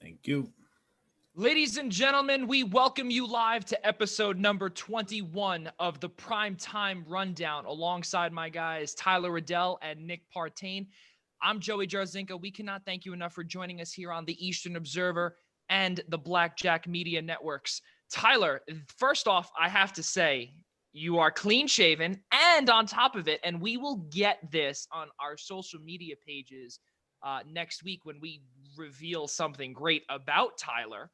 Thank you. Ladies and gentlemen, we welcome you live to episode number 21 of the Primetime Rundown alongside my guys Tyler Adelle and Nick Partain. I'm Joey Jarzynka. We cannot thank you enough for joining us here on the Eastern Observer and the Blackjack Media Networks. Tyler, first off, I have to say, you are clean shaven and on top of it, and we will get this on our social media pages next week when we reveal something great about Tyler.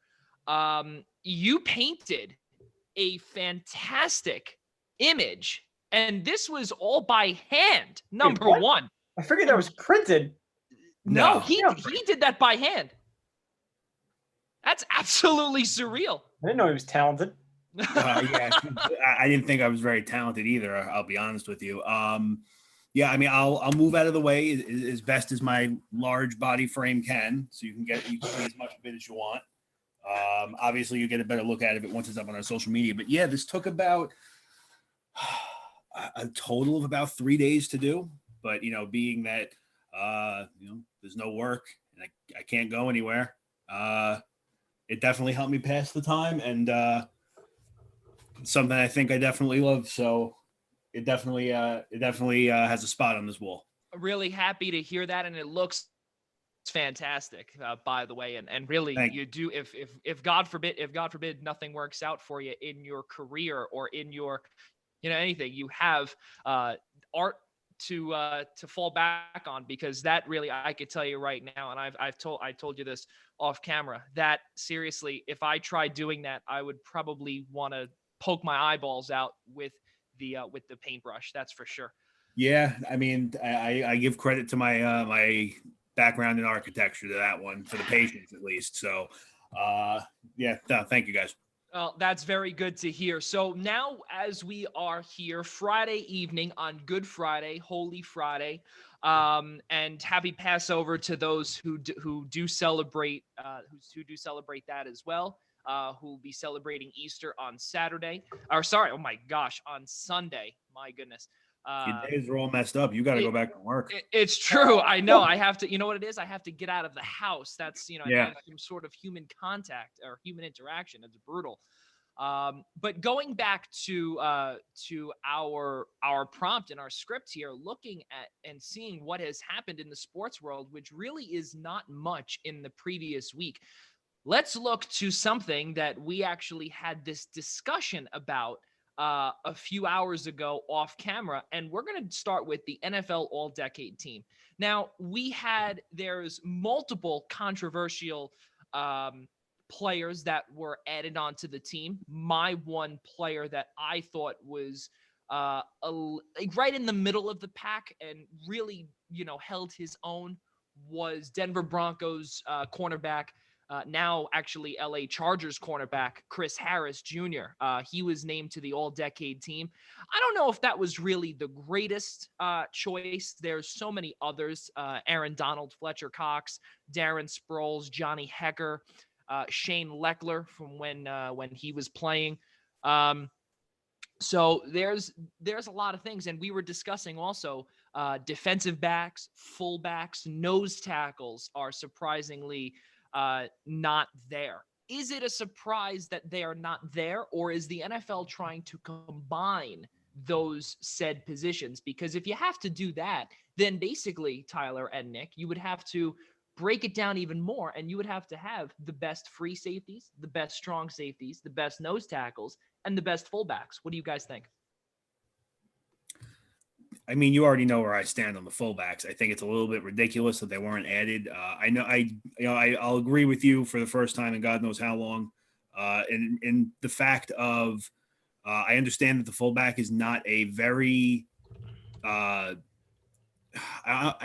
You painted a fantastic image, and this was all by hand. Number one. I figured that was printed. No, he did that by hand. That's absolutely surreal. I didn't know he was talented. Yeah, I didn't think I was very talented either. I'll be honest with you. Yeah, I mean, I'll move out of the way as best as my large body frame can, so you can see as much of it as you want. Obviously, you get a better look at it once it's up on our social media. But yeah, this took about a total of about 3 days to do. But being that there's no work and I can't go anywhere, it definitely helped me pass the time, and something I think I definitely love. So it definitely has a spot on this wall. Really happy to hear that, and it looks fantastic, by the way. And really, you do, if God forbid nothing works out for you in your career or in your anything, you have art to fall back on, because that really, I could tell you right now, and I told you this off camera, that seriously, if I tried doing that, I would probably want to poke my eyeballs out with the paintbrush. That's for sure. Yeah, I mean, I give credit to my my background in architecture to that one, for the patience at least. So yeah, no, thank you guys. Well, that's very good to hear. So now, as we are here Friday evening on Good Friday, Holy Friday, and happy Passover to those who do celebrate that as well, who will be celebrating Easter on Saturday. Or sorry, oh my gosh, on Sunday. My goodness. Your days are all messed up. You got to go back to work. It's true. I know. I have to. You know what it is? I have to get out of the house. That's have some sort of human contact or human interaction. It's brutal. But going back to our prompt and our script here, looking at and seeing what has happened in the sports world, which really is not much in the previous week. Let's look to something that we actually had this discussion about a few hours ago off camera, and we're going to start with the NFL All-Decade Team. Now, there's multiple controversial players that were added onto the team. My one player that I thought was right in the middle of the pack and really, held his own was Denver Broncos cornerback, now actually LA Chargers cornerback, Chris Harris Jr. He was named to the All-Decade Team. I don't know if that was really the greatest choice. There's so many others, Aaron Donald, Fletcher Cox, Darren Sproles, Johnny Hecker, Shane Leckler from when he was playing. So there's a lot of things, and we were discussing also defensive backs, fullbacks, nose tackles are surprisingly not there. Is it a surprise that they are not there, or is the NFL trying to combine those said positions? Because if you have to do that, then basically, Tyler and Nick, you would have to break it down even more, and you would have to have the best free safeties, the best strong safeties, the best nose tackles, and the best fullbacks. What do you guys think? I mean, you already know where I stand on the fullbacks. I think it's a little bit ridiculous that they weren't added. I'll agree with you for the first time in God knows how long. And the fact of, I understand that the fullback is not a very, I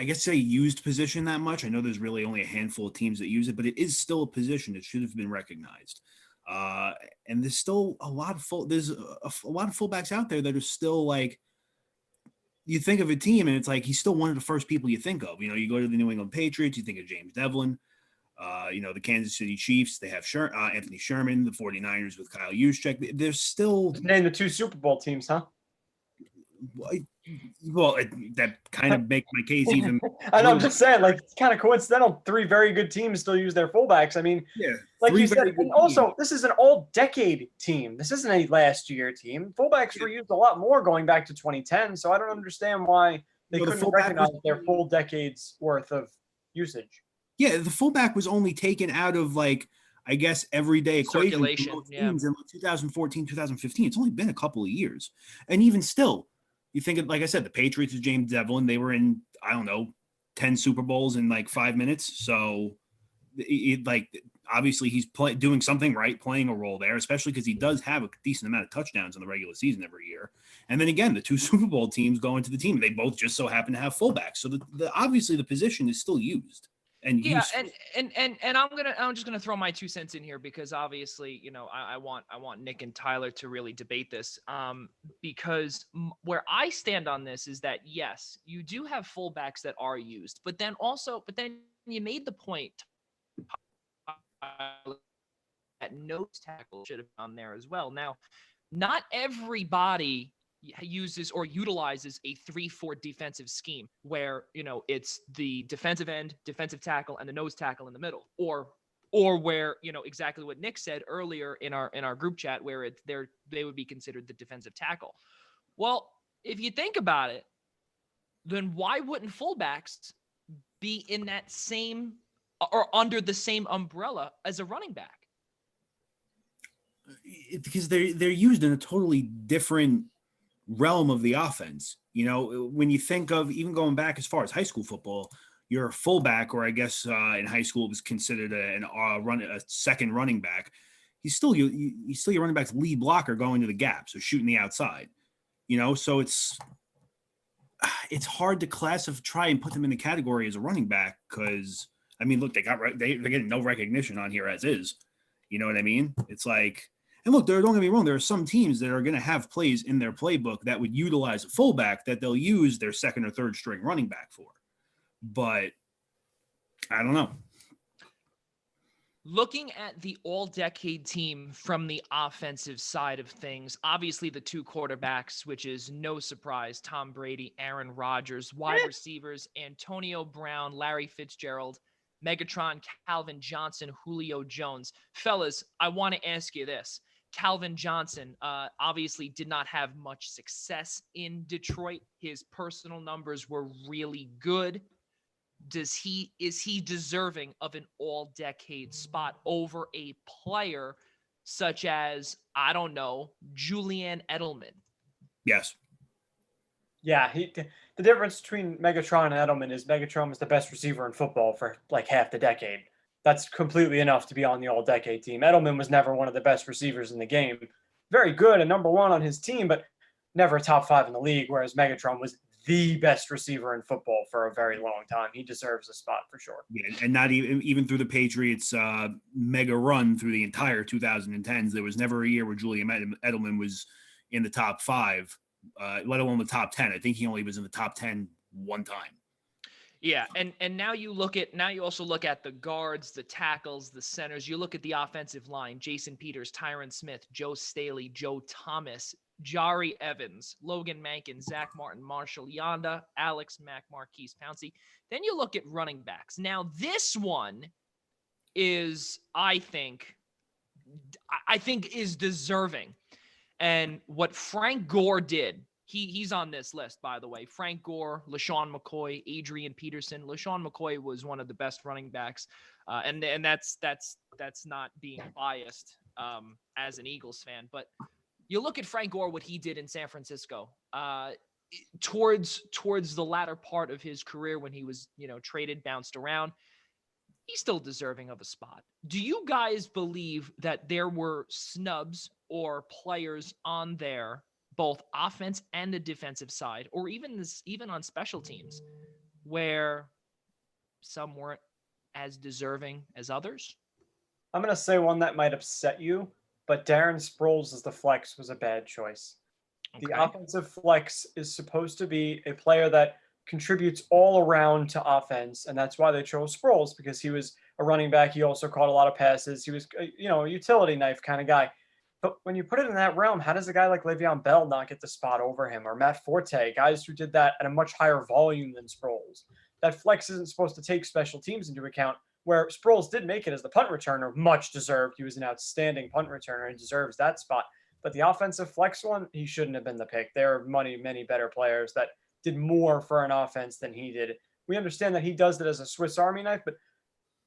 guess say used position that much. I know there's really only a handful of teams that use it, but it is still a position that should have been recognized. And there's still a lot of fullbacks out there that are still like, you think of a team and it's like he's still one of the first people you think of. You go to the New England Patriots, you think of James Devlin. The Kansas City Chiefs, they have Anthony Sherman. The 49ers with Kyle Juszczyk. There's still name the two Super Bowl teams, huh? Well, that kind of makes my case even. I know, I'm just saying, like, it's kind of coincidental. 3 very good teams still use their fullbacks. I mean, Yeah, like you said, very good and also teams. this is an all-decade team. This isn't a last-year team. Fullbacks were used a lot more going back to 2010, so I don't understand why they The couldn't fullback recognize was their full decade's worth of usage. the fullback was only taken out of like I guess everyday equation for Circulation, most yeah. teams in like 2014, 2015. It's only been a couple of years, and even still, you think of, like I said, the Patriots with James Devlin, they were in I don't know 10 Super Bowls in like 5 minutes. So like obviously he's doing something right, playing a role there, especially because he does have a decent amount of touchdowns in the regular season every year. And then again, the 2 Super Bowl teams go into the team. They both just so happen to have fullbacks. So obviously the position is still used and Yeah, useful. and I'm just gonna throw my 2 cents in here because obviously, you know, I want Nick and Tyler to really debate this. Because where I stand on this is that yes, you do have fullbacks that are used, but then you made the point that nose tackle should have been on there as well. Now, not everybody uses or utilizes a 3-4 defensive scheme where, you know, it's the defensive end, defensive tackle, and the nose tackle in the middle, or where, you know, exactly what Nick said earlier in our group chat, where they would be considered the defensive tackle. Well, if you think about it, then why wouldn't fullbacks be in that same or under the same umbrella as a running back? Because they're used in a totally different realm of the offense. You know, when you think of even going back as far as high school football, you're a fullback, or I guess in high school it was considered a second running back. He's still your running back's lead blocker going to the gap, so shooting the outside. You know, so it's hard to try and put them in the category as a running back because I mean, look, they're getting no recognition on here as is. You know what I mean? It's like, and look, don't get me wrong, there are some teams that are going to have plays in their playbook that would utilize a fullback that they'll use their second or third string running back for. But I don't know. Looking at the all-decade team from the offensive side of things, obviously the 2 quarterbacks, which is no surprise, Tom Brady, Aaron Rodgers, wide receivers, Antonio Brown, Larry Fitzgerald, Megatron, Calvin Johnson, Julio Jones. Fellas, I want to ask you this. Calvin Johnson obviously did not have much success in Detroit. His personal numbers were really good. Is he deserving of an all-decade spot over a player such as, I don't know, Julian Edelman? Yes. Yeah, the difference between Megatron and Edelman is Megatron was the best receiver in football for like half the decade. That's completely enough to be on the all-decade team. Edelman was never one of the best receivers in the game. Very good and number 1 on his team, but never a top 5 in the league, whereas Megatron was the best receiver in football for a very long time. He deserves a spot for sure. Yeah, and not even through the Patriots' mega run through the entire 2010s, there was never a year where Julian Edelman was in the top 5, let alone the top 10. I think he only was in the top 10 one time. Yeah, and now you also look at the guards, the tackles, the centers. You look at the offensive line: Jason Peters, Tyron Smith, Joe Staley, Joe Thomas, Jari Evans, Logan Mankin, Zach Martin, Marshall Yanda, Alex Mack, Marquise Pouncey. Then you look at running backs. Now this one is, I think is deserving. And what Frank Gore did, he's on this list, by the way. Frank Gore, LaShawn McCoy, Adrian Peterson. LaShawn McCoy was one of the best running backs. And that's not being biased as an Eagles fan. But you look at Frank Gore, what he did in San Francisco towards the latter part of his career when he was, you know, traded, bounced around. He's still deserving of a spot. Do you guys believe that there were snubs or players on there, both offense and the defensive side, or even on special teams, where some weren't as deserving as others? I'm going to say one that might upset you, but Darren Sproles as the flex was a bad choice. Okay. The offensive flex is supposed to be a player that contributes all around to offense, and that's why they chose Sproles, because he was a running back. He also caught a lot of passes. He was, a utility knife kind of guy. But when you put it in that realm, how does a guy like Le'Veon Bell not get the spot over him, or Matt Forte, guys who did that at a much higher volume than Sproles? That flex isn't supposed to take special teams into account, where Sproles did make it as the punt returner, much deserved. He was an outstanding punt returner and deserves that spot. But the offensive flex one, he shouldn't have been the pick. There are many better players that did more for an offense than he did. We understand that he does it as a Swiss Army knife, but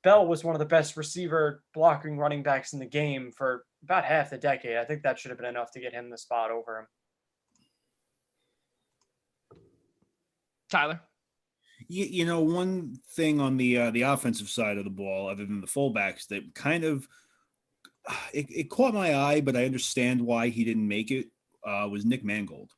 Bell was one of the best receiver blocking running backs in the game for about half the decade. I think that should have been enough to get him the spot over him. Tyler? You know, one thing on the offensive side of the ball, other than the fullbacks, that kind of it caught my eye, but I understand why he didn't make it, was Nick Mangold.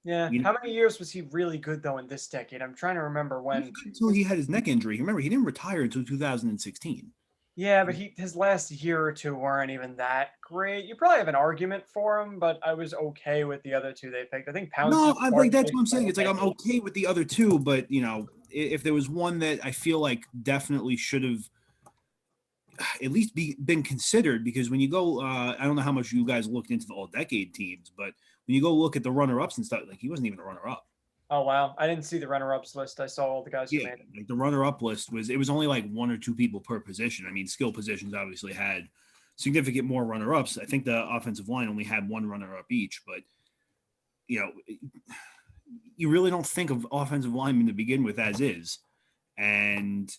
Yeah. How many years was he really good, though, in this decade? I'm trying to remember when. Until he had his neck injury. Remember, he didn't retire until 2016. Yeah, but his last year or two weren't even that great. You probably have an argument for him, but I was okay with the other two they picked. I think Pounds. No, I'm like, that's what I'm saying. It's like I'm okay with the other two, but you know, if there was one that I feel like definitely should have at least been considered, because when you go, I don't know how much you guys looked into the all-decade teams, but when you go look at the runner-ups and stuff, like he wasn't even a runner-up. Oh wow, I didn't see the runner-ups list. I saw all the guys who made it. Like the runner-up list was only like one or two people per position. I mean, skill positions obviously had significant more runner-ups. I think the offensive line only had one runner-up each, but you know, you really don't think of offensive linemen to begin with as is, and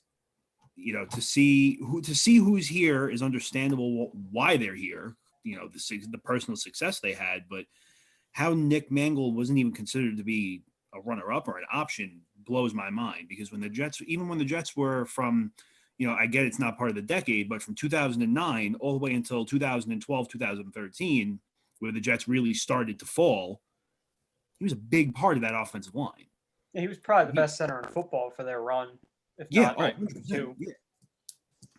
you know, to see who's here is understandable why they're here. You know, the personal success they had, but how Nick Mangold wasn't even considered to be a runner-up or an option blows my mind, because when the Jets were from, you know, I get it's not part of the decade, but from 2009 all the way until 2012, 2013, where the Jets really started to fall, he was a big part of that offensive line. Yeah, he was probably the best center in football for their run, if not right two. Yeah.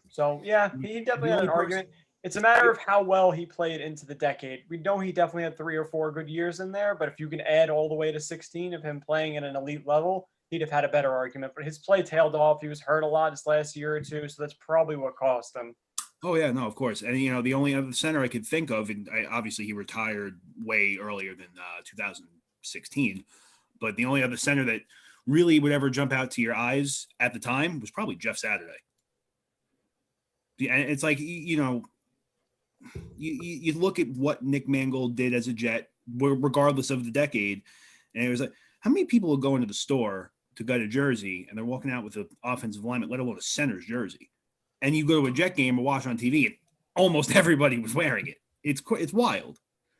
So yeah, he definitely had an argument. It's a matter of how well he played into the decade. We know he definitely had 3 or 4 good years in there, but if you can add all the way to 16 of him playing at an elite level, he'd have had a better argument. But his play tailed off. He was hurt a lot this last year or two, so that's probably what cost him. Oh yeah, no, of course. And you know, the only other center I could think of, and obviously he retired way earlier than 2016, but the only other center that really would ever jump out to your eyes at the time was probably Jeff Saturday. And it's like, you know, you look at what Nick Mangold did as a Jet, regardless of the decade, and it was like, how many people will go into the store to get a jersey and they're walking out with an offensive lineman, let alone a center's jersey, and you go to a Jet game or watch on TV, and almost everybody was wearing it. It's wild.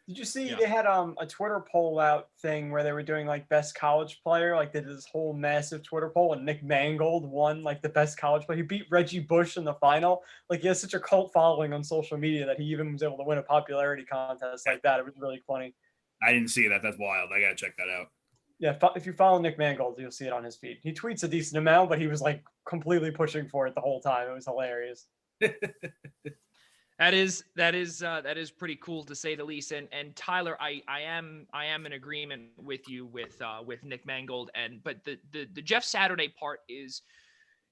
Did you see they had a Twitter poll out thing where they were doing like best college player? Like they did this whole massive Twitter poll, and Nick Mangold won like the best college player. He beat Reggie Bush in the final. Like he has such a cult following on social media that he even was able to win a popularity contest like that. It was really funny. I didn't see that. That's wild. I gotta check that out. Yeah, if you follow Nick Mangold, you'll see it on his feed. He tweets a decent amount, but he was like completely pushing for it the whole time. It was hilarious. That is pretty cool to say the least. And Tyler, I am in agreement with you with Nick Mangold, but the Jeff Saturday part is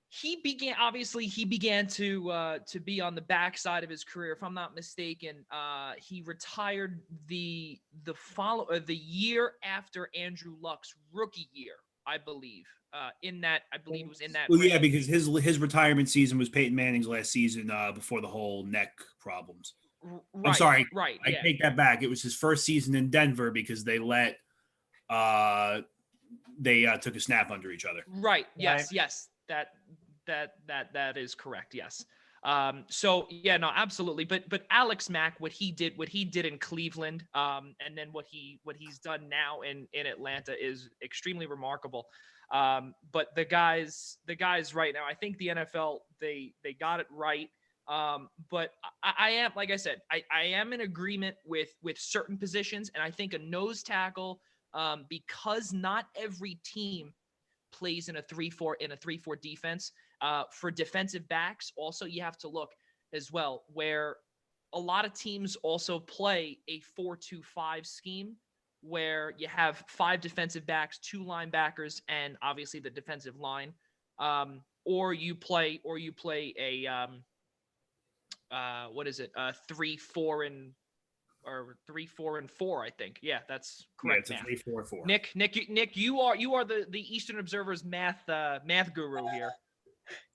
he began to be on the backside of his career. If I'm not mistaken, he retired the year after Andrew Luck's rookie year, I believe. It was in that. Well, yeah, because his retirement season was Peyton Manning's last season before the whole neck problems. Right, I'm sorry. Right. I take that back. It was his first season in Denver because they took a snap under each other. Right. Yes. That is correct. Yes. So yeah, no, absolutely. But Alex Mack, what he did in Cleveland, and then what he's done now in Atlanta is extremely remarkable. But the guys right now, I think the NFL, they got it right. But I am, like I said, I am in agreement with certain positions. And I think a nose tackle, because not every team plays in a 3-4 defense, for defensive backs. Also, you have to look as well, where a lot of teams also play a 4-2-5 scheme, where you have 5 defensive backs, 2 linebackers, and obviously the defensive line. Or you play what is it? 3-4-4, I think. Yeah, that's correct. Yeah, it's a 3-4-4. Nick, you are the Eastern Observer's math guru here.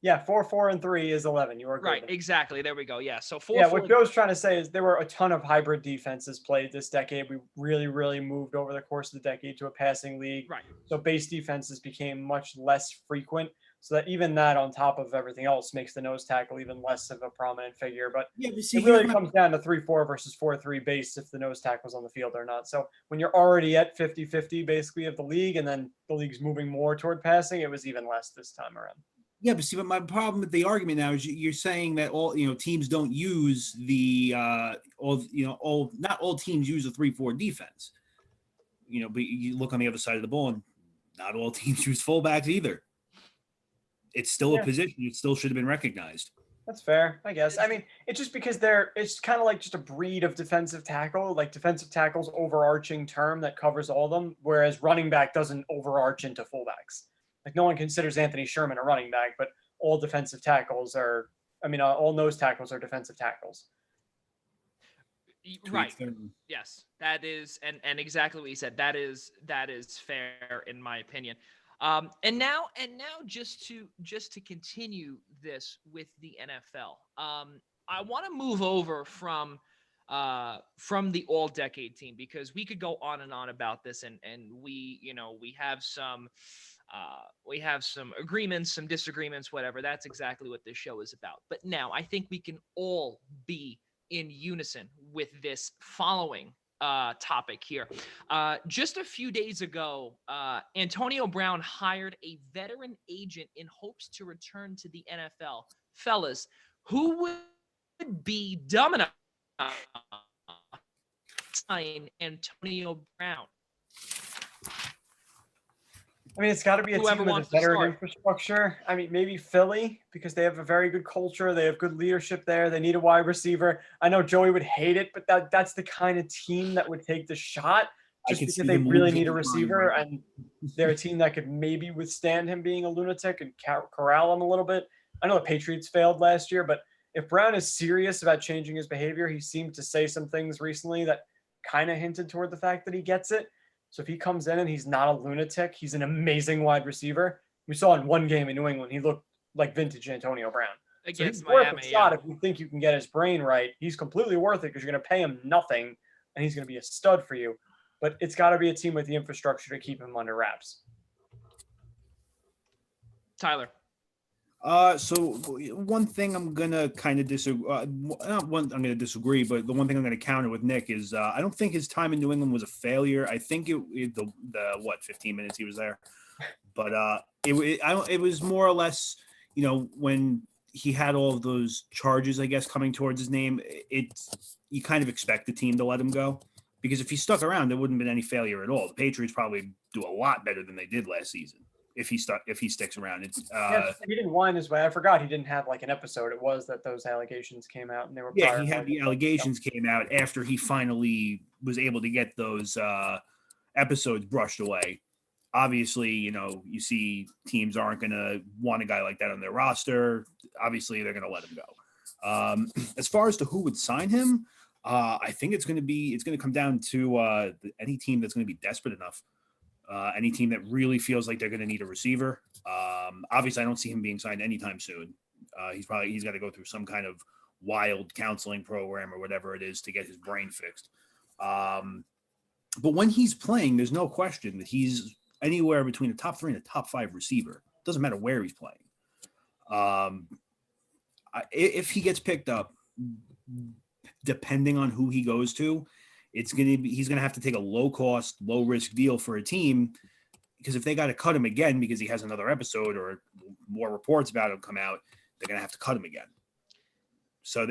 Yeah, 4-4-3 is 11. You are good. Right, exactly. There we go. Yeah, so 4. Yeah, what Joe's trying to say is there were a ton of hybrid defenses played this decade. We really moved over the course of the decade to a passing league. Right. So base defenses became much less frequent. So that even that, on top of everything else, makes the nose tackle even less of a prominent figure. But Yeah, but see, it really comes down to 3-4 versus 4-3 base if the nose tackle's on the field or not. So when you're already at 50-50 basically of the league, and then the league's moving more toward passing, it was even less this time around. Yeah, but see, but my problem with the argument now is you're saying that all teams don't use the not all teams use a 3-4 defense. But you look on the other side of the ball, and not all teams use fullbacks either. It's still a position; it still should have been recognized. That's fair, I guess. I mean, it's just because it's kind of like just a breed of defensive tackle, like defensive tackle's overarching term that covers all of them, whereas running back doesn't overarch into fullbacks. Like no one considers Anthony Sherman a running back, but all defensive tackles are, all nose tackles are defensive tackles. Right. Yes, that is, and exactly what you said. That is fair in my opinion. And now just to continue this with the NFL, I want to move over from the all-decade team, because we could go on and on about this, and we have some agreements, some disagreements, whatever. That's exactly what this show is about. But now I think we can all be in unison with this following topic here. Just a few days ago, Antonio Brown hired a veteran agent in hopes to return to the NFL. Fellas, who would be dumb enough to sign Antonio Brown? It's got to be a team with a better infrastructure. Maybe Philly, because they have a very good culture. They have good leadership there. They need a wide receiver. I know Joey would hate it, but that's the kind of team that would take the shot, just because they really need a receiver, and they're a team that could maybe withstand him being a lunatic and corral him a little bit. I know the Patriots failed last year, but if Brown is serious about changing his behavior, he seemed to say some things recently that kind of hinted toward the fact that he gets it. So if he comes in and he's not a lunatic, he's an amazing wide receiver. We saw in one game in New England, he looked like vintage Antonio Brown. Against so he's Miami, worth a shot if you think you can get his brain right. He's completely worth it because you're going to pay him nothing, and he's going to be a stud for you. But it's got to be a team with the infrastructure to keep him under wraps. Tyler. So one thing I'm gonna kind of disagree. I'm gonna disagree, but the one thing I'm gonna counter with Nick is I don't think his time in New England was a failure. I think the 15 minutes he was there, but it was more or less, when he had all of those charges, I guess, coming towards his name. You kind of expect the team to let him go, because if he stuck around, there wouldn't have been any failure at all. The Patriots probably do a lot better than they did last season. If he sticks around, he didn't whine his way. I forgot he didn't have like an episode. It was that those allegations came out, and they were he had the allegations came out after he finally was able to get those episodes brushed away. Obviously, you see teams aren't going to want a guy like that on their roster. Obviously, they're going to let him go. As far as to who would sign him, I think it's going to come down to any team that's going to be desperate enough. Any team that really feels like they're going to need a receiver. Obviously, I don't see him being signed anytime soon. He's got to go through some kind of wild counseling program or whatever it is to get his brain fixed. But when he's playing, there's no question that he's anywhere between a top 3 and a top 5 receiver. Doesn't matter where he's playing. If he gets picked up, depending on who he goes to, he's going to have to take a low cost, low risk deal for a team, because if they got to cut him again because he has another episode or more reports about him come out, they're going to have to cut him again. So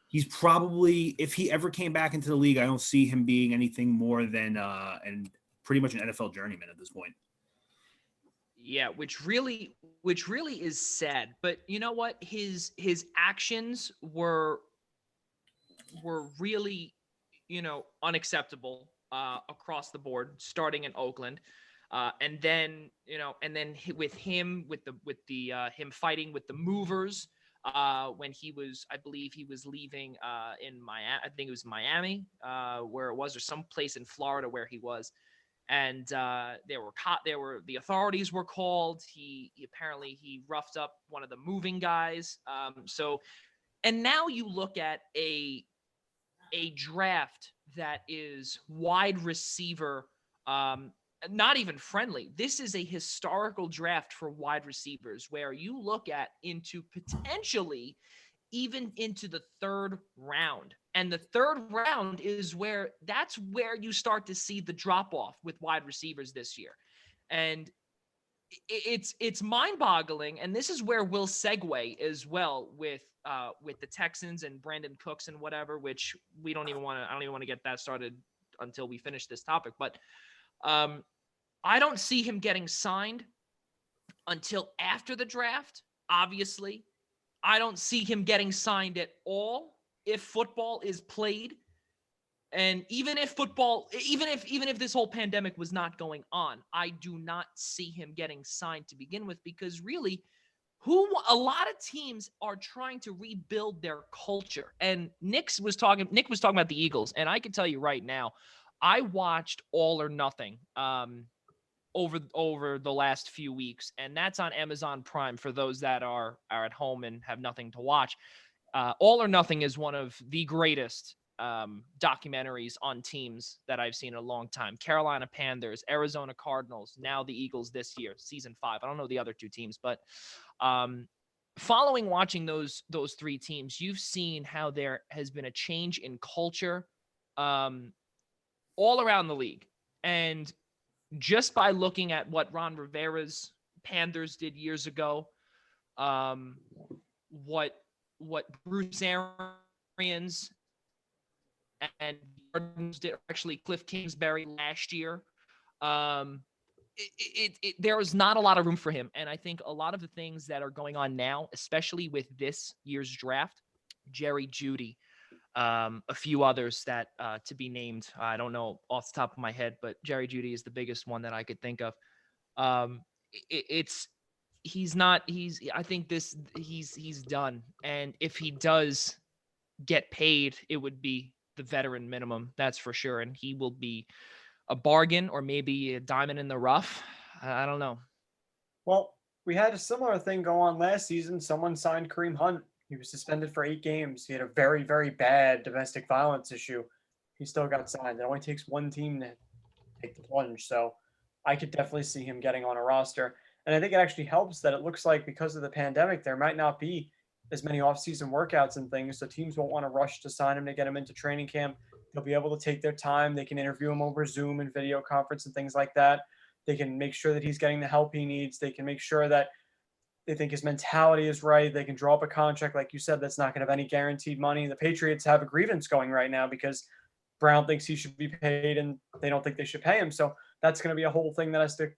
he's probably, if he ever came back into the league, I don't see him being anything more than and pretty much an NFL journeyman at this point. Yeah, which really is sad. But you know what? His actions were really, unacceptable across the board, starting in Oakland, and then with him fighting with the movers when I believe he was leaving in Miami. I think it was Miami, where it was, or some place in Florida where he was. And the authorities were called. He apparently roughed up one of the moving guys. And now you look at a draft that is wide receiver, not even friendly. This is a historical draft for wide receivers where you look at into potentially even into the third round. And the third round is that's where you start to see the drop off with wide receivers this year. And it's mind-boggling, and this is where we'll segue as well with the Texans and Brandon Cooks and whatever, which I don't even want to get that started until we finish this topic. But I don't see him getting signed until after the draft. Obviously, I don't see him getting signed at all if football is played. And even if this whole pandemic was not going on, I do not see him getting signed to begin with, because really, a lot of teams are trying to rebuild their culture. And Nick was talking about the Eagles, and I can tell you right now, I watched All or Nothing over the last few weeks, and that's on Amazon Prime for those that are at home and have nothing to watch. All or Nothing is one of the greatest documentaries on teams that I've seen in a long time. Carolina Panthers, Arizona Cardinals, now the Eagles this year, season 5. I don't know the other 2 teams, but watching those 3 teams, you've seen how there has been a change in culture all around the league. And just by looking at what Ron Rivera's Panthers did years ago, what Bruce Arians and did, actually Cliff Kingsbury last year, there was not a lot of room for him. And I think a lot of the things that are going on now, especially with this year's draft, Jerry Jeudy, a few others that to be named, I don't know off the top of my head, but Jerry Jeudy is the biggest one that I could think of. I think he's done. And if he does get paid, it would be the veteran minimum, that's for sure. And he will be a bargain, or maybe a diamond in the rough. I don't know. Well, we had a similar thing go on last season. Someone signed Kareem Hunt. He was suspended for 8 games. He had a very, very bad domestic violence issue. He still got signed. It only takes one team to take the plunge. So I could definitely see him getting on a roster. And I think it actually helps that it looks like because of the pandemic, there might not be as many off-season workouts and things. So teams won't want to rush to sign him to get him into training camp. They'll be able to take their time. They can interview him over Zoom and video conference and things like that. They can make sure that he's getting the help he needs. They can make sure that they think his mentality is right. They can draw up a contract, like you said, that's not going to have any guaranteed money. The Patriots have a grievance going right now because Brown thinks he should be paid and they don't think they should pay him. So that's going to be a whole thing that has to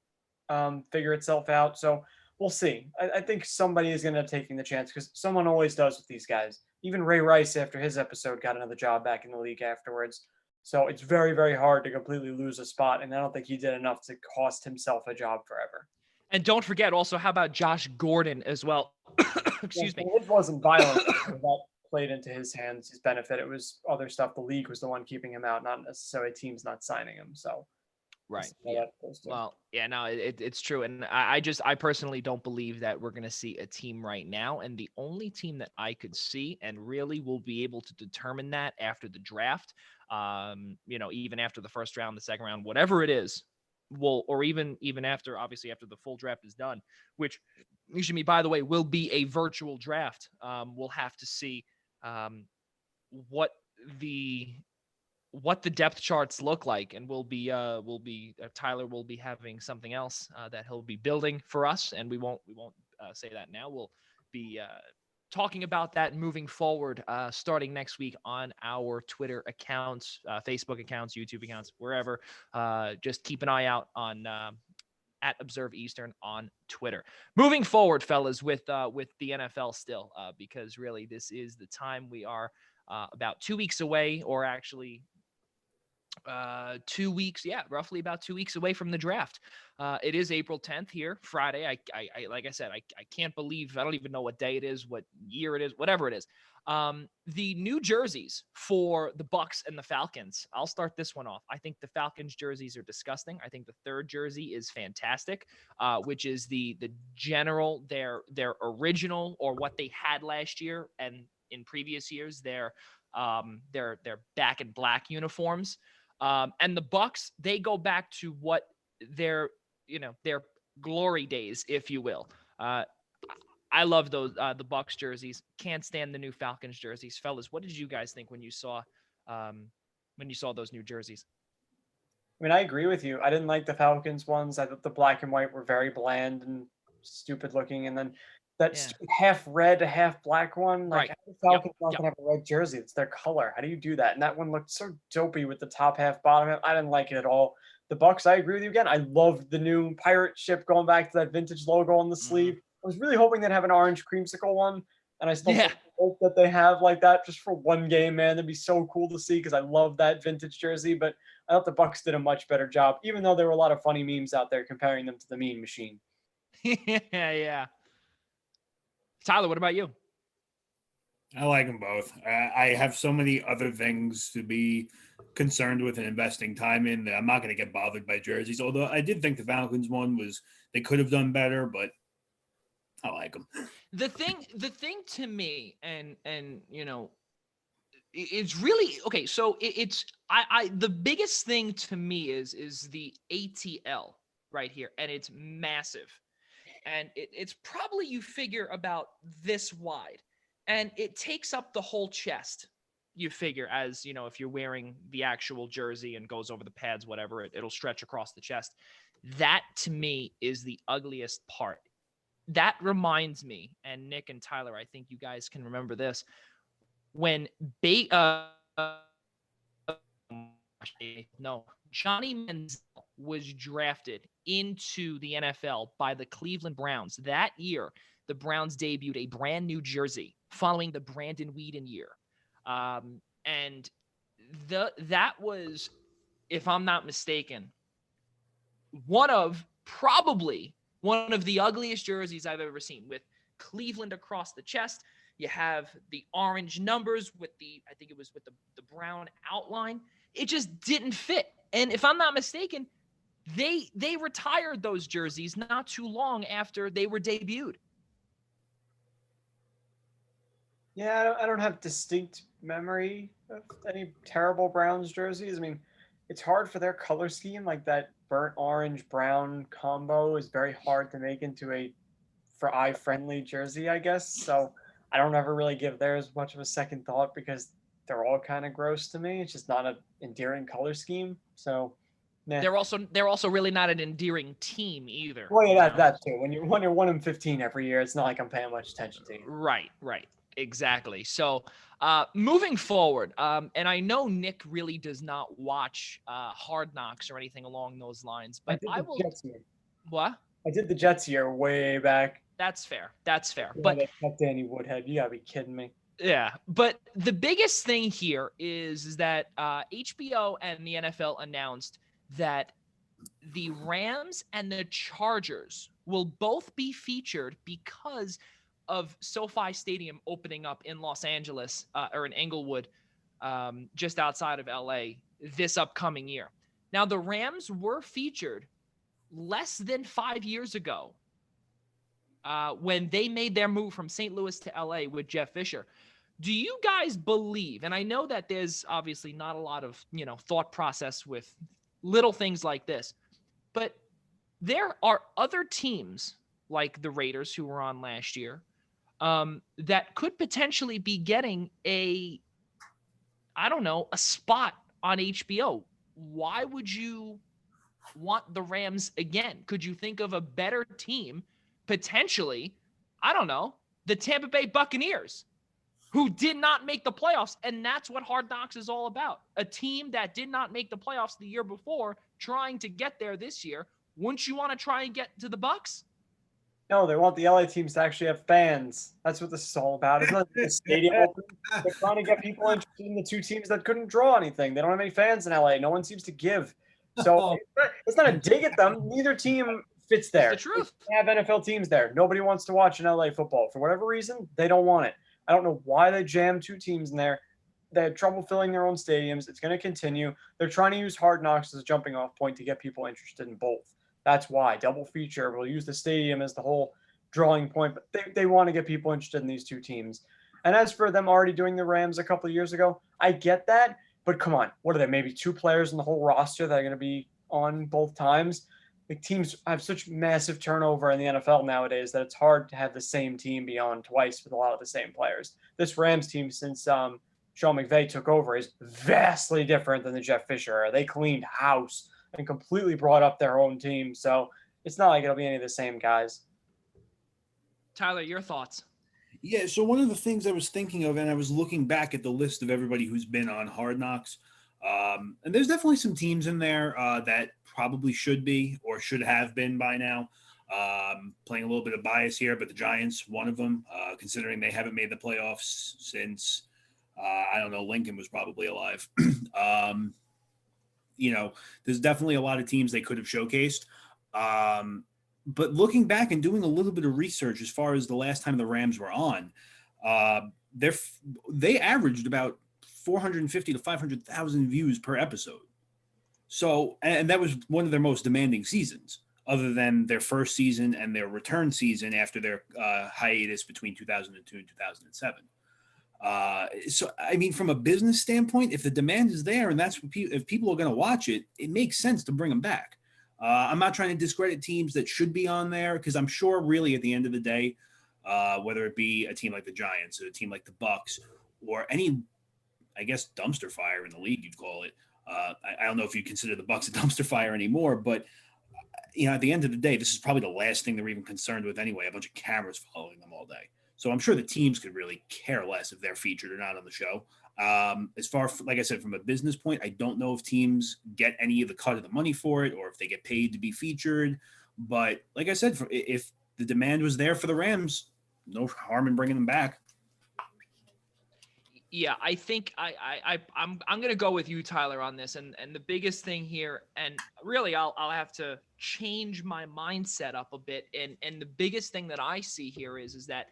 figure itself out. So we'll see. I think somebody is going to take the chance, because someone always does with these guys. Even Ray Rice, after his episode, got another job back in the league afterwards. So it's very, very hard to completely lose a spot. And I don't think he did enough to cost himself a job forever. And don't forget also, how about Josh Gordon as well? Excuse me. It wasn't violent. That played into his hands, his benefit. It was other stuff. The league was the one keeping him out, not necessarily teams not signing him. So, right. Yeah. Well, yeah, no, it's true. And I personally don't believe that we're going to see a team right now. And the only team that I could see, and really will be able to determine that after the draft, even after the first round, the second round, whatever it is, or even after, obviously after the full draft is done, which by the way, will be a virtual draft. We'll have to see what the depth charts look like, and Tyler will be having something else that he'll be building for us, and we won't say that now. We'll be talking about that moving forward, starting next week on our Twitter accounts, Facebook accounts, YouTube accounts, wherever. Just keep an eye out on at Observe Eastern on Twitter. Moving forward, fellas, with the NFL still, because really this is the time. We are about 2 weeks away, or actually 2 weeks, roughly about 2 weeks away from the draft. It is April 10th here, Friday. I like I said, I can't believe, I don't even know what day it is, what year it is, whatever it is. The new jerseys for the Bucks and the Falcons. I'll start this one off. I think the Falcons jerseys are disgusting. I think the third jersey is fantastic, which is the general, their original, or what they had last year and in previous years, their back in black uniforms. And the Bucks, they go back to what their glory days, if you will. I love those the Bucks jerseys. Can't stand the new Falcons jerseys, fellas. What did you guys think when you saw those new jerseys? I mean, I agree with you. I didn't like the Falcons ones. I thought the black and white were very bland and stupid looking, and then that stupid half red, half black one. Like, how do the Falcons not gonna have a red jersey? It's their color. How do you do that? And that one looked so dopey with the top half, bottom half. I didn't like it at all. The Bucks, I agree with you again. I loved the new pirate ship going back to that vintage logo on the sleeve. I was really hoping they'd have an orange creamsicle one, and I still hope that they have like that just for one game, man. That'd be so cool to see because I love that vintage jersey. But I thought the Bucks did a much better job, even though there were a lot of funny memes out there comparing them to the Mean Machine. Yeah. Tyler, what about you? I like them both. I have so many other things to be concerned with and investing time in that I'm not going to get bothered by jerseys. Although I did think the Falcons one they could have done better, but I like them. The thing to me, and it's really okay. So it's the biggest thing to me is the ATL right here, and it's massive. And it's probably, you figure, about this wide, and it takes up the whole chest. You figure, as you know, if you're wearing the actual jersey and goes over the pads, whatever, it'll stretch across the chest. That to me is the ugliest part. That reminds me, and Nick and Tyler, I think you guys can remember this, when Johnny Manziel was drafted into the NFL by the Cleveland Browns. That year, the Browns debuted a brand new jersey following the Brandon Weeden year. And that was, if I'm not mistaken, probably one of the ugliest jerseys I've ever seen, with Cleveland across the chest. You have the orange numbers with I think it was with the brown outline. It just didn't fit. And if I'm not mistaken, they retired those jerseys not too long after they were debuted. Yeah, I don't have distinct memory of any terrible Browns jerseys. I mean, it's hard for their color scheme. Like, that burnt orange brown combo is very hard to make into a for eye friendly jersey, I guess. So I don't ever really give theirs much of a second thought because they're all kind of gross to me. It's just not an endearing color scheme. So nah. They're also really not an endearing team either. Well, yeah, that too. When you're 1-15 every year, it's not like I'm paying much attention to you. Right. Exactly. So moving forward, and I know Nick really does not watch Hard Knocks or anything along those lines, but I will. Jets year. What? I did the Jets year way back. That's fair. Yeah, but they kept Danny Woodhead. You gotta be kidding me. Yeah, but the biggest thing here is that HBO and the NFL announced that the Rams and the Chargers will both be featured because of SoFi Stadium opening up in Los Angeles or in Inglewood, just outside of LA, this upcoming year. Now, the Rams were featured less than 5 years ago when they made their move from St. Louis to LA with Jeff Fisher. Do you guys believe, and I know that there's obviously not a lot of, thought process with little things like this, but there are other teams like the Raiders, who were on last year, that could potentially be getting a spot on HBO. Why would you want the Rams again? Could you think of a better team, potentially? I don't know, the Tampa Bay Buccaneers, who did not make the playoffs, and that's what Hard Knocks is all about. A team that did not make the playoffs the year before, trying to get there this year. Wouldn't you want to try and get to the Bucs? No, they want the LA teams to actually have fans. That's what this is all about. It's not the stadium open. They're trying to get people interested in the two teams that couldn't draw anything. They don't have any fans in LA. No one seems to give. So it's not a dig at them. Neither team fits there. It's the truth. They have NFL teams there. Nobody wants to watch an LA football. For whatever reason, they don't want it. I don't know why they jammed two teams in there. They had trouble filling their own stadiums. It's going to continue. They're trying to use Hard Knocks as a jumping off point to get people interested in both. That's why. Double feature. We'll use the stadium as the whole drawing point, but they want to get people interested in these two teams. And as for them already doing the Rams a couple of years ago, I get that, but come on. What are there? Maybe two players in the whole roster that are going to be on both times? The teams have such massive turnover in the NFL nowadays that it's hard to have the same team be on twice with a lot of the same players. This Rams team, since Sean McVay took over, is vastly different than the Jeff Fisher era. They cleaned house and completely brought up their own team. So it's not like it'll be any of the same guys. Tyler, your thoughts? Yeah, so one of the things I was thinking of, and I was looking back at the list of everybody who's been on Hard Knocks, and there's definitely some teams in there that probably should be or should have been by now. Playing a little bit of bias here, but the Giants, one of them, considering they haven't made the playoffs since, I don't know, Lincoln was probably alive. There's definitely a lot of teams they could have showcased. But looking back and doing a little bit of research as far as the last time the Rams were on, they averaged about 450 to 500,000 views per episode. So, and that was one of their most demanding seasons, other than their first season and their return season after their hiatus between 2002 and 2007. So, I mean, from a business standpoint, if the demand is there and that's what if people are going to watch it, it makes sense to bring them back. I'm not trying to discredit teams that should be on there because I'm sure really at the end of the day, whether it be a team like the Giants or a team like the Bucks or any, I guess, dumpster fire in the league, you'd call it. I don't know if you consider the Bucks a dumpster fire anymore, but at the end of the day, this is probably the last thing they're even concerned with anyway, a bunch of cameras following them all day. So I'm sure the teams could really care less if they're featured or not on the show. As far, like I said, from a business point, I don't know if teams get any of the cut of the money for it or if they get paid to be featured. But like I said, if the demand was there for the Rams, no harm in bringing them back. Yeah, I think I'm gonna go with you, Tyler, on this. And the biggest thing here, and really I'll have to change my mindset up a bit. And the biggest thing that I see here is that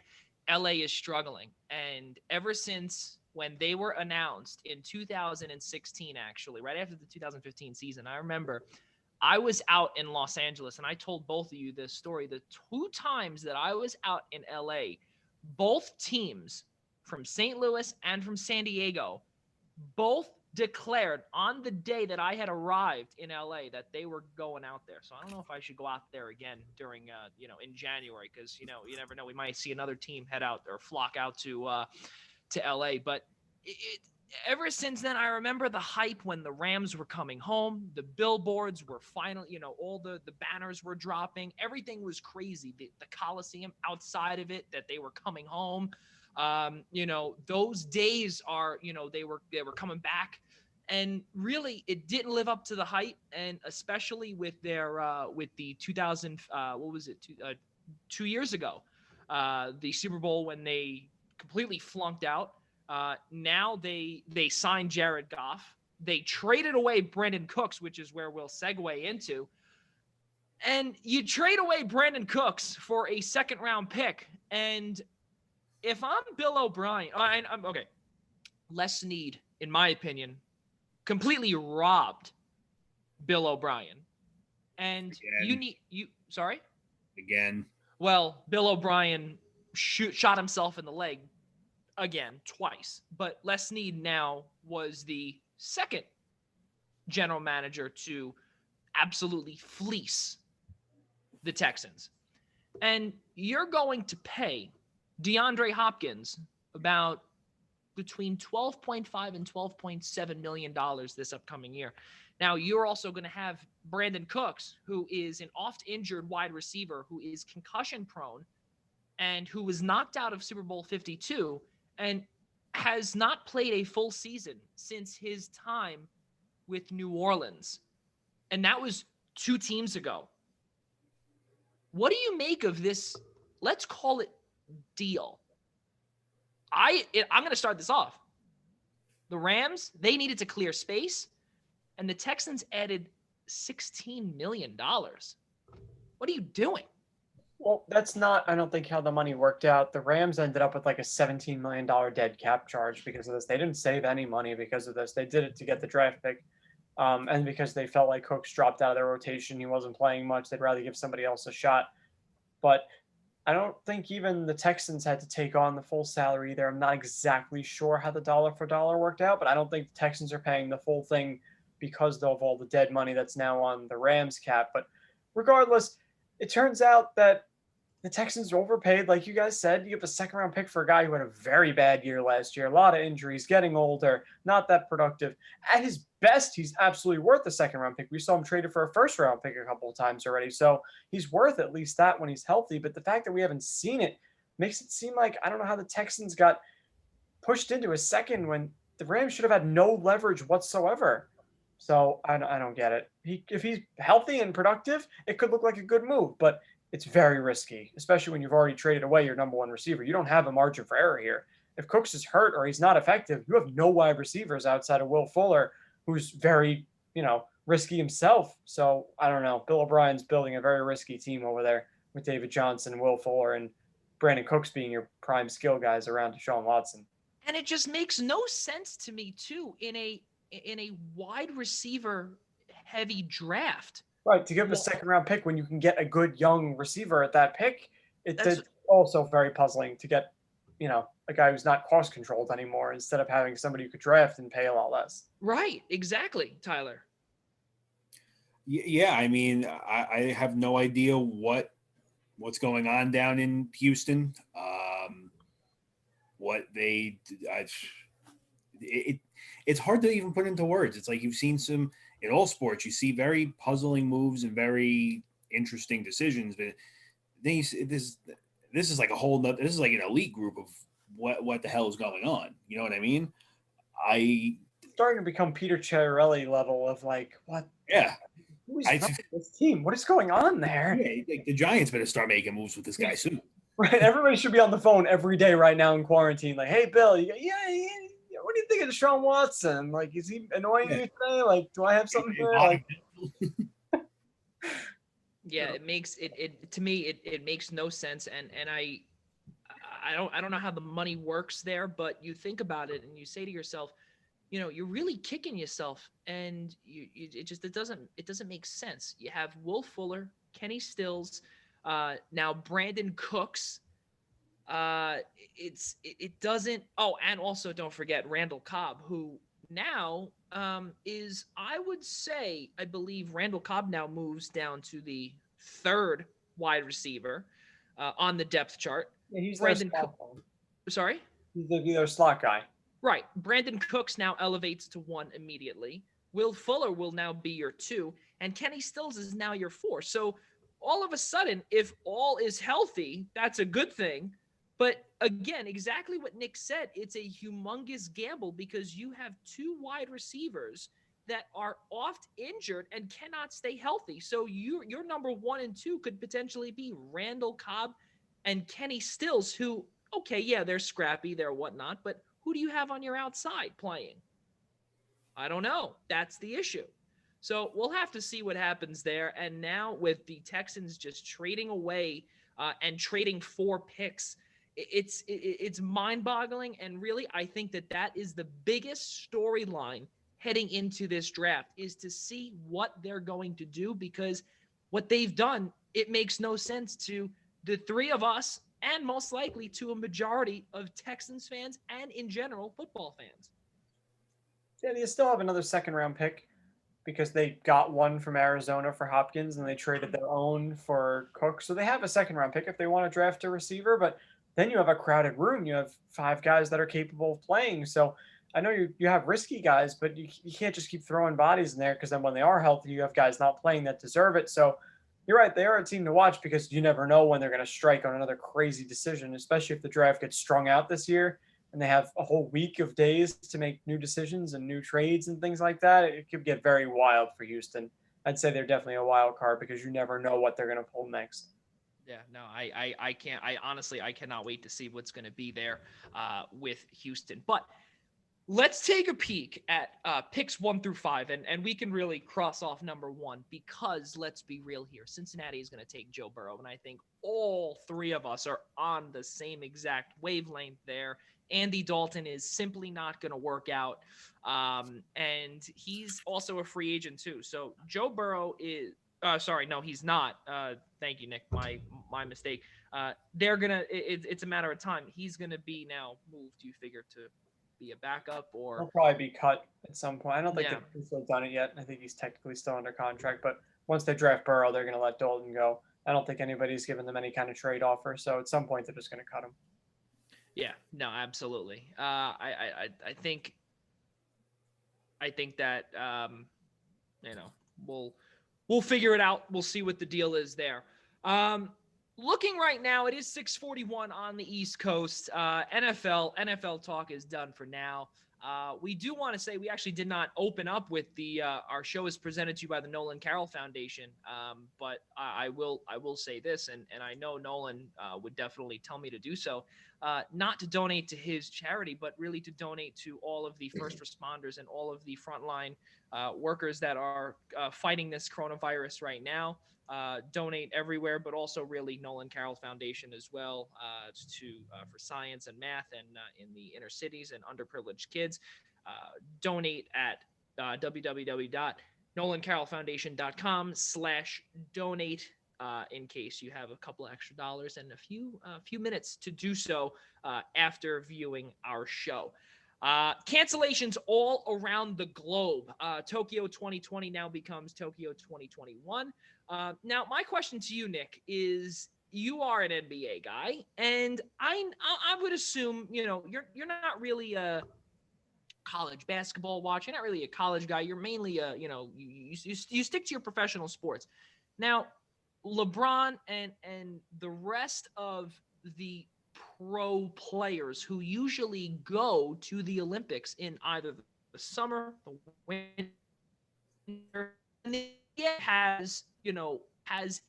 LA is struggling. And ever since when they were announced in 2016, actually, right after the 2015 season, I remember I was out in Los Angeles and I told both of you this story. The two times that I was out in LA, both teams from St. Louis and from San Diego, both declared on the day that I had arrived in LA that they were going out there. So I don't know if I should go out there again during, in January, because, you never know. We might see another team head out or flock out to LA. But ever since then, I remember the hype when the Rams were coming home. The billboards were finally, all the banners were dropping. Everything was crazy. The Coliseum outside of it, that they were coming home. Those days are, they were coming back, and really it didn't live up to the hype. And especially with their, with the 2000, 2 years ago, the Super Bowl, when they completely flunked out. Now they signed Jared Goff. They traded away Brandon Cooks, which is where we'll segue into. And you trade away Brandon Cooks for a second-round pick. And if I'm Bill O'Brien, I'm okay. Les Snead, in my opinion, completely robbed Bill O'Brien. And Again. Sorry? Again. Well, Bill O'Brien shot himself in the leg again, twice. But Les Snead now was the second general manager to absolutely fleece the Texans. And you're going to pay DeAndre Hopkins about between $12.5 and $12.7 million this upcoming year. Now, you're also going to have Brandon Cooks, who is an oft-injured wide receiver, who is concussion-prone, and who was knocked out of Super Bowl 52 and has not played a full season since his time with New Orleans. And that was 2 teams ago. What do you make of this let's call it deal. I'm going to start this off. The Rams, they needed to clear space, and the Texans added $16 million. What are you doing? Well, that's not, I don't think, how the money worked out. The Rams ended up with like a $17 million dead cap charge because of this. They didn't save any money because of this. They did it to get the draft pick. And because they felt like Cooks dropped out of their rotation, he wasn't playing much. They'd rather give somebody else a shot. But I don't think even the Texans had to take on the full salary there. I'm not exactly sure how the dollar for dollar worked out, but I don't think the Texans are paying the full thing because of all the dead money that's now on the Rams cap. But regardless, it turns out that the Texans are overpaid, like you guys said. You have a second-round pick for a guy who had a very bad year last year, a lot of injuries, getting older, not that productive. At his best, he's absolutely worth a second-round pick. We saw him traded for a first-round pick a couple of times already, so he's worth at least that when he's healthy. But the fact that we haven't seen it makes it seem like I don't know how the Texans got pushed into a second when the Rams should have had no leverage whatsoever. So I don't get it. If he's healthy and productive, it could look like a good move, but it's very risky, especially when you've already traded away your number one receiver. You don't have a margin for error here. If Cooks is hurt or he's not effective, you have no wide receivers outside of Will Fuller, who's very, risky himself. So I don't know. Bill O'Brien's building a very risky team over there with David Johnson, Will Fuller, and Brandon Cooks being your prime skill guys around Deshaun Watson. And it just makes no sense to me, too, in a wide receiver heavy draft. Right, to give him a second-round pick when you can get a good young receiver at that pick, it's also very puzzling to get, a guy who's not cost-controlled anymore instead of having somebody who could draft and pay a lot less. Right, exactly, Tyler. Yeah, I mean, I have no idea what's going on down in Houston. It's hard to even put into words. It's like you've seen some in all sports. You see very puzzling moves and very interesting decisions, but then you see this is like a whole nother. This is like an elite group of what the hell is going on. You know what I mean? It's starting to become Peter Chiarelli level of like what? Yeah. Who's this team? What is going on there? Yeah, like the Giants better start making moves with this guy soon. Right. Everybody should be on the phone every day right now in quarantine. Like, hey, Bill, what do you think of Deshaun Watson? Like, is he annoying you today? Like, do I have something there? Like, yeah, it makes it to me. It makes no sense, and I don't know how the money works there. But you think about it, and you say to yourself, you're really kicking yourself, and it doesn't make sense. You have Will Fuller, Kenny Stills, now Brandon Cooks. It doesn't. Oh, and also don't forget Randall Cobb, who now is, I would say, I believe Randall Cobb now moves down to the third wide receiver on the depth chart. Yeah, he's Brandon Sorry? He's their slot guy. Right. Brandon Cooks now elevates to 1 immediately. Will Fuller will now be your 2, and Kenny Stills is now your 4. So all of a sudden, if all is healthy, that's a good thing. But again, exactly what Nick said, it's a humongous gamble because you have 2 wide receivers that are oft injured and cannot stay healthy. So your number 1 and 2 could potentially be Randall Cobb and Kenny Stills, who, okay, yeah, they're scrappy, they're whatnot, but who do you have on your outside playing? I don't know. That's the issue. So we'll have to see what happens there. And now with the Texans just trading away and trading 4 picks, it's mind-boggling. And really, I think that is the biggest storyline heading into this draft, is to see what they're going to do, because what they've done, it makes no sense to the 3 of us, and most likely to a majority of Texans fans and in general football fans. Yeah, they still have another second-round pick because they got one from Arizona for Hopkins and they traded their own for Cook. So they have a second-round pick if they want to draft a receiver, but then you have a crowded room. You have 5 guys that are capable of playing. So I know you have risky guys, but you can't just keep throwing bodies in there, because then when they are healthy, you have guys not playing that deserve it. So you're right. They are a team to watch because you never know when they're going to strike on another crazy decision, especially if the draft gets strung out this year and they have a whole week of days to make new decisions and new trades and things like that. It could get very wild for Houston. I'd say they're definitely a wild card because you never know what they're going to pull next. Yeah, no, I can't. I honestly, I cannot wait to see what's going to be there with Houston. But let's take a peek at picks 1 through 5, and we can really cross off number 1 because let's be real here. Cincinnati is going to take Joe Burrow, and I think all three of us are on the same exact wavelength there. Andy Dalton is simply not going to work out, and he's also a free agent too. So Joe Burrow is. Sorry, no, he's not. Thank you, Nick. My mistake. They're gonna. It's a matter of time. He's gonna be now moved. You figure to be a backup or He'll probably be cut at some point. I don't think Yeah. they've still done it yet. I think he's technically still under contract, but once they draft Burrow, they're going to let Dalton go. I don't think anybody's given them any kind of trade offer, so at some point they're just going to cut him. Yeah, no, absolutely. I think that we'll figure it out. We'll see what the deal is there. Looking right now, it is 6:41 on the East Coast. NFL talk is done for now. We do want to say we actually did not open up with the our show is presented to you by the Nolan Carroll Foundation. But I will say this, and I know Nolan would definitely tell me to do so, not to donate to his charity, but really to donate to all of the first responders and all of the frontline workers that are fighting this coronavirus right now. Donate everywhere, but also really Nolan Carroll Foundation as well for science and math and in the inner cities and underprivileged kids. Donate at www.nolancarrollfoundation.com/donate in case you have a couple extra dollars and a few minutes to do so after viewing our show. Cancellations all around the globe. Tokyo 2020 now becomes Tokyo 2021. Now, my question to you, Nick, is you are an NBA guy, and I would assume you're not really a college basketball watcher. You're not really a college guy. You're mainly you stick to your professional sports. Now, LeBron and the rest of the pro players who usually go to the Olympics in either the summer, the winter, and it has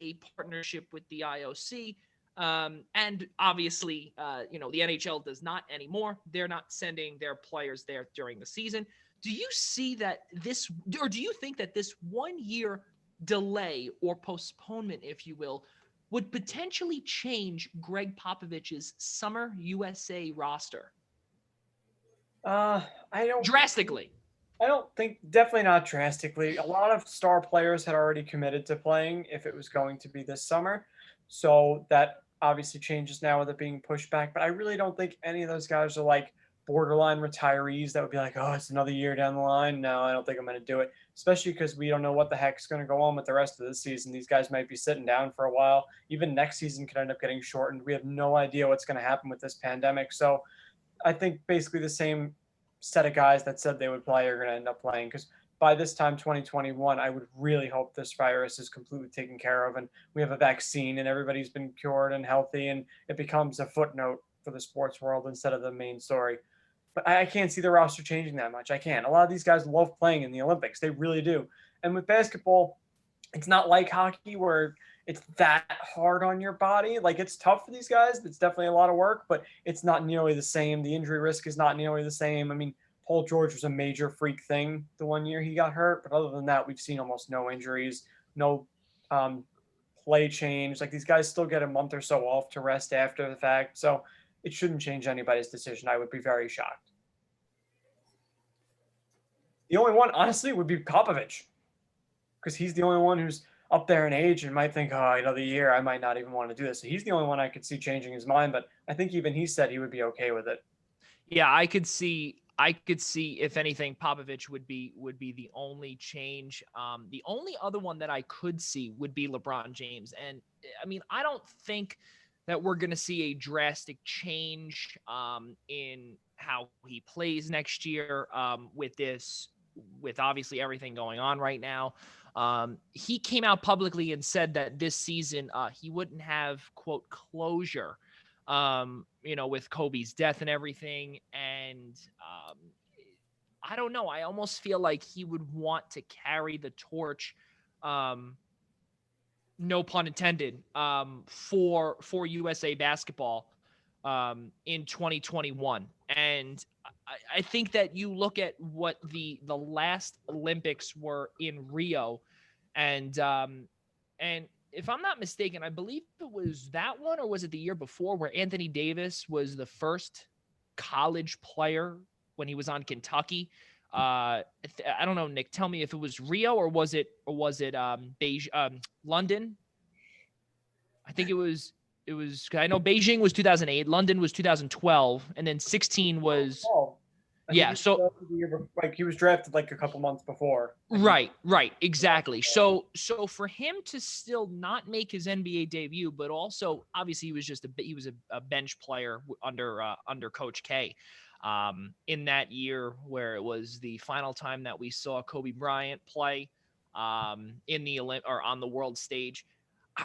a partnership with the IOC. And obviously, the NHL does not anymore. They're not sending their players there during the season. Do you see that or do you think that this 1 year delay or postponement, if you will, would potentially change Greg Popovich's Summer USA roster? I don't drastically. I don't think, definitely not drastically. A lot of star players had already committed to playing if it was going to be this summer. So that obviously changes now with it being pushed back. But I really don't think any of those guys are like borderline retirees that would be like, oh, it's another year down the line. No, I don't think I'm going to do it, especially because we don't know what the heck's going to go on with the rest of the season. These guys might be sitting down for a while. Even next season could end up getting shortened. We have no idea what's going to happen with this pandemic. So I think basically the same set of guys that said they would play are going to end up playing, because by this time 2021 I would really hope this virus is completely taken care of and we have a vaccine and everybody's been cured and healthy and it becomes a footnote for the sports world instead of the main story. But I can't see the roster changing that much. I can't. A lot of these guys love playing in the Olympics. They really do. And with basketball, it's not like hockey where it's that hard on your body. Like, it's tough for these guys. It's definitely a lot of work, but it's not nearly the same. The injury risk is not nearly the same. I mean, Paul George was a major freak thing the 1 year he got hurt, but other than that, we've seen almost no injuries, no play change. Like, these guys still get a month or so off to rest after the fact. So it shouldn't change anybody's decision. I would be very shocked. The only one, honestly, would be Popovich, because he's the only one who's up there in age and might think, oh, another year, I might not even want to do this. So he's the only one I could see changing his mind, but I think even he said he would be okay with it. Yeah, I could see if anything, Popovich would be the only change. The only other one that I could see would be LeBron James. And I mean, I don't think that we're going to see a drastic change in how he plays next year with obviously everything going on right now. He came out publicly and said that this season he wouldn't have, quote, closure, with Kobe's death and everything. And I don't know. I almost feel like he would want to carry the torch, no pun intended, for USA basketball in 2021. And I think that you look at what the last Olympics were in Rio, and if I'm not mistaken, I believe it was that one, or was it the year before, where Anthony Davis was the first college player when he was on Kentucky. I don't know, Nick. Tell me if it was Rio or was it London. I think it was. I know Beijing was 2008, London was 2012, and then 16 was. Yeah, so like he was drafted like a couple months before. Right, exactly. So for him to still not make his NBA debut, but also obviously he was a bench player under Coach K, in that year where it was the final time that we saw Kobe Bryant play in the on the world stage.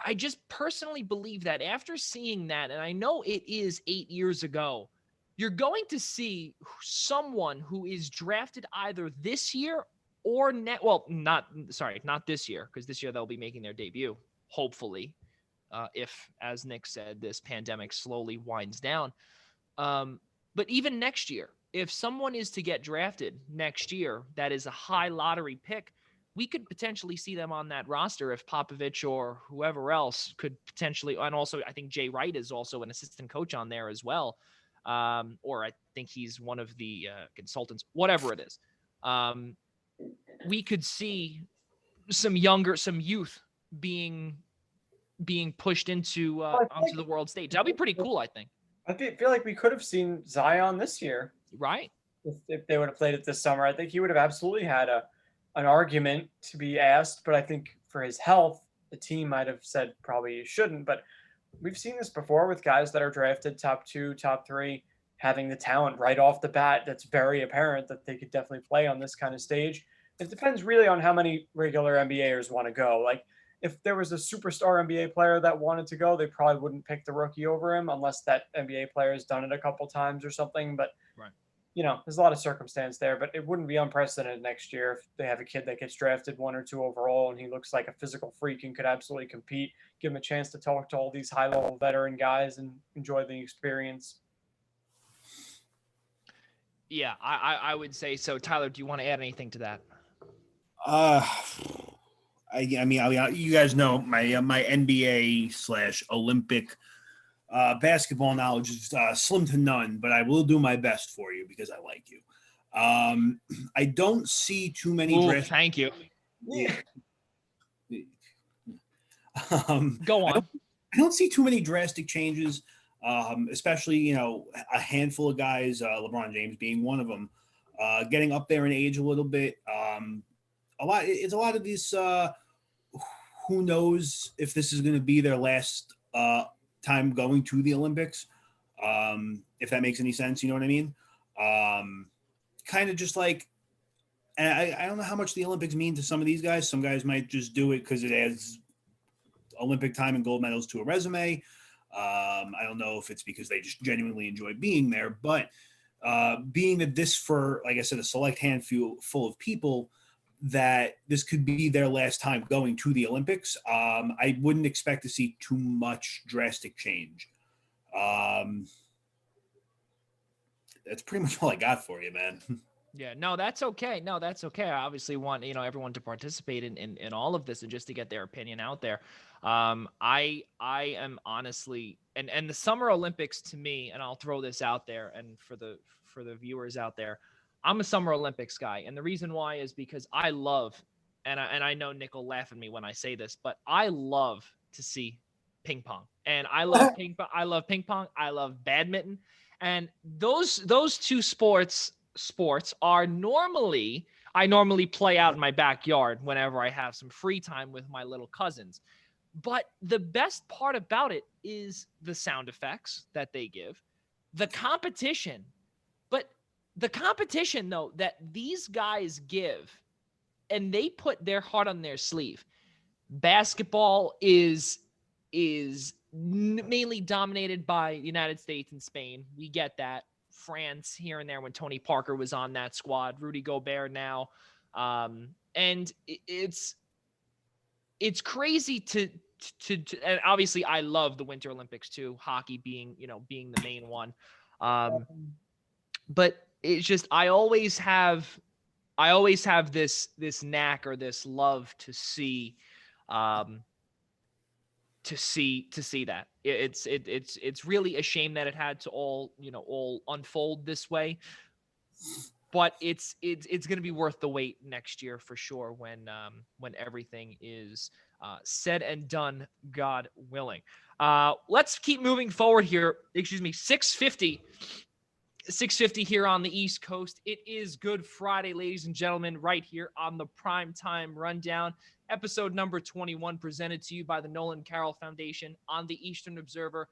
I just personally believe that after seeing that, and I know it is 8 years ago, you're going to see someone who is drafted either this year or not this year, because this year they'll be making their debut, hopefully, if, as Nick said, this pandemic slowly winds down. But even next year, if someone is to get drafted next year, that is a high lottery pick, we could potentially see them on that roster if Popovich or whoever else could potentially, and also I think Jay Wright is also an assistant coach on there as well. Or I think he's one of the consultants, whatever it is. We could see some youth being pushed into onto the world stage. That'd be pretty cool, I think. I feel like we could have seen Zion this year, right? If they would have played it this summer, I think he would have absolutely had an argument to be asked. But I think for his health, the team might have said probably you shouldn't. But we've seen this before with guys that are drafted top 2, top 3, having the talent right off the bat. That's very apparent that they could definitely play on this kind of stage. It depends really on how many regular NBAers want to go. Like if there was a superstar NBA player that wanted to go, they probably wouldn't pick the rookie over him unless that NBA player has done it a couple times or something. But, right. There's a lot of circumstance there, but it wouldn't be unprecedented next year if they have a kid that gets drafted 1 or 2 overall and he looks like a physical freak and could absolutely compete. Give him a chance to talk to all these high-level veteran guys and enjoy the experience. Yeah, I would say so. Tyler, do you want to add anything to that? I mean, you guys know my my NBA / Olympic basketball knowledge is slim to none, but I will do my best for you because I like you. I don't see too many drafts. Thank you. Yeah. Go on. I don't see too many drastic changes, especially a handful of guys, LeBron James being one of them, getting up there in age a little bit. It's a lot of these. Who knows if this is going to be their last time going to the Olympics? If that makes any sense, you know what I mean? Kind of just like, and I don't know how much the Olympics mean to some of these guys. Some guys might just do it because it adds Olympic time and gold medals to a resume. I don't know if it's because they just genuinely enjoy being there, but being that this, for, like I said, a select handful of people, that this could be their last time going to the Olympics, I wouldn't expect to see too much drastic change. That's pretty much all I got for you, man. Yeah, no, that's okay. I obviously want, everyone to participate in all of this and just to get their opinion out there. I am honestly, and the Summer Olympics to me, and I'll throw this out there, and for the viewers out there, I'm a Summer Olympics guy. And the reason why is because I love, and I know Nick will laugh at me when I say this, but I love to see ping pong. And I love ping pong. I love badminton. And those two sports are I normally play out in my backyard whenever I have some free time with my little cousins. But the best part about it is the sound effects that they give, the competition. But the competition, though, that these guys give, and they put their heart on their sleeve. Basketball is mainly dominated by the United States and Spain. We get that. France here and there when Tony Parker was on that squad, Rudy Gobert now. And it's crazy to and obviously I love the Winter Olympics too, hockey being the main one. But it's just I always have this knack or this love to see that. It's really a shame that it had to all unfold this way. But it's going to be worth the wait next year for sure when everything is said and done, God willing. Let's keep moving forward here. 6:50 here on the East Coast. It is Good Friday, ladies and gentlemen, right here on the Primetime Rundown. Episode number 21, presented to you by the Nolan Carroll Foundation on the Eastern Observer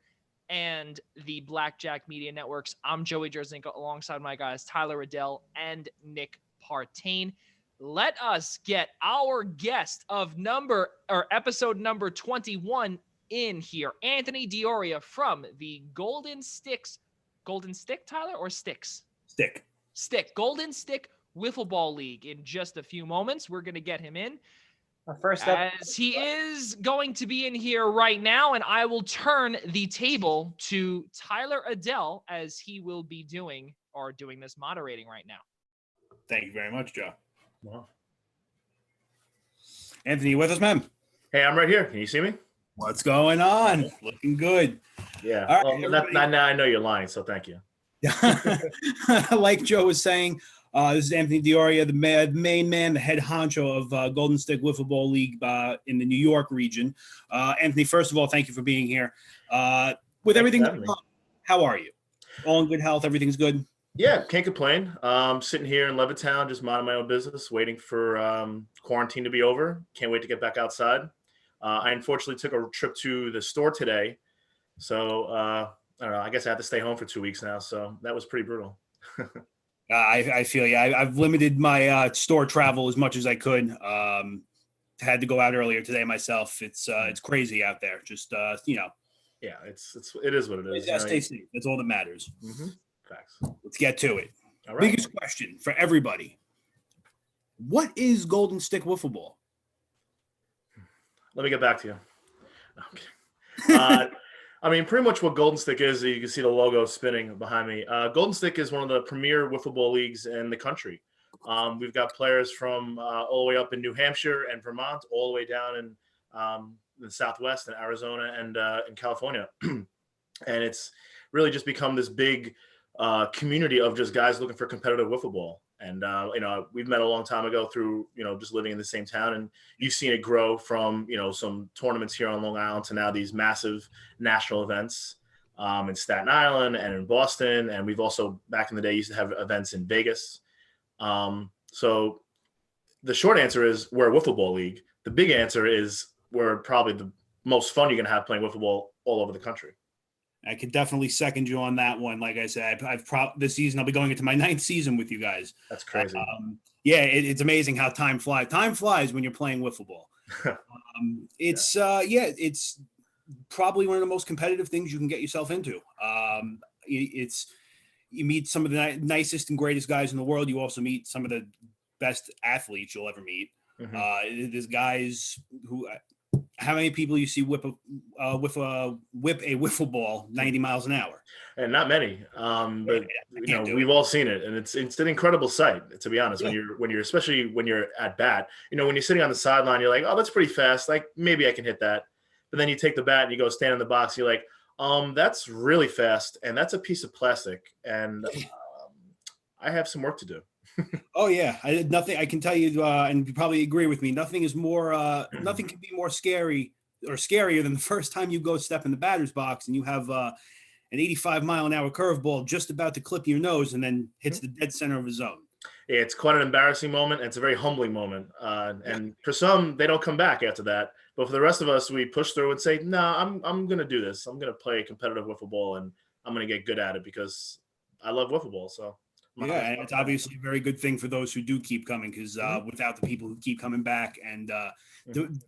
and the Blackjack Media Networks. I'm Joey Jarzynka alongside my guys Tyler Adelle and Nick Partain. Let us get our guest of episode number 21 in here. Anthony Dioria from the Golden Stick, Tyler, or Sticks? Stick. Golden Stick Wiffle Ball League in just a few moments. We're going to get him in. Our first up, as he is going to be in here right now, and I will turn the table to Tyler Adelle as he will be doing this moderating right now. Thank you very much, Joe. Wow. Anthony, you with us, man? Hey, I'm right here. Can you see me? What's going on? Looking good. Yeah. All right, now I know you're lying, so thank you. Like Joe was saying, this is Anthony Dioria, the main man, the head honcho of Golden Stick Wiffle Ball League in the New York region. Anthony, first of all, thank you for being here. With everything, how are you? All in good health? Everything's good? Yeah, can't complain. Sitting here in Levittown, just minding my own business, waiting for quarantine to be over. Can't wait to get back outside. I unfortunately took a trip to the store today, so I don't know. I guess I have to stay home for 2 weeks now, so that was pretty brutal. I feel you. I've limited my store travel as much as I could. Had to go out earlier today myself. It's crazy out there. Just Yeah, it is what it is. Stay safe. That's all that matters. Mm-hmm. Facts. Let's get to it. All right. Biggest question for everybody: what is Golden Stick Wiffle Ball? Let me get back to you. Okay. I mean, pretty much what Golden Stick is, you can see the logo spinning behind me. Golden Stick is one of the premier wiffle ball leagues in the country. We've got players from all the way up in New Hampshire and Vermont, all the way down in the Southwest and Arizona and in California. And it's really just become this big community of just guys looking for competitive wiffle ball. And, we've met a long time ago through, just living in the same town, and you've seen it grow from, some tournaments here on Long Island to now these massive national events in Staten Island and in Boston. And we've also, back in the day, used to have events in Vegas. So the short answer is we're a wiffle ball league. The big answer is we're probably the most fun you're going to have playing wiffle ball all over the country. I could definitely second you on that one. Like I said, this season I'll be going into my 9th season with you guys. That's crazy. It's amazing how time flies. Time flies when you're playing wiffle ball. It's probably one of the most competitive things you can get yourself into. You meet some of the nicest and greatest guys in the world. You also meet some of the best athletes you'll ever meet. Mm-hmm. There's guys who. How many people you see whip a wiffle ball 90 miles an hour? And not many, but we've all seen it, and it's an incredible sight. To be honest, Yeah. when you're especially when you're at bat, when you're sitting on the sideline, you're like, oh, that's pretty fast. Like maybe I can hit that, but then you take the bat and you go stand in the box. You're like, that's really fast, and that's a piece of plastic, and I have some work to do. Oh yeah, I can tell you, and you probably agree with me. Nothing is more, nothing can be more scary or scarier than the first time you go step in the batter's box and you have an 85-mile-an-hour curveball just about to clip your nose and then hits the dead center of the zone. Yeah, it's quite an embarrassing moment. And it's a very humbling moment, and for some, they don't come back after that. But for the rest of us, we push through and say, "No, I'm going to do this. I'm going to play competitive wiffle ball, and I'm going to get good at it because I love wiffle ball." So. Yeah, and it's obviously a very good thing for those who do keep coming, because without the people who keep coming back and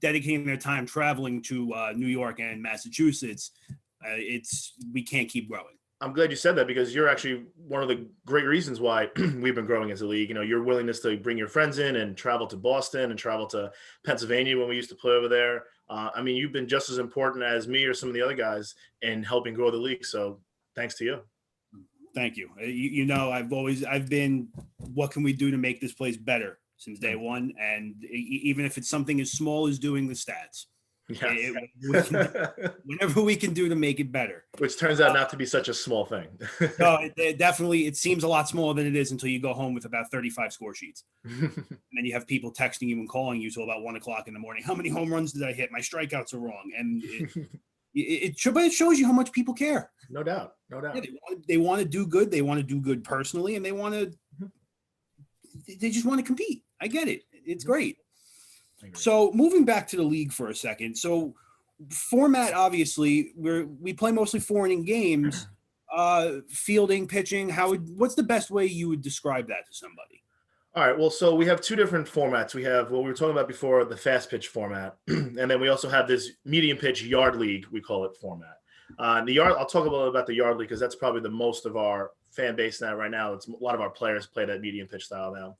dedicating their time traveling to New York and Massachusetts, we can't keep growing. I'm glad you said that, because you're actually one of the great reasons why we've been growing as a league. Your willingness to bring your friends in and travel to Boston and travel to Pennsylvania when we used to play over there. You've been just as important as me or some of the other guys in helping grow the league. So thanks to you. Thank you. I've been, what can we do to make this place better since day one? And even if it's something as small as doing the stats, yes. whenever we can do to make it better. Which turns out not to be such a small thing. No, it seems a lot smaller than it is until you go home with about 35 score sheets. And then you have people texting you and calling you till about 1 o'clock in the morning. How many home runs did I hit? My strikeouts are wrong. And it shows you how much people care. No doubt. Yeah, they want to do good. They want to do good personally, and they just want to compete. I get it. It's great. So moving back to the league for a second. So format, obviously, we play mostly 4-inning games. Fielding, pitching. What's the best way you would describe that to somebody? All right. Well, so we have two different formats. We have what we were talking about before, the fast pitch format, and then we also have this medium pitch yard league, we call it, format. The yard, I'll talk a little about the yard league because that's probably the most of our fan base now right now. It's a lot of our players play that medium pitch style now.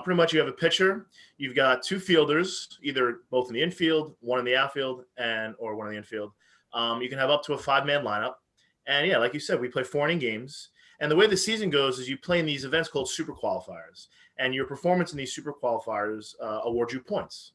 Pretty much you have a pitcher, you've got two fielders, either both in the infield, one in the outfield, or one in the infield. You can have up to a 5-man lineup. And yeah, like you said, we play 4-inning games. And the way the season goes is you play in these events called super qualifiers. And your performance in these super qualifiers awards you points.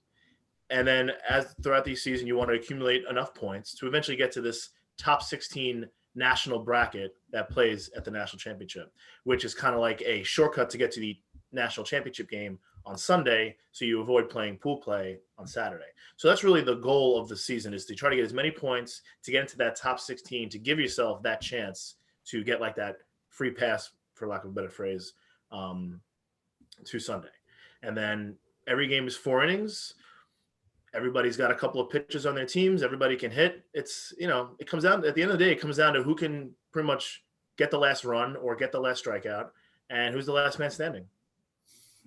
And then as throughout the season, you want to accumulate enough points to eventually get to this top 16 national bracket that plays at the national championship, which is kind of like a shortcut to get to the national championship game on Sunday, so you avoid playing pool play on Saturday. So that's really the goal of the season, is to try to get as many points to get into that top 16, to give yourself that chance to get like that free pass, for lack of a better phrase, to Sunday. And then every game is 4 innings. Everybody's got a couple of pitchers on their teams. Everybody can hit. It's, it comes down, at the end of the day, it comes down to who can pretty much get the last run or get the last strikeout, and who's the last man standing.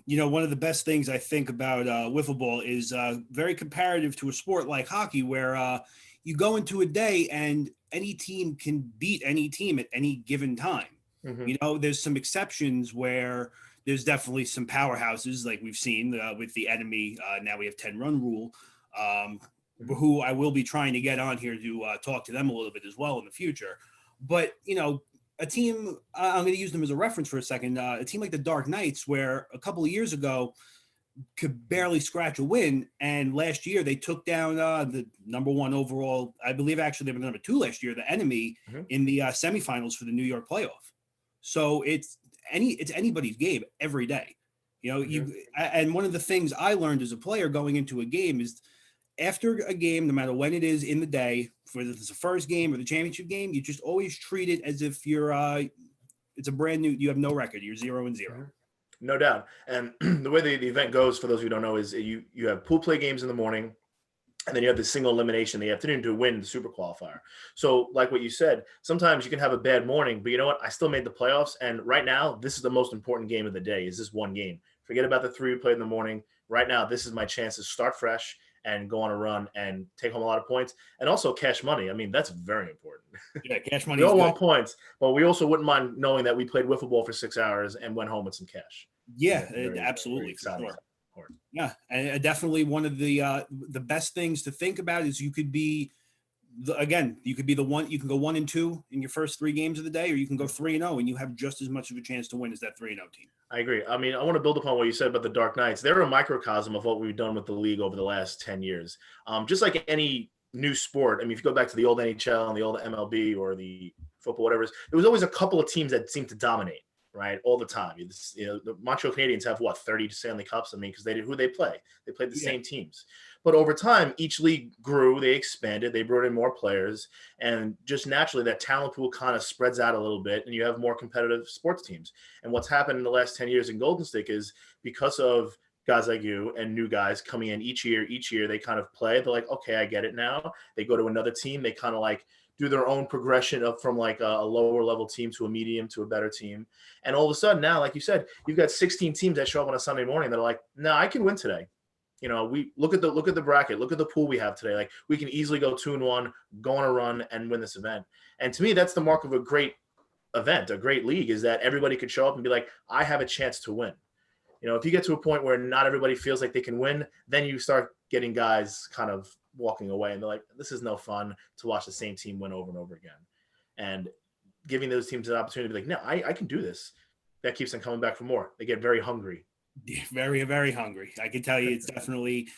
One of the best things I think about wiffle ball is very comparative to a sport like hockey, where you go into a day and any team can beat any team at any given time. Mm-hmm. There's some exceptions where there's definitely some powerhouses, like we've seen with the enemy. Now we have 10-run rule, who I will be trying to get on here to talk to them a little bit as well in the future. But, a team, I'm going to use them as a reference for a second, a team like the Dark Knights, where a couple of years ago could barely scratch a win. And last year they took down the number 1 overall, I believe actually they were number 2 last year, the enemy, in the semifinals for the New York playoff. So it's anybody's game every day. And one of the things I learned as a player going into a game is, after a game, no matter when it is in the day, whether it's the first game or the championship game, you just always treat it as if you're it's a brand new, you have no record, you're 0-0. No doubt. And the way the event goes, for those who don't know, is you have pool play games in the morning, and then you have the single elimination in the afternoon to win the super qualifier. So like what you said, sometimes you can have a bad morning, but you know what? I still made the playoffs. And right now, this is the most important game of the day, is this one game. Forget about the 3 we played in the morning. Right now, this is my chance to start fresh and go on a run and take home a lot of points, and also cash money. I mean, that's very important. Yeah, cash money. We all want points, but we also wouldn't mind knowing that we played wiffle ball for 6 hours and went home with some cash. Yeah, absolutely. For sure. Yeah, and definitely one of the best things to think about is you could be the one. You can go 1-2 in your first 3 games of the day, or you can go 3-0, and you have just as much of a chance to win as that 3-0 team. I agree. I mean, I want to build upon what you said about the Dark Knights. They're a microcosm of what we've done with the league over the last 10 years. Just like any new sport. I mean, if you go back to the old NHL and the old MLB or the football, whatever, there was always a couple of teams that seemed to dominate, right, all the time. The Montreal Canadiens have 30 Stanley Cups. I mean, because who they play? They played the same teams. But over time, each league grew, they expanded, they brought in more players, and just naturally that talent pool kind of spreads out a little bit, and you have more competitive sports teams. And what's happened in the last 10 years in Golden Stick is, because of guys like you and new guys coming in each year, they kind of play. They're like, okay, I get it now. They go to another team. They kind of like do their own progression up from like a lower level team to a medium to a better team. And all of a sudden now, like you said, you've got 16 teams that show up on a Sunday morning that are like, no, I can win today. We look at the bracket, look at the pool we have today. Like, we can easily go 2-1, go on a run, and win this event. And to me, that's the mark of a great event, a great league, is that everybody could show up and be like, I have a chance to win. If you get to a point where not everybody feels like they can win, then you start getting guys kind of walking away and they're like, this is no fun to watch the same team win over and over again. And giving those teams an opportunity to be like, no, I can do this. That keeps them coming back for more. They get very hungry. Very, very hungry. I can tell you it's definitely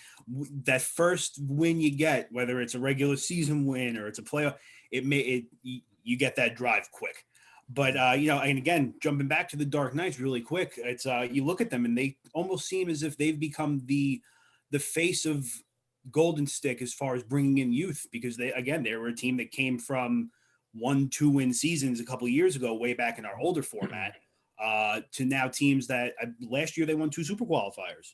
that first win you get, whether it's a regular season win or it's a playoff, you get that drive quick. But, and again, jumping back to the Dark Knights really quick, it's you look at them and they almost seem as if they've become the face of Golden Stick as far as bringing in youth, because they were a team that came from 1-2 win seasons a couple of years ago, way back in our older format, to now teams that last year they won 2 super qualifiers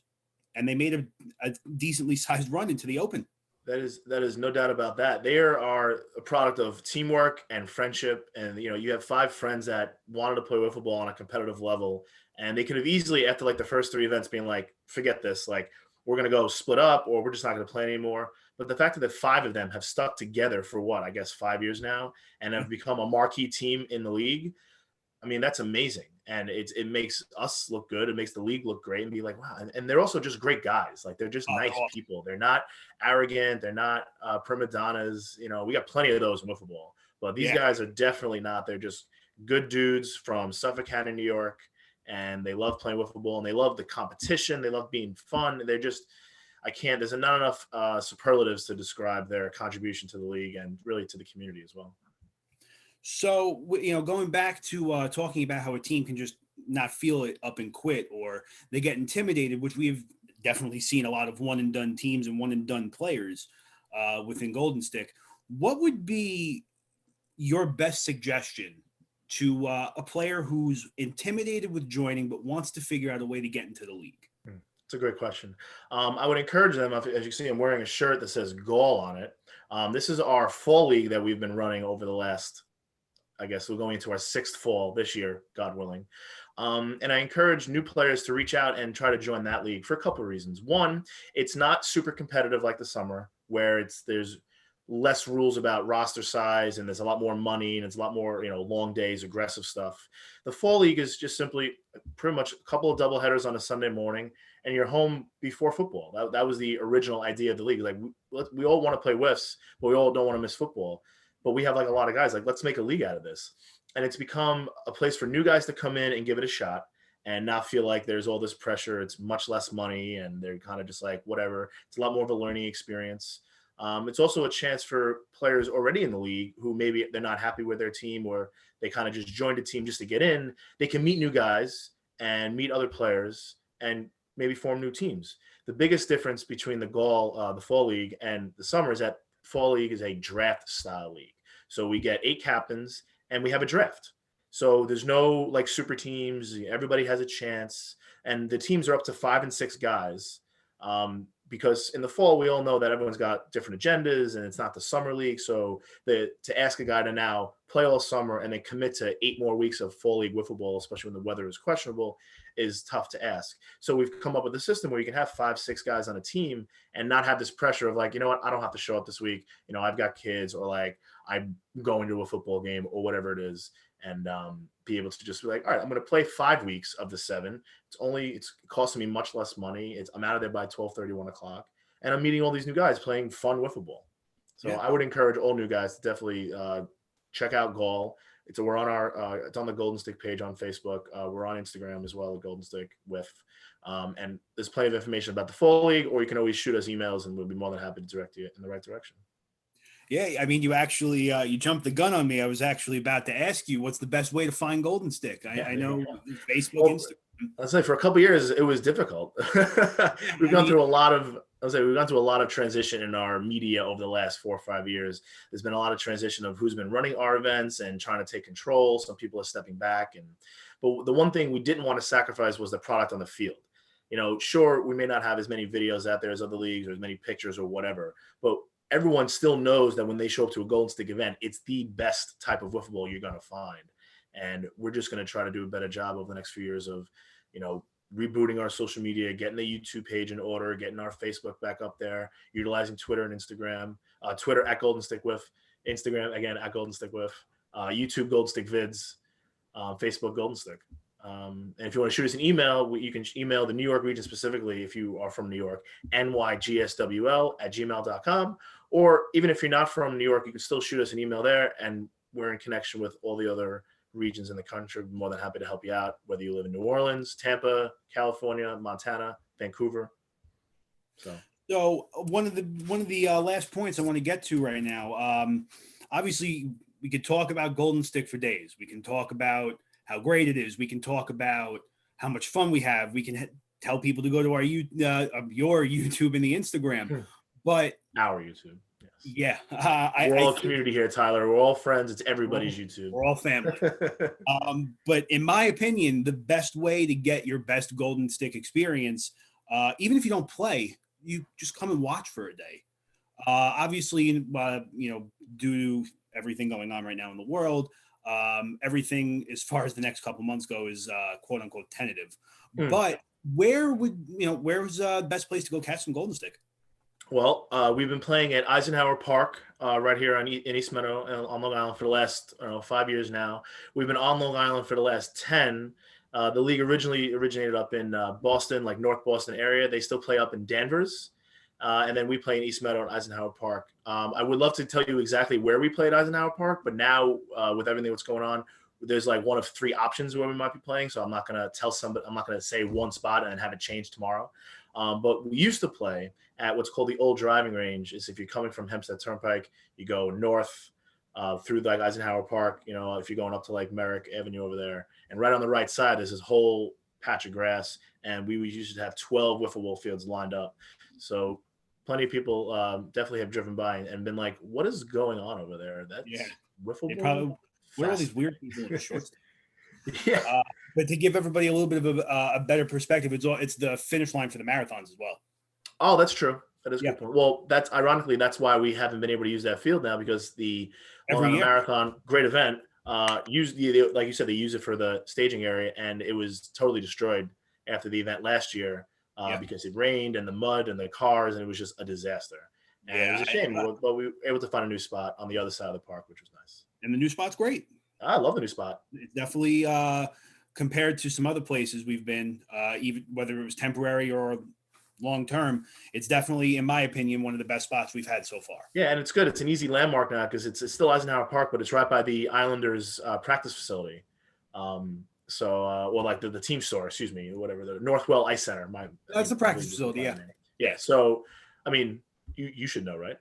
and they made a decently sized run into the Open. That is no doubt about that. They are a product of teamwork and friendship. And, you have 5 friends that wanted to play wiffle ball on a competitive level. And they could have easily, after like the first 3 events, being like, forget this, like we're going to go split up or we're just not going to play anymore. But the fact that 5 of them have stuck together for 5 years now and have become a marquee team in the league, I mean, that's amazing. And it makes us look good. It makes the league look great and be like, wow. And they're also just great guys. Like, they're just nice people. They're not arrogant. They're not prima donnas. We got plenty of those in wiffle ball. But these guys are definitely not. They're just good dudes from Suffolk County, New York. And they love playing wiffle ball. And they love the competition. They love being fun. They're just – there's not enough superlatives to describe their contribution to the league and really to the community as well. So, going back to talking about how a team can just not feel it up and quit, or they get intimidated, which we've definitely seen a lot of one and done teams and one and done players within Golden Stick. What would be your best suggestion to a player who's intimidated with joining but wants to figure out a way to get into the league? It's a great question. I would encourage them, as you can see, I'm wearing a shirt that says Gall on it. This is our fall league that we've been running over the last, I guess we're going into our 6th fall this year, God willing. And I encourage new players to reach out and try to join that league for a couple of reasons. One, it's not super competitive like the summer, where there's less rules about roster size and there's a lot more money and it's a lot more, long days, aggressive stuff. The fall league is just simply pretty much a couple of doubleheaders on a Sunday morning and you're home before football. That was the original idea of the league. Like, we all want to play whiffs, but we all don't want to miss football. But we have like a lot of guys, like, let's make a league out of this. And it's become a place for new guys to come in and give it a shot and not feel like there's all this pressure. It's much less money and they're kind of just like, whatever. It's a lot more of a learning experience. It's also a chance for players already in the league who maybe they're not happy with their team or they kind of just joined a team just to get in. They can meet new guys and meet other players and maybe form new teams. The biggest difference between the fall league and the summer is that fall league is a draft style league. So we get 8 captains and we have a draft. So there's no like super teams. Everybody has a chance. And the teams are up to 5 and 6 guys. Because in the fall, we all know that everyone's got different agendas and it's not the summer league. So to ask a guy to now play all summer and then commit to 8 more weeks of fall league wiffle ball, especially when the weather is questionable, is tough to ask. So we've come up with a system where you can have 5, 6 guys on a team and not have this pressure of like, you know what, I don't have to show up this week. I've got kids or like I'm going to a football game or whatever it is. And be able to just be like, all right, I'm going to play 5 weeks of the 7. It's costing me much less money. I'm out of there by 12:30, 1 o'clock. And I'm meeting all these new guys playing fun wiffle ball. So I would encourage all new guys to definitely check out Gall. We're on it's on the Golden Stick page on Facebook. We're on Instagram as well, at Golden Stick Whiff. And there's plenty of information about the fall league, or you can always shoot us emails and we'll be more than happy to direct you in the right direction. Yeah, I mean, you actually you jumped the gun on me. I was actually about to ask you what's the best way to find Golden Stick. I know Facebook, Instagram. I'd say for a couple of years it was difficult. We've gone through a lot of transition in our media over the last 4 or 5 years. There's been a lot of transition of who's been running our events and trying to take control. Some people are stepping back, but the one thing we didn't want to sacrifice was the product on the field. Sure, we may not have as many videos out there as other leagues or as many pictures or whatever, but everyone still knows that when they show up to a Golden Stick event, it's the best type of wiffle ball you're going to find. And we're just going to try to do a better job over the next few years of, rebooting our social media, getting the YouTube page in order, getting our Facebook back up there, utilizing Twitter and Instagram, Twitter at Golden Stick Whiff, Instagram, again, at Golden Stick Whiff, YouTube Golden Stick Vids. Facebook Golden Stick. And if you want to shoot us an email, you can email the New York region specifically if you are from New York, nygswl@gmail.com. Or even if you're not from New York, you can still shoot us an email there, and we're in connection with all the other regions in the country. We're more than happy to help you out, whether you live in New Orleans, Tampa, California, Montana, Vancouver. So one of the last points I want to get to right now, obviously we could talk about Golden Stick for days. We can talk about how great it is. We can talk about how much fun we have. We can tell people to go to our your YouTube and the Instagram, but our YouTube. Yes. Yeah, we're all a community here, Tyler. We're all friends. It's everybody's YouTube. We're all family. But in my opinion, the best way to get your best Golden Stick experience, even if you don't play, you just come and watch for a day. Obviously, due to everything going on right now in the world, everything as far as the next couple months go is quote unquote tentative. But where's the best place to go catch some Golden Stick? Well, we've been playing at Eisenhower Park right here in East Meadow on Long Island for the last 5 years now. We've been on Long Island for the last 10. The league originally originated up in Boston, like North Boston area. They still play up in Danvers. And then we play in East Meadow at Eisenhower Park. I would love to tell you exactly where we play at Eisenhower Park, but now with everything that's going on, there's like one of 3 options where we might be playing. So I'm not going to tell somebody, I'm not going to say one spot and have it change tomorrow. But we used to play at what's called the Old Driving Range. Is if you're coming from Hempstead Turnpike, you go north through like Eisenhower Park, if you're going up to like Merrick Avenue over there, and right on the right side, there's this whole patch of grass. And we used to have 12 wiffle ball fields lined up. So plenty of people definitely have driven by and been like, what is going on over there? That's wiffle ball. What are all these weird people in the shorts? Yeah. But to give everybody a little bit of a better perspective, it's the finish line for the marathons as well. Oh, that's true. That is a good point. Well, that's why we haven't been able to use that field now, because the Long Island Marathon, great event, like you said, they use it for the staging area, and it was totally destroyed after the event last year because it rained and the mud and the cars, and it was just a disaster. And it was a shame, but we were able to find a new spot on the other side of the park, which was nice. And the new spot's great. I love the new spot. It's definitely compared to some other places we've been, even whether it was temporary or long term, it's definitely, in my opinion, one of the best spots we've had so far. Yeah, and it's good. It's an easy landmark now because it's still Eisenhower Park, but it's right by the Islanders practice facility. Like the team store, excuse me, whatever, the Northwell Ice Center. That's the practice facility, yeah. Yeah, so, I mean, you should know, right?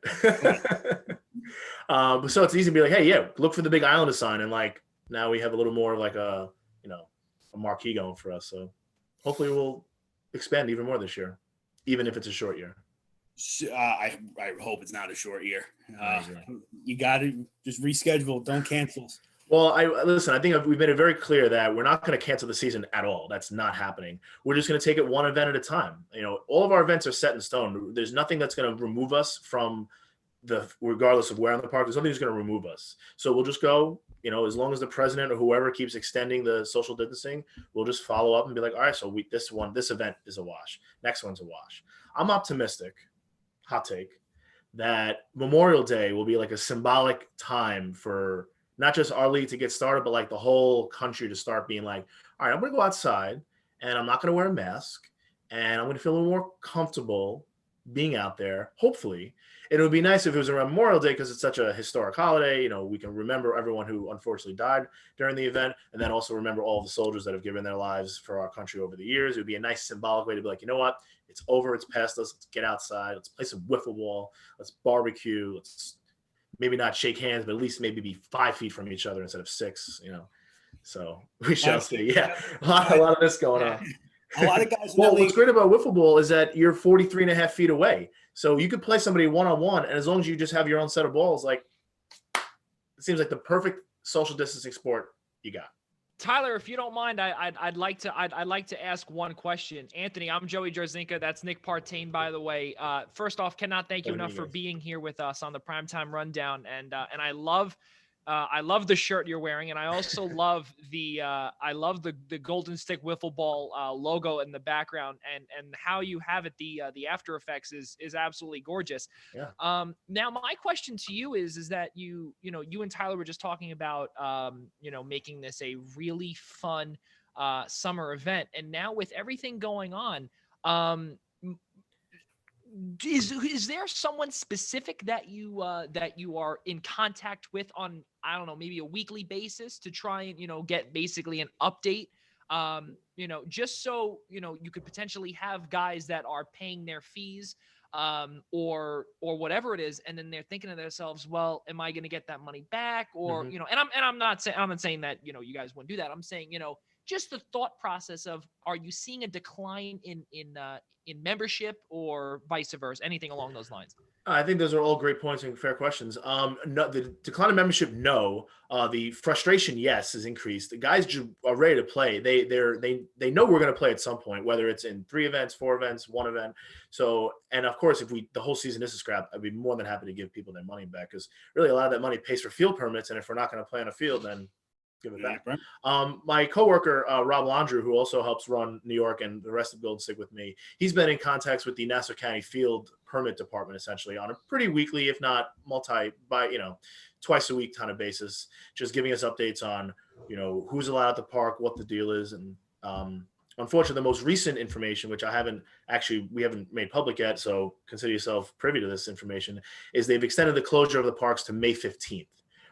So it's easy to be like, hey, look for the big Islander sign, and like now we have a little more of like a marquee going for us. So hopefully we'll expand even more this year, even if it's a short year. I hope it's not a short year. You got to just reschedule. Don't cancel. Well, I think we've made it very clear that we're not going to cancel the season at all. That's not happening. We're just going to take it one event at a time. All of our events are set in stone. There's nothing that's going to remove us from regardless of where on the park. There's nothing that's going to remove us. So we'll just go, as long as the president or whoever keeps extending the social distancing, we'll just follow up and be like, all right, so this event is a wash. Next one's a wash. I'm optimistic, hot take, that Memorial Day will be like a symbolic time for not just our league to get started, but like the whole country to start being like, all right, I'm going to go outside and I'm not going to wear a mask and I'm going to feel a little more comfortable being out there. Hopefully, it would be nice if it was around Memorial Day because it's such a historic holiday. We can remember everyone who unfortunately died during the event, and then also remember all the soldiers that have given their lives for our country over the years. It would be a nice symbolic way to be like, you know what? It's over. It's past us. Let's get outside. Let's play some wiffle ball. Let's barbecue. Let's maybe not shake hands, but at least maybe be 5 feet from each other instead of 6, So we shall see. Yeah, a lot of this going on. A lot of guys. Well, what's great about wiffle ball is that you're 43.5 feet away. So you could play somebody one-on-one, and as long as you just have your own set of balls, like it seems like the perfect social distancing sport you got. Tyler, if you don't mind, I'd like to ask one question. Anthony, I'm Joey Jarzynka. That's Nick Partain, by the way. First off, cannot thank you enough for being here with us on the Primetime Rundown, and I love I love the shirt you're wearing, and I also love the Golden Stick Wiffle Ball logo in the background, and how you have it. The After Effects is absolutely gorgeous. Yeah. Now my question to you is that you and Tyler were just talking about making this a really fun summer event, and now with everything going on, is there someone specific that you are in contact with on, I don't know, maybe a weekly basis to try and get basically an update, just so you could potentially have guys that are paying their fees or whatever it is, and then they're thinking to themselves, well, am I going to get that money back? Or and I'm not saying that you guys wouldn't do that. I'm saying just the thought process of, are you seeing a decline in membership or vice versa, anything along those lines? I think those are all great points and fair questions. No, the decline in membership, no. The frustration, yes, is increased. The guys are ready to play. They know we're going to play at some point, whether it's in 3 events, 4 events, 1 event. So, and of course, if the whole season is a scrap, I'd be more than happy to give people their money back, because really a lot of that money pays for field permits, and if we're not going to play on a field, then give it back. My coworker, Rob Landrew, who also helps run New York and the rest of Golden Stick with me, he's been in contacts with the Nassau County Field Permit Department essentially on a pretty weekly, if not twice a week kind of basis, just giving us updates on, who's allowed at the park, what the deal is. And unfortunately, the most recent information, which we haven't made public yet, so consider yourself privy to this information, is they've extended the closure of the parks to May 15th,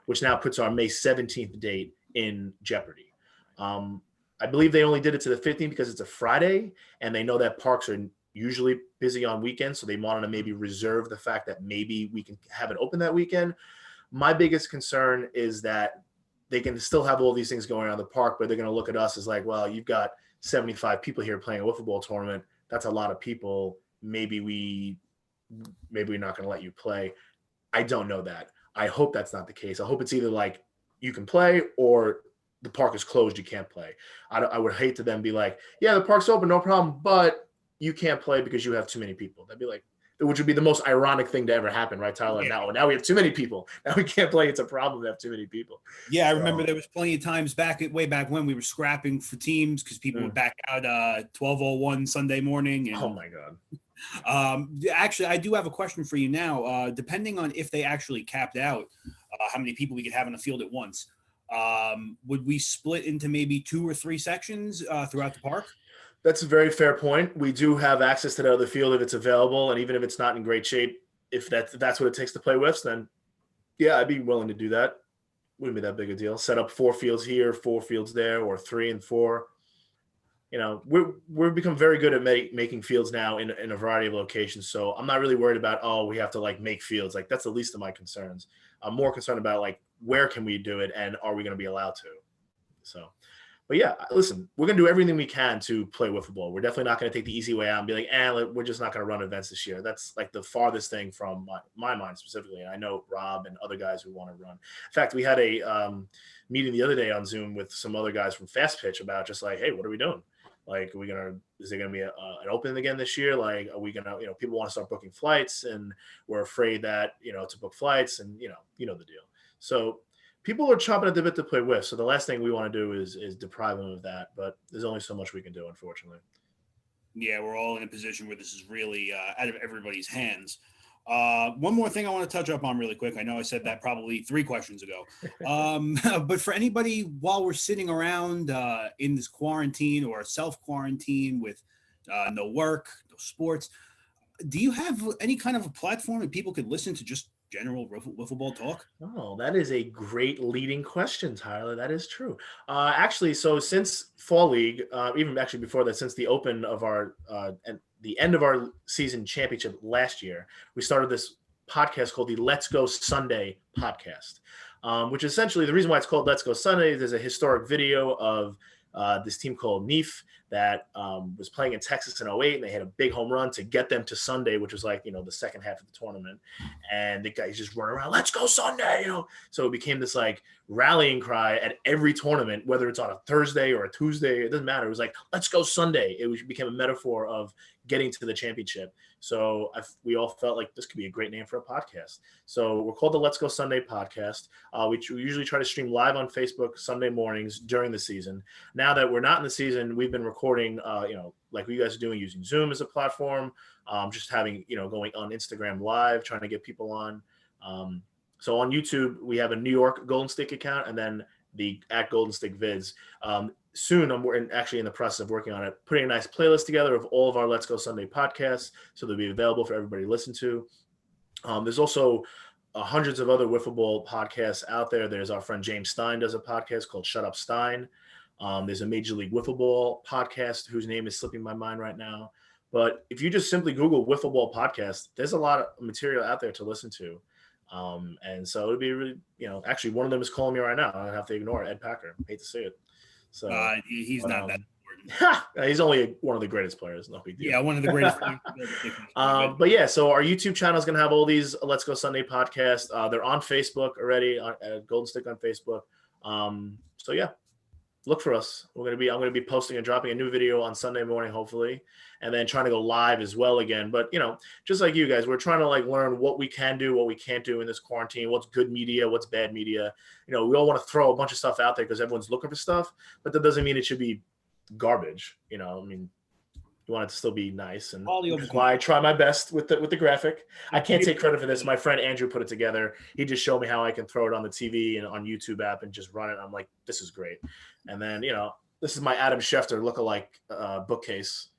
which now puts our May 17th date in jeopardy. I believe they only did it to the 15th because it's a Friday, and they know that parks are usually busy on weekends, so they wanted to maybe reserve the fact that maybe we can have it open that weekend. My biggest concern is that they can still have all these things going on in the park, but they're going to look at us as like, well, you've got 75 people here playing a wiffle ball tournament. That's a lot of people. Maybe we're not going to let you play. I don't know that. I hope that's not the case. I hope it's either like you can play or the park is closed, you can't play. I would hate to then be like, yeah, the park's open, no problem, but you can't play because you have too many people. That'd be like, which would be the most ironic thing to ever happen, right, Tyler? Yeah. Now we have too many people. Now we can't play. It's a problem to have too many people. Yeah, I remember there was plenty of times way back when we were scrapping for teams because people would back out 12:01 Sunday morning. And, oh my God. Actually, I do have a question for you now. Depending on if they actually capped out how many people we could have on the field at once, would we split into maybe 2 or 3 sections throughout the park? That's a very fair point. We do have access to the other field if it's available, and even if it's not in great shape, if that's what it takes to play whiffs, then yeah, I'd be willing to do that. Wouldn't be that big a deal. Set up 4 fields here, 4 fields there, or 3 and 4. We've become very good at making fields now in a variety of locations. So I'm not really worried about, we have to like make fields. Like that's the least of my concerns. I'm more concerned about like, where can we do it and are we going to be allowed to? So, but yeah, listen, we're going to do everything we can to play wiffle ball. We're definitely not going to take the easy way out and be like, we're just not going to run events this year. That's like the farthest thing from my mind specifically. And I know Rob and other guys who want to run. In fact, we had a meeting the other day on Zoom with some other guys from Fast Pitch about just like, hey, what are we doing? Like, is there going to be an opening again this year? Like, are we going to, people want to start booking flights and we're afraid that, to book flights and, the deal. So people are chomping at the bit to play whiff. So the last thing we want to do is deprive them of that. But there's only so much we can do, unfortunately. Yeah, we're all in a position where this is really out of everybody's hands. One more thing I want to touch up on really quick. I know I said that probably 3 questions ago. But for anybody, while we're sitting around in this quarantine or self-quarantine with no work, no sports, do you have any kind of a platform that people could listen to just general wiffle ball talk? Oh, that is a great leading question, Tyler. That is true. Actually, so since Fall League, even actually before that, since the open of our and the end of our season championship last year, we started this podcast called the Let's Go Sunday podcast, which essentially the reason why it's called Let's Go Sunday is there's a historic video of this team called Neef that was playing in Texas in 2008, and they had a big home run to get them to Sunday, which was like, the second half of the tournament. And the guys just running around, let's go Sunday, So it became this like rallying cry at every tournament, whether it's on a Thursday or a Tuesday, it doesn't matter. It was like, let's go Sunday. It became a metaphor of getting to the championship. So we all felt like this could be a great name for a podcast. So we're called the Let's Go Sunday podcast. We usually try to stream live on Facebook Sunday mornings during the season. Now that we're not in the season, we've been recording, like you guys are doing, using Zoom as a platform, just having, going on Instagram live, trying to get people on. So on YouTube, we have a New York Golden Stick account and then the @Golden Stick Vids. Soon, we're actually in the process of working on it, putting a nice playlist together of all of our Let's Go Sunday podcasts, so they'll be available for everybody to listen to. There's also hundreds of other wiffle ball podcasts out there. There's our friend James Stein does a podcast called Shut Up Stein. There's a Major League Wiffle Ball podcast whose name is slipping my mind right now. But if you just simply Google Wiffle Ball podcast, there's a lot of material out there to listen to. And so it'd be really, actually one of them is calling me right now. I have to ignore it, Ed Packer. Hate to see it. So he's not that important. He's only one of the greatest players. No big deal. Yeah, one of the greatest. But yeah, so our YouTube channel is going to have all these Let's Go Sunday podcasts. They're on Facebook already, at Golden Stick on Facebook. So yeah, look for us. I'm going to be posting and dropping a new video on Sunday morning, hopefully, and then trying to go live as well again. But just like you guys, we're trying to learn what we can do, what we can't do in this quarantine, what's good media, what's bad media. We all want to throw a bunch of stuff out there because everyone's looking for stuff, but that doesn't mean it should be garbage. You want it to still be nice, and that's why I try my best with the graphic. I can't take credit for this. My friend Andrew put it together. He just showed me how I can throw it on the TV and on YouTube app and just run it. I'm like, this is great. And then this is my Adam Schefter lookalike bookcase.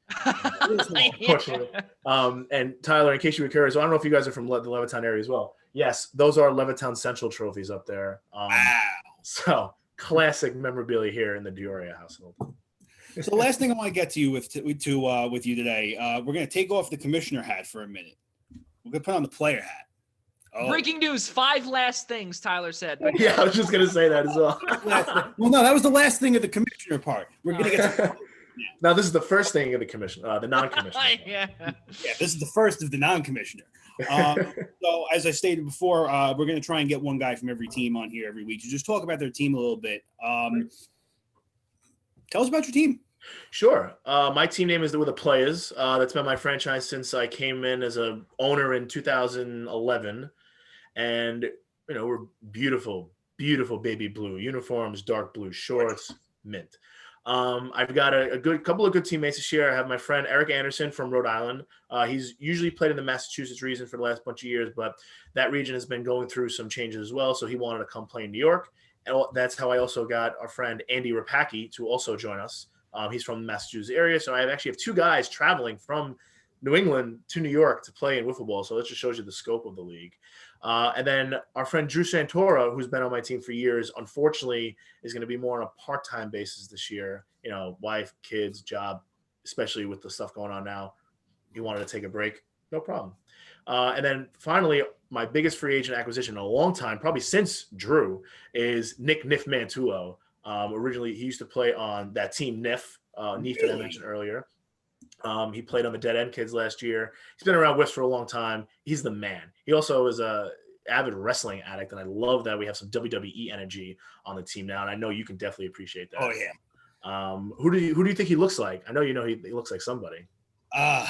Unfortunately. And Tyler, in case you were curious, I don't know if you guys are from the Levittown area as well. Yes, those are Levittown Central trophies up there. Wow. So classic memorabilia here in the Dioria household. So the last thing I want to get to you with you today, we're going to take off the commissioner hat for a minute. We're going to put on the player hat. Oh. Breaking news, 5 last things, Tyler said. Yeah, I was just going to say that as well. Well, no, that was the last thing of the commissioner part. We're going to get to now, this is the first thing of the commission, the non-commissioner. Yeah, this is the first of the non-commissioner. So as I stated before, we're going to try and get one guy from every team on here every week to just talk about their team a little bit. Tell us about your team. Sure. My team name is the Players. That's been my franchise since I came in as a owner in 2011. And, we're beautiful, beautiful baby blue uniforms, dark blue shorts, mint. I've got a couple of good teammates this year. I have my friend Eric Anderson from Rhode Island. He's usually played in the Massachusetts region for the last bunch of years, but that region has been going through some changes as well. So he wanted to come play in New York. And that's how I also got our friend Andy Rapacki to also join us. He's from the Massachusetts area. So I actually have 2 guys traveling from New England to New York to play in wiffle ball. So that just shows you the scope of the league. And then our friend Drew Santora, who's been on my team for years, unfortunately is going to be more on a part-time basis this year. Wife, kids, job, especially with the stuff going on now. He wanted to take a break. No problem. And then finally, my biggest free agent acquisition in a long time, probably since Drew, is Nick Niff Mantulo. Originally, he used to play on that team Niff that I mentioned earlier. He played on the Dead End Kids last year. He's been around West for a long time. He's the man. He also is a avid wrestling addict, and I love that we have some WWE energy on the team now, and I know you can definitely appreciate that. Oh, yeah. Who do you think he looks like? I know he looks like somebody. I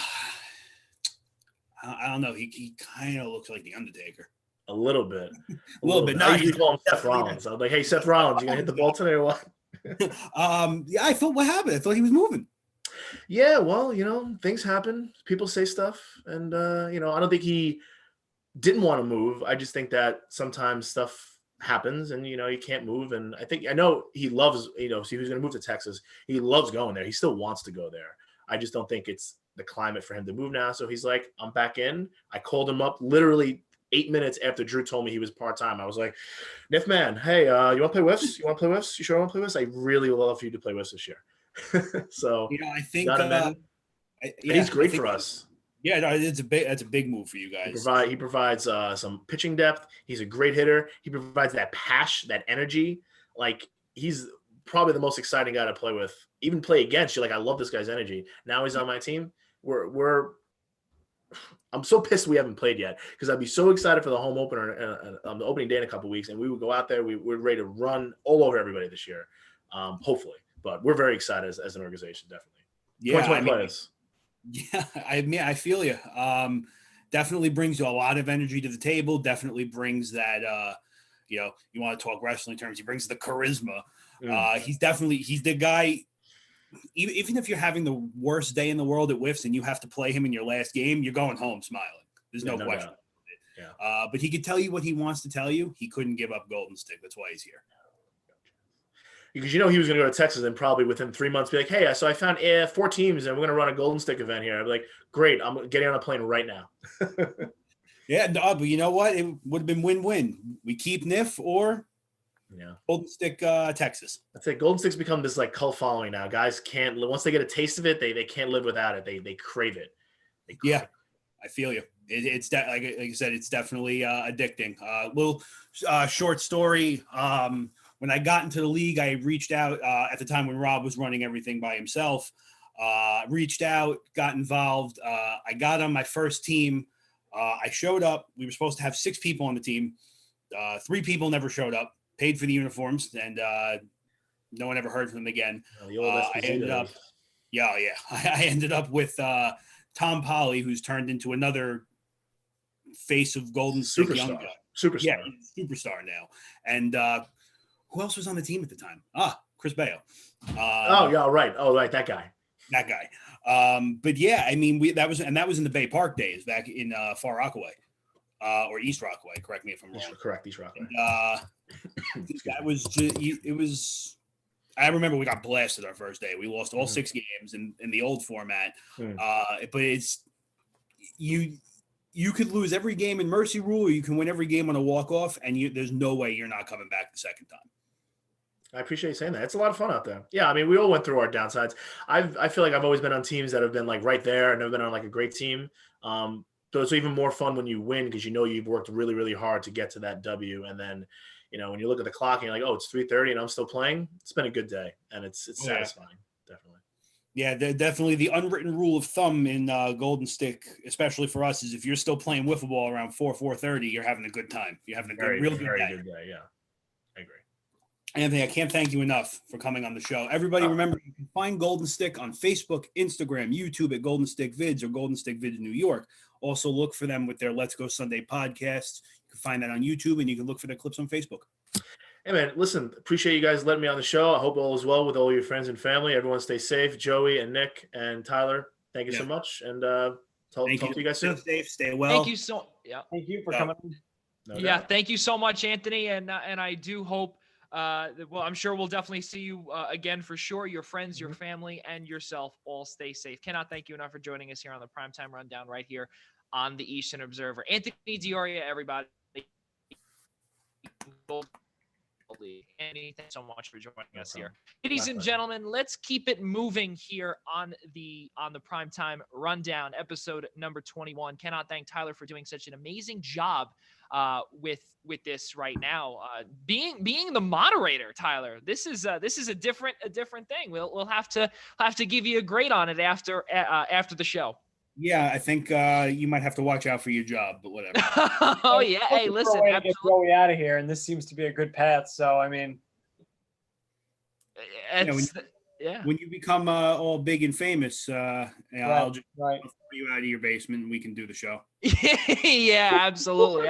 don't know. He kind of looks like the Undertaker. A little bit. A little bit. I usually call him Seth Rollins. I was like, hey, Seth Rollins, you gonna hit the ball today or what? Yeah, I thought, what happened? I thought he was moving. Yeah, well, things happen. People say stuff, and I don't think he didn't want to move. I just think that sometimes stuff happens, and you can't move. And I know he loves, so he was going to move to Texas. He loves going there. He still wants to go there. I just don't think it's the climate for him to move now. So he's like, I'm back in. I called him up literally 8 minutes after Drew told me he was part-time. I was like, Niff man, hey, you want to play whiffs? You want to play whiffs? You sure want to play whiffs? I really would love for you to play whiffs this year. So I think he's great for us. Yeah, no, that's a big move for you guys. He provides some pitching depth. He's a great hitter. He provides that passion, that energy. Like, he's probably the most exciting guy to play with, even play against. You're like, I love this guy's energy. Now he's on my team. We're I'm so pissed we haven't played yet because I'd be so excited for the home opener on the opening day in a couple of weeks, and we would go out there. We're ready to run all over everybody this year, hopefully. But we're very excited as an organization, definitely. Yeah, I mean, players. Yeah, I feel you. Definitely brings you a lot of energy to the table. Definitely brings that. You want to talk wrestling terms. He brings the charisma. He's the guy. Even if you're having the worst day in the world at Whiffs and you have to play him in your last game, you're going home smiling. There's no question. Yeah. But he could tell you what he wants to tell you. He couldn't give up Golden Stick. That's why he's here. Because he was going to go to Texas and probably within 3 months be like, hey, so I found 4 teams and we're going to run a Golden Stick event here. I'd be like, great, I'm getting on a plane right now. Yeah, no, but you know what? It would have been win-win. We keep NIF or Golden Stick, Texas. I'd say Golden Stick's become this like cult following now. Guys can't, once they get a taste of it, they can't live without it. They crave it. I feel you. It's like I said, it's definitely addicting. Little short story. When I got into the league, I reached out at the time when Rob was running everything by himself. Reached out, got involved. I got on my first team. I showed up. We were supposed to have 6 people on the team. 3 people never showed up. Paid for the uniforms, and no one ever heard from them again. I ended up, I ended up with Tom Polly, who's turned into another face of Golden Stick young guy. Superstar. Yeah, superstar now. And who else was on the team at the time? Chris Bayo. Right. That guy. But yeah, I mean, that was in the Bay Park days back in Far Rockaway. Or East Rockaway, correct me if I'm wrong. Correct, East Rockaway. That was it was. I remember we got blasted our first day. We lost all 6 games in the old format. But it's you could lose every game in mercy rule, or you can win every game on a walk off, and there's no way you're not coming back the second time. I appreciate you saying that. It's a lot of fun out there. Yeah, I mean, we all went through our downsides. I feel like I've always been on teams that have been like right there, and never been on like a great team. So it's even more fun when you win because you know you've worked really, really hard to get to that W. And then, when you look at the clock and you're like, oh, it's 3:30 and I'm still playing. It's been a good day, and it's satisfying, definitely. Yeah, definitely the unwritten rule of thumb in Golden Stick, especially for us, is if you're still playing wiffle ball around 4:30, you're having a good time. You're having a good day. Good day. Yeah, I agree. Anthony, I can't thank you enough for coming on the show. Everybody, remember, you can find Golden Stick on Facebook, Instagram, YouTube at Golden Stick Vids or Golden Stick Vids New York. Also, look for them with their Let's Go Sunday podcasts. You can find that on YouTube, and you can look for their clips on Facebook. Hey, man, listen, appreciate you guys letting me on the show. I hope all is well with all your friends and family. Everyone stay safe. Joey and Nick and Tyler, thank you so much. And talk to you guys soon. Stay safe. Stay well. Thank you Thank you for coming. Thank you so much, Anthony. And I do hope, I'm sure we'll definitely see you again for sure. Your friends, your family, and yourself all stay safe. Cannot thank you enough for joining us here on the Primetime Rundown right here on the Eastern Observer. Anthony Dioria, everybody. Andy, thanks so much for joining us here. Ladies and gentlemen, let's keep it moving here on the Primetime Rundown, episode number 21. Cannot thank Tyler for doing such an amazing job with this right now. Being the moderator, Tyler, this is a different thing. We'll have to give you a grade on it after the show. Yeah, I think you might have to watch out for your job, but whatever. Oh yeah, hey, listen, get Joey out of here, and this seems to be a good path. So I mean, when you become all big and famous, I'll just throw you out of your basement, and we can do the show. Yeah, absolutely.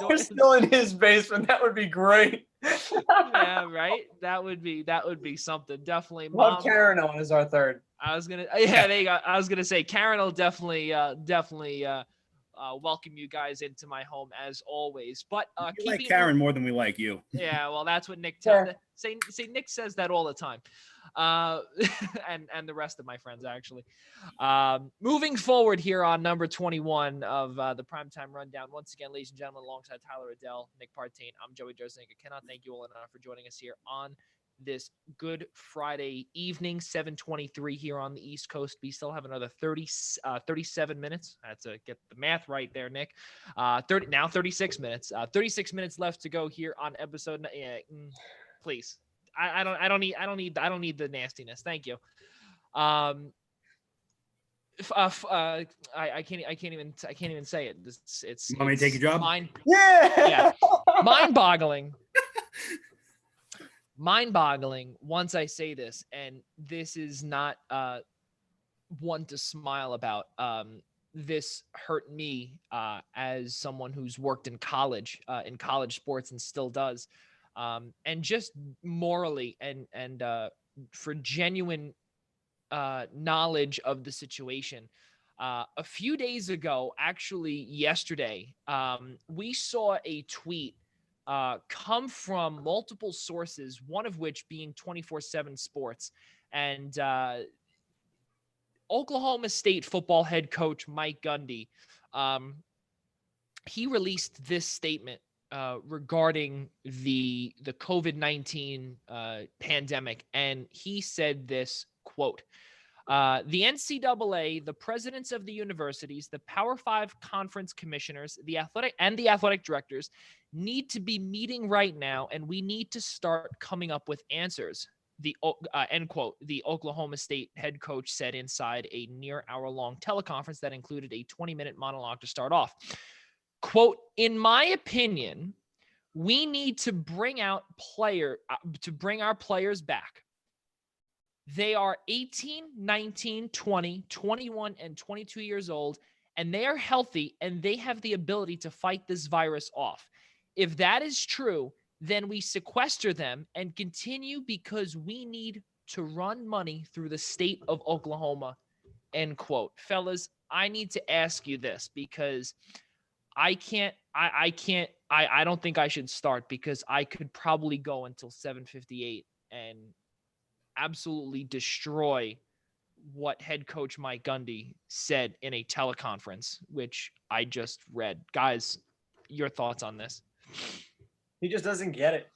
We're still in his basement. That would be great. Yeah, right. That would be something. Definitely. Love Karen on as our third. There you go. I was gonna say Karen will definitely welcome you guys into my home as always. But we like Karen more than we like you. Yeah, well, that's what Nick tells. Say Nick says that all the time. And the rest of my friends actually. Moving forward here on number 21 of the Primetime Rundown. Once again, ladies and gentlemen, alongside Tyler, Adelle, Nick Partain, I'm Joey Jarzynka. Cannot thank you all enough for joining us here on this Good Friday evening, 7:23 here on the East Coast. We still have another 37 minutes. I had to get the math right there, Nick. 36 minutes. 36 minutes left to go here on episode. Please, I don't need the nastiness. Thank you. I can't even say it. It's You want me to take your job? Yeah. Mind-boggling. Mind-boggling once I say this, and this is not one to smile about. This hurt me as someone who's worked in college sports and still does, and just morally and for genuine knowledge of the situation. A few days ago, actually yesterday, we saw a tweet come from multiple sources, one of which being 24/7 Sports. And Oklahoma State football head coach Mike Gundy, he released this statement regarding the COVID-19 pandemic. And he said this, quote, the NCAA, the presidents of the universities, the Power Five conference commissioners, the athletic directors need to be meeting right now, and we need to start coming up with answers. The end quote. The Oklahoma State head coach said inside a near hour-long teleconference that included a 20-minute monologue to start off. Quote, in my opinion, we need to bring our players back. They are 18, 19, 20, 21, and 22 years old, and they are healthy, and they have the ability to fight this virus off. If that is true, then we sequester them and continue because we need to run money through the state of Oklahoma, end quote. Fellas, I need to ask you this because I don't think I should start because I could probably go until 7:58 and absolutely destroy what head coach Mike Gundy said in a teleconference, which I just read. Guys, your thoughts on this? He just doesn't get it.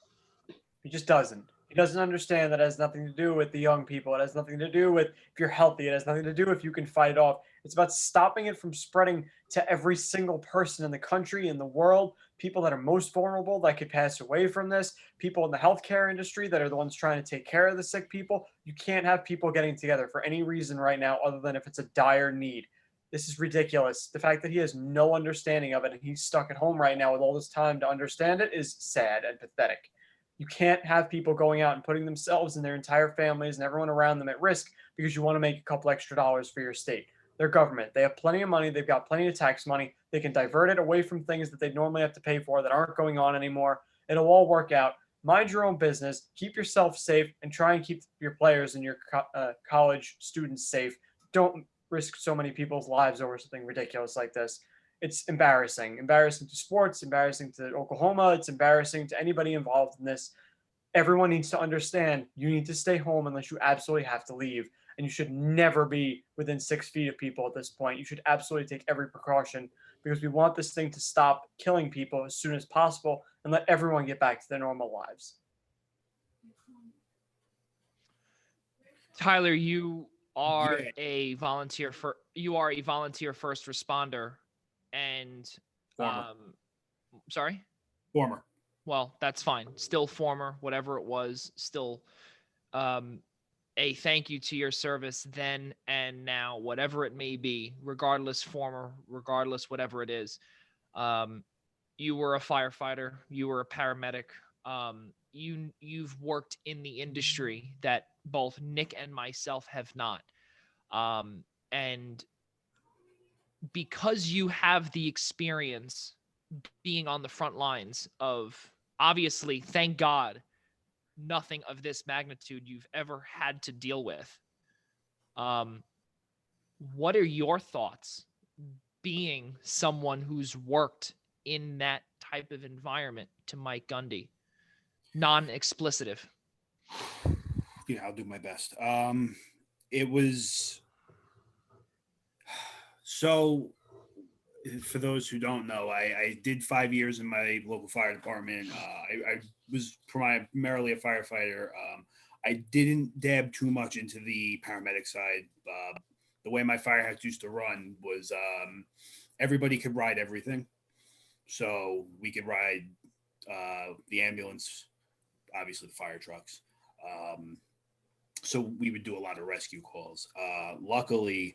He just doesn't. He doesn't understand that it has nothing to do with the young people. It has nothing to do with if you're healthy. It has nothing to do if you can fight it off. It's about stopping it from spreading to every single person in the country, in the world, people that are most vulnerable that could pass away from this, people in the healthcare industry that are the ones trying to take care of the sick people. You can't have people getting together for any reason right now other than if it's a dire need. This is ridiculous. The fact that he has no understanding of it and he's stuck at home right now with all this time to understand it is sad and pathetic. You can't have people going out and putting themselves and their entire families and everyone around them at risk because you want to make a couple extra dollars for your state. They're government. They have plenty of money. They've got plenty of tax money. They can divert it away from things that they normally have to pay for that aren't going on anymore. It'll all work out. Mind your own business. Keep yourself safe and try and keep your players and your college students safe. Don't risk so many people's lives over something ridiculous like this. It's embarrassing to sports, embarrassing to Oklahoma. It's embarrassing to anybody involved in this. Everyone needs to understand you need to stay home unless you absolutely have to leave. And you should never be within 6 feet of people at this point. You should absolutely take every precaution because we want this thing to stop killing people as soon as possible and let everyone get back to their normal lives. Tyler, you are a volunteer first responder. And Former. Well, that's fine. Still former, whatever it was, still a thank you to your service then and now, whatever it may be, regardless former, regardless whatever it is. You were a firefighter, you were a paramedic. You've worked in the industry that both Nick and myself have not. And because you have the experience being on the front lines of, obviously, thank God, nothing of this magnitude you've ever had to deal with. What are your thoughts being someone who's worked in that type of environment to Mike Gundy? Non-explicitive. Yeah, I'll do my best. It was so, for those who don't know, I did 5 years in my local fire department. I was primarily a firefighter. I didn't dab too much into the paramedic side. The way my fire house used to run was everybody could ride everything. So we could ride the ambulance, obviously the fire trucks. So we would do a lot of rescue calls. Luckily,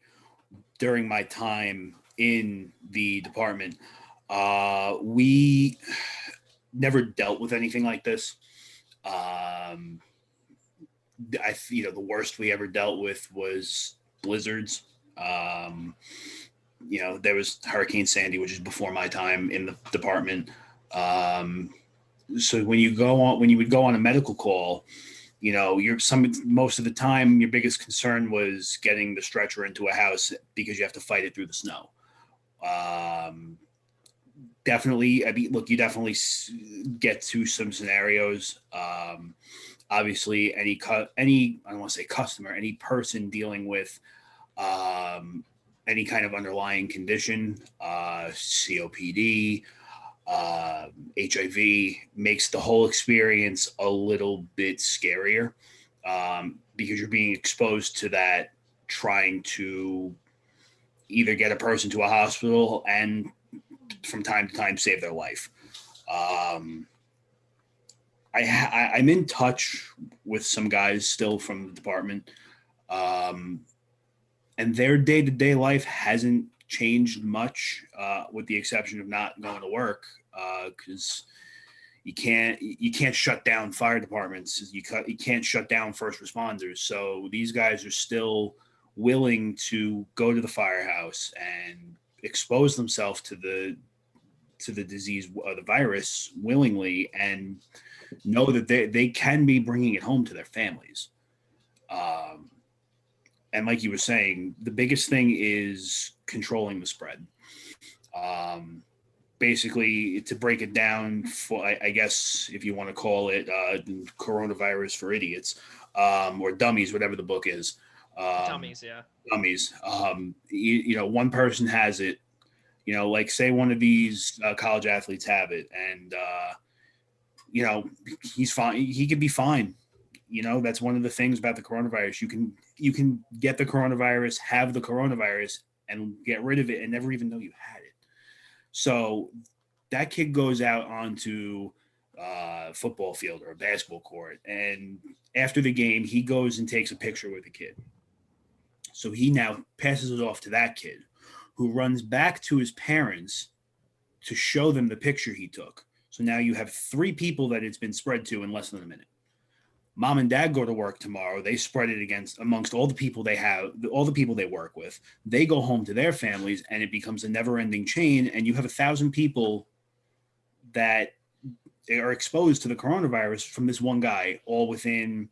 during my time in the department, we never dealt with anything like this. The worst we ever dealt with was blizzards. There was Hurricane Sandy, which is before my time in the department. So when you would go on a medical call, most of the time your biggest concern was getting the stretcher into a house because you have to fight it through the snow. Definitely, look, you definitely get to some scenarios. Obviously, any I don't want to say customer, any person dealing with any kind of underlying condition, COPD, HIV, makes the whole experience a little bit scarier because you're being exposed to that, trying to either get a person to a hospital and from time to time save their life. I'm in touch with some guys still from the department, and their day-to-day life hasn't changed much, with the exception of not going to work, because you can't shut down fire departments. You can't shut down first responders. So these guys are still willing to go to the firehouse and expose themselves to the disease or the virus willingly, and know that they can be bringing it home to their families. And like you were saying, the biggest thing is controlling the spread. Basically, to break it down, for I guess if you want to call it coronavirus for idiots, or dummies, whatever the book is. Dummies, yeah. Dummies. One person has it. Like say one of these college athletes have it, and he's fine. He could be fine. That's one of the things about the coronavirus. You can get the coronavirus, have the coronavirus, and get rid of it, and never even know you had it. So that kid goes out onto a football field or a basketball court, and after the game, he goes and takes a picture with the kid. So he now passes it off to that kid, who runs back to his parents to show them the picture he took. So now you have 3 people that it's been spread to in less than a minute. Mom and dad go to work tomorrow. They spread it amongst all the people they have, all the people they work with. They go home to their families, and it becomes a never-ending chain. And you have 1,000 people that are exposed to the coronavirus from this one guy, all within,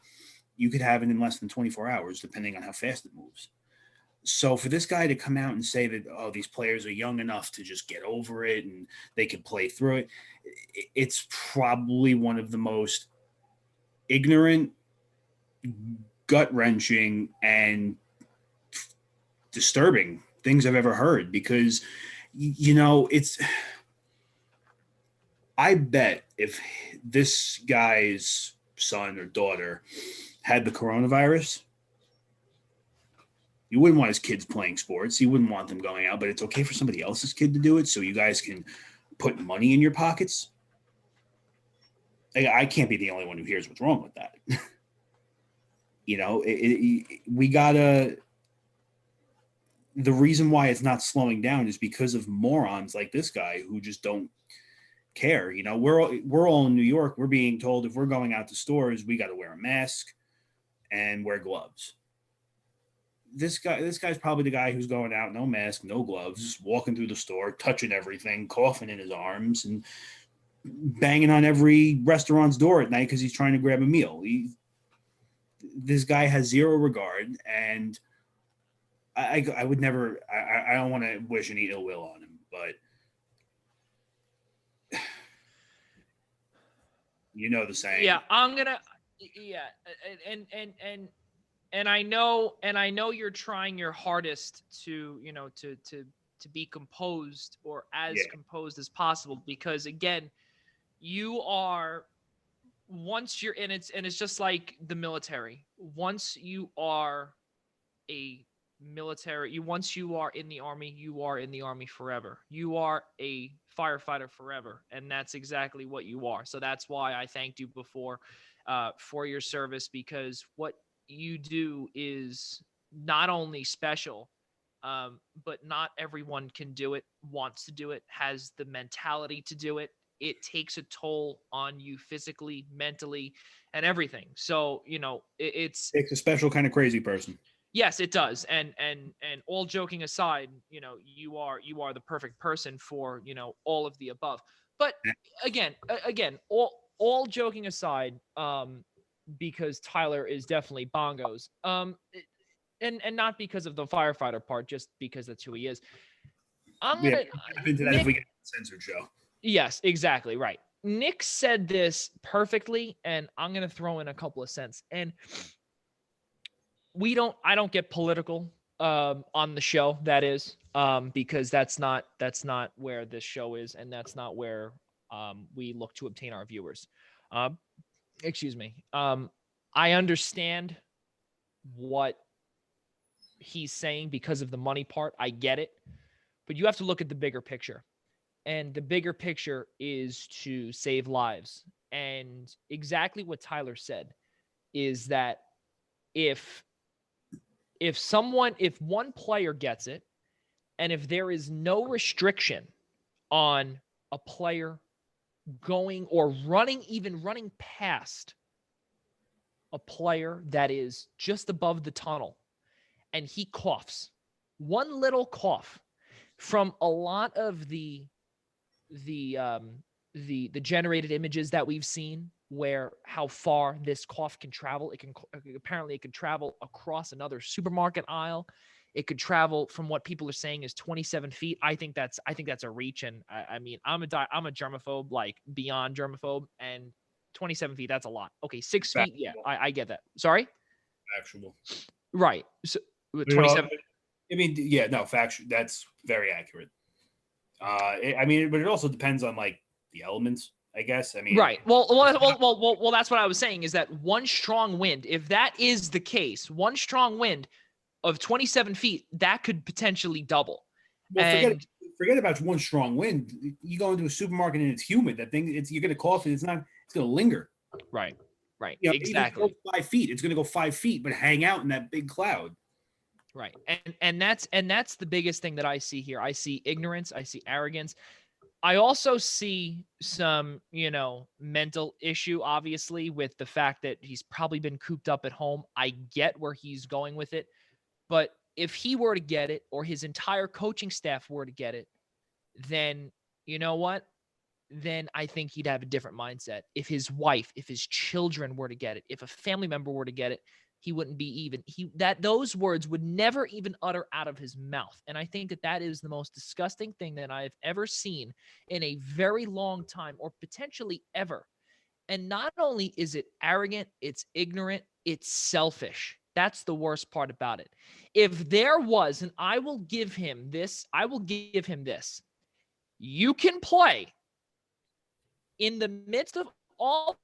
you could have it in less than 24 hours, depending on how fast it moves. So for this guy to come out and say that, oh, these players are young enough to just get over it and they can play through it, it's probably one of the most ignorant, gut-wrenching, and disturbing things I've ever heard, because I bet if this guy's son or daughter had the coronavirus, you wouldn't want his kids playing sports. You wouldn't want them going out, but it's okay for somebody else's kid to do it so you guys can put money in your pockets. I can't be the only one who hears what's wrong with that. We gotta. The reason why it's not slowing down is because of morons like this guy who just don't care. We're all in New York. We're being told if we're going out to stores, we got to wear a mask and wear gloves. This guy's probably the guy who's going out, no mask, no gloves, just walking through the store, touching everything, coughing in his arms, and banging on every restaurant's door at night because he's trying to grab a meal. This guy has zero regard, and I would never. I don't want to wish any ill will on him, but the saying. Yeah, I'm gonna. Yeah, and I know you're trying your hardest to to be composed, or as composed as possible, because again, you are, once you're in it, and it's just like the military. Once you are a military, once you are in the army, you are in the army forever. You are a firefighter forever, and that's exactly what you are. So that's why I thanked you before for your service, because what you do is not only special, But not everyone can do it, wants to do it, has the mentality to do it. It takes a toll on you physically, mentally, and everything. So, it's a special kind of crazy person. Yes, it does. And all joking aside, you are the perfect person for, all of the above. But again, all joking aside, because Tyler is definitely bongos. And not because of the firefighter part, just because that's who he is. I'm gonna into that if we get a censored show. Yes, exactly right. Nick said this perfectly, and I'm gonna throw in a couple of cents. And I don't get political on the show, that is, because that's not where this show is, and that's not where we look to obtain our viewers. Excuse me. I understand what he's saying because of the money part. I get it, but you have to look at the bigger picture, and the bigger picture is to save lives. And exactly what Tyler said is that if one player gets it, and if there is no restriction on a player going or running past a player that is just above the tunnel, and he coughs, one little cough from a lot of the generated images that we've seen, where how far this cough can travel. It can travel across another supermarket aisle. It could travel from what people are saying is 27 feet. I think that's a reach. And I mean, I'm a germaphobe, like beyond germaphobe, and 27 feet, that's a lot. Okay, 6 feet. Yeah, I get that. Sorry? Factual. Right. So 27. I mean, yeah, no, factual. That's very accurate. I mean, but it also depends on like the elements, I guess. I mean, right. Well, that's what I was saying, is that one strong wind, if that is the case, one strong wind of 27 feet, that could potentially double. Well, forget about one strong wind. You go into a supermarket and it's humid. That thing, you're going to cough and it's going to linger. Right. Exactly. Even if it goes 5 feet, it's going to go 5 feet, but hang out in that big cloud. Right. And that's the biggest thing that I see here. I see ignorance. I see arrogance. I also see some, mental issue, obviously, with the fact that he's probably been cooped up at home. I get where he's going with it. But if he were to get it, or his entire coaching staff were to get it, then you know what? Then I think he'd have a different mindset. If his wife, if his children were to get it, if a family member were to get it, he wouldn't be even those words would never even utter out of his mouth. And I think that is the most disgusting thing that I've ever seen in a very long time, or potentially ever. And not only is it arrogant, it's ignorant, it's selfish. That's the worst part about it. If there was, and I will give him this, you can play in the midst of all.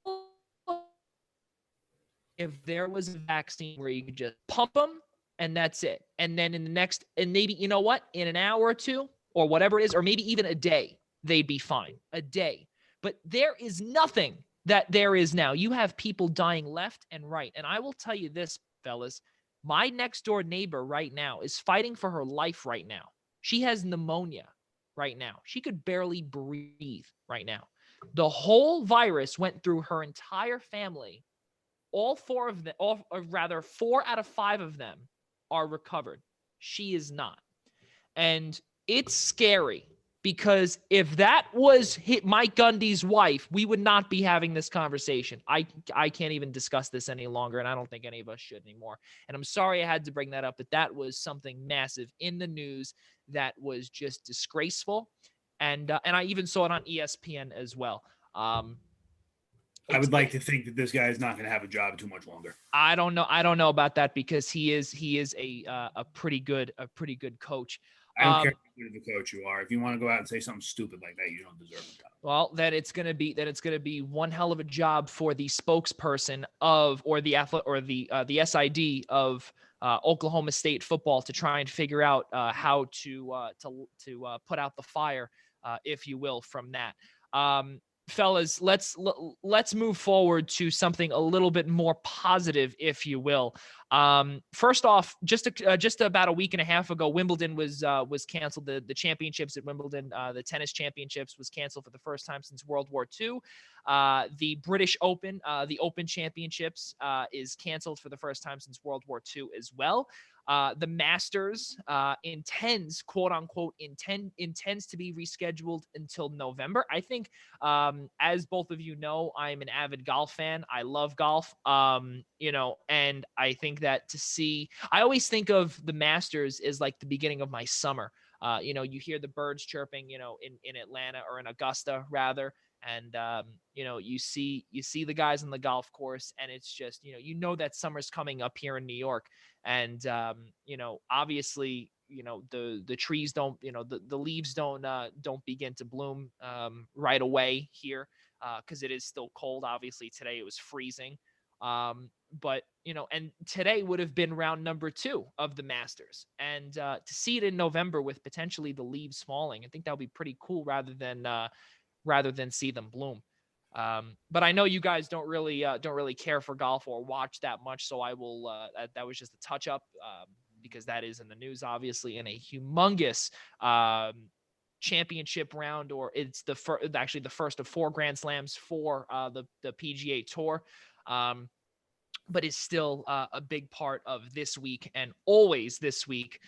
If there was a vaccine where you could just pump them and that's it. And then in the next, and maybe, you know what, in an hour or two or whatever it is, or maybe even a day, they'd be fine. A day. But there is nothing that there is now. You have people dying left and right. And I will tell you this, fellas, my next door neighbor right now is fighting for her life right now. She has pneumonia right now. She could barely breathe right now. The whole virus went through her entire family. All four of them, or rather 4 out of 5 of them are recovered. She is not. And it's scary, because if that was Mike Gundy's wife, we would not be having this conversation. I can't even discuss this any longer, and I don't think any of us should anymore. And I'm sorry I had to bring that up, but that was something massive in the news that was just disgraceful. And I even saw it on ESPN as well. I would like to think that this guy is not going to have a job too much longer. I don't know about that, because he is a pretty good coach. I don't care how good of a coach you are. If you want to go out and say something stupid like that, you don't deserve it. Well, then it's gonna be one hell of a job for the spokesperson of, or the SID of Oklahoma State football, to try and figure out how to put out the fire, if you will, from that. fellas, let's move forward to something a little bit more positive, if you will. First off, just about a week and a half ago, Wimbledon was canceled. The championships at Wimbledon, the tennis championships, was canceled for the first time since World War II. The British Open, the Open Championships, is canceled for the first time since World War II as well. The Masters intends, quote unquote, intends to be rescheduled until November. I think, as both of you know, I'm an avid golf fan. I love golf. And I think that I always think of the Masters as like the beginning of my summer. You hear the birds chirping, in Atlanta, or in Augusta rather. And, you see the guys on the golf course, and it's just, that summer's coming up here in New York. And, obviously, the trees don't, the leaves don't begin to bloom right away here, because it is still cold. Obviously today it was freezing. But, and today would have been round number 2 of the Masters. And to see it in November with potentially the leaves falling, I think that would be pretty cool rather than see them bloom. But I know you guys don't really care for golf or watch that much. So I will, that was just a touch up, because that is in the news, obviously, in a humongous, championship round, or it's the first of 4 Grand Slams for, the PGA Tour. But it's still a big part of this week, and always this week.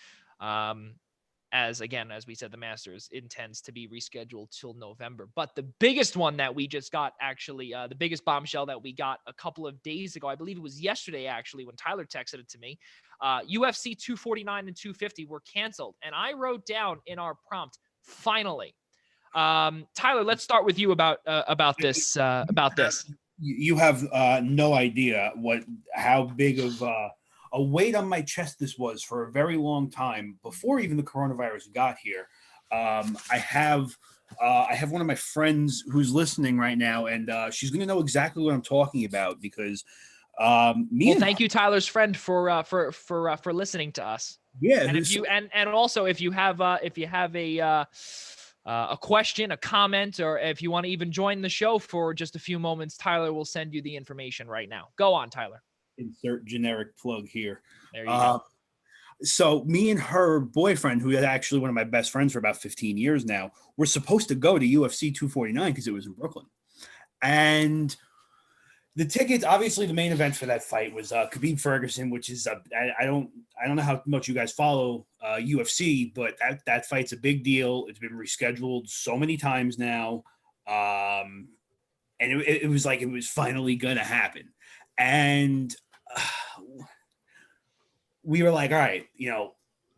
As we said, the Masters intends to be rescheduled till November. But the biggest one that we just got, actually, the biggest bombshell that we got a couple of days ago, I believe it was yesterday, actually, when Tyler texted it to me, UFC 249 and 250 were canceled. And I wrote down in our prompt, finally. Tyler, let's start with you about this. You have no idea how big of a weight on my chest this was for a very long time before even the coronavirus got here. I have one of my friends who's listening right now, and she's going to know exactly what I'm talking about, because thank you, Tyler's friend, for listening to us. Yeah, and also if you have a question, a comment, or if you want to even join the show for just a few moments, Tyler will send you the information right now. Go on, Tyler. Insert generic plug here. There you go. So me and her boyfriend, who is actually one of my best friends for about 15 years now, were supposed to go to UFC 249 because it was in Brooklyn. And the tickets, obviously the main event for that fight was Khabib Ferguson, which is I don't know how much you guys follow UFC, but that fight's a big deal. It's been rescheduled so many times now. And it was like it was finally going to happen. And we were like, all right,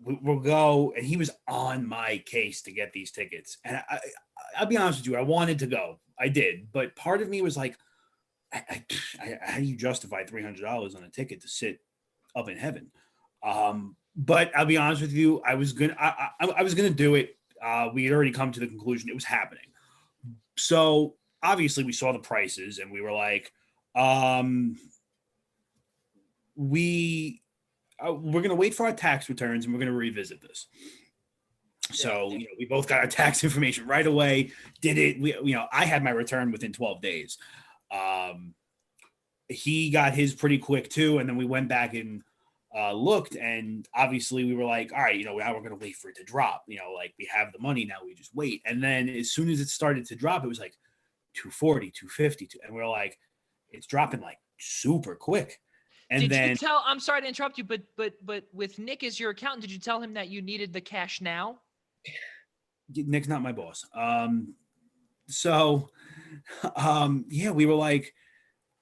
we'll go. And he was on my case to get these tickets. And I'll be honest with you, I wanted to go. I did. But part of me was like, how do you justify $300 on a ticket to sit up in heaven? But I'll be honest with you, I was gonna do it. We had already come to the conclusion it was happening. So obviously we saw the prices and we were like, we're going to wait for our tax returns and we're going to revisit this. So, we both got our tax information right away. Did it? I had my return within 12 days. He got his pretty quick too. And then we went back and looked, and obviously we were like, all right, now we're going to wait for it to drop. Like we have the money now, we just wait. And then as soon as it started to drop, it was like 240, 250. And we're like, it's dropping like super quick. And you tell, I'm sorry to interrupt you, but with Nick as your accountant, did you tell him that you needed the cash now? Nick's not my boss. We were like,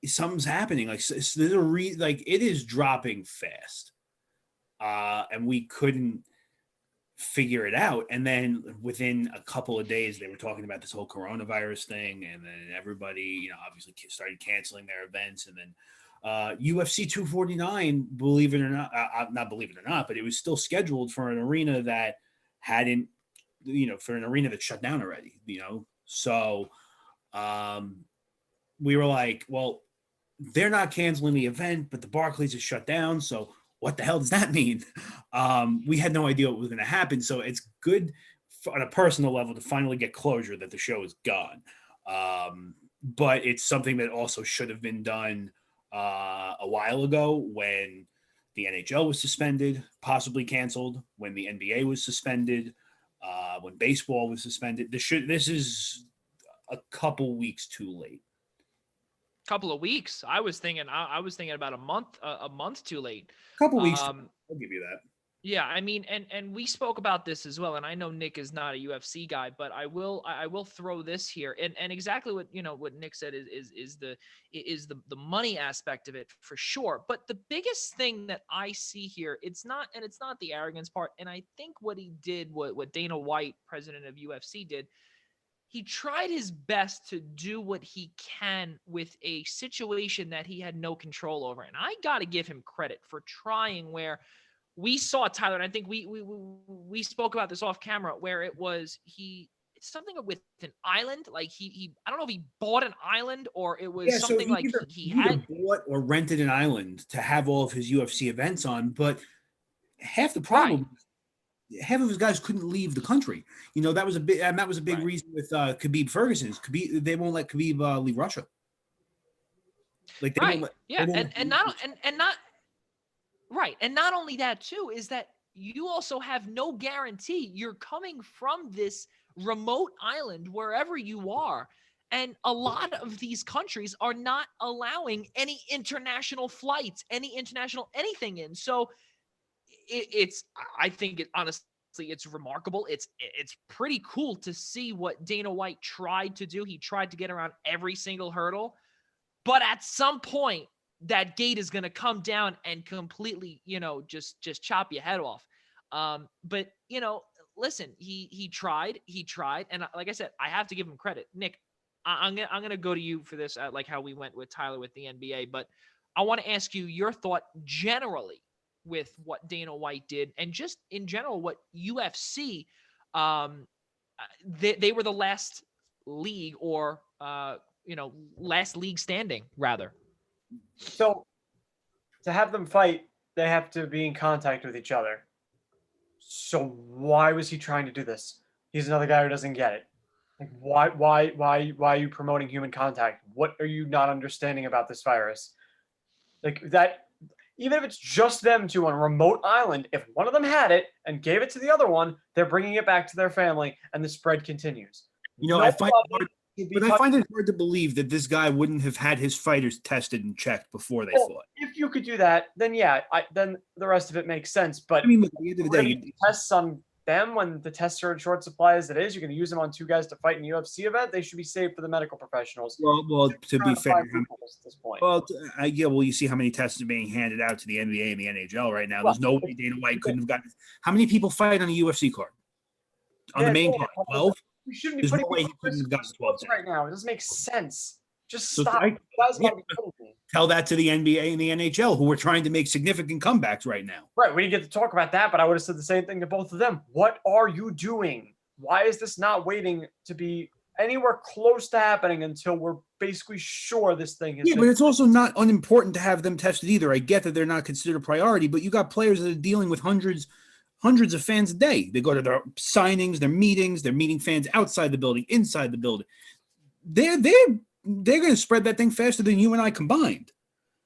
something's happening. Like there's it is dropping fast. And we couldn't figure it out. And then within a couple of days, they were talking about this whole coronavirus thing. And then everybody, obviously started canceling their events. And then UFC 249, believe it or not, not believe it or not, but it was still scheduled for an arena that hadn't, for an arena that shut down already, So we were like, well, they're not canceling the event, but the Barclays is shut down. So what the hell does that mean? We had no idea what was going to happen. So it's good on a personal level to finally get closure that the show is gone. But it's something that also should have been done a while ago when the NHL was suspended, possibly canceled, when the NBA was suspended, when baseball was suspended. This is a couple weeks too late. Couple of weeks. I was thinking about a month too late. Couple weeks. I'll give you that. Yeah, I mean, and we spoke about this as well. And I know Nick is not a UFC guy, but I will throw this here. And exactly what Nick said is the money aspect of it for sure. But the biggest thing that I see here, it's not the arrogance part. And I think what he did, what Dana White, president of UFC, did, he tried his best to do what he can with a situation that he had no control over. And I got to give him credit for trying, where we saw Tyler, and I think we spoke about this off camera, where it's something with an island. Like he I don't know if he bought an island or it was something like he had bought or rented an island to have all of his UFC events on. But half the problem, half of his guys couldn't leave the country. That was a big reason with Khabib Ferguson. They won't let Khabib leave Russia. Like they won't let, and not only that too, is that you also have no guarantee. You're coming from this remote island wherever you are, and a lot of these countries are not allowing any international flights, any international anything in. So I think honestly, it's remarkable. It's pretty cool to see what Dana White tried to do. He tried to get around every single hurdle, but at some point that gate is going to come down and completely, just chop your head off. But listen, he tried, and like I said, I have to give him credit. Nick, I'm gonna go to you for this, like how we went with Tyler with the NBA, but I want to ask you your thought generally with what Dana White did, and just in general what UFC. They were the last league, or last league standing, rather. So to have them fight, they have to be in contact with each other. So why was he trying to do this? He's another guy who doesn't get it. Like, why are you promoting human contact? What are you not understanding about this virus? Like that, even if it's just them two on a remote island, if one of them had it and gave it to the other one, they're bringing it back to their family and the spread continues. I find it hard to believe that this guy wouldn't have had his fighters tested and checked before they fought. If you could do that, then then the rest of it makes sense. But I mean, at the end of the day, tests on them when the tests are in short supply as it is. You're going to use them on two guys to fight in a UFC event. They should be saved for the medical professionals. Well, to be fair, at this point. You see how many tests are being handed out to the NBA and the NHL right now. There's no way Dana White couldn't have gotten. How many people fight on a UFC card? On the main card, 12. We shouldn't be putting he couldn't have gotten 12 right now. It doesn't make sense. Just So stop. tell that to the NBA and the NHL, who are trying to make significant comebacks right now. Right. We didn't get to talk about that, but I would have said the same thing to both of them. What are you doing? Why is this not waiting to be anywhere close to happening until we're basically sure this thing is? Yeah, but it's also not unimportant to have them tested either. I get that they're not considered a priority, but you got players that are dealing with hundreds of fans a day. They go to their signings, their meetings, they're meeting fans outside the building, inside the building. They're going to spread that thing faster than you and I combined.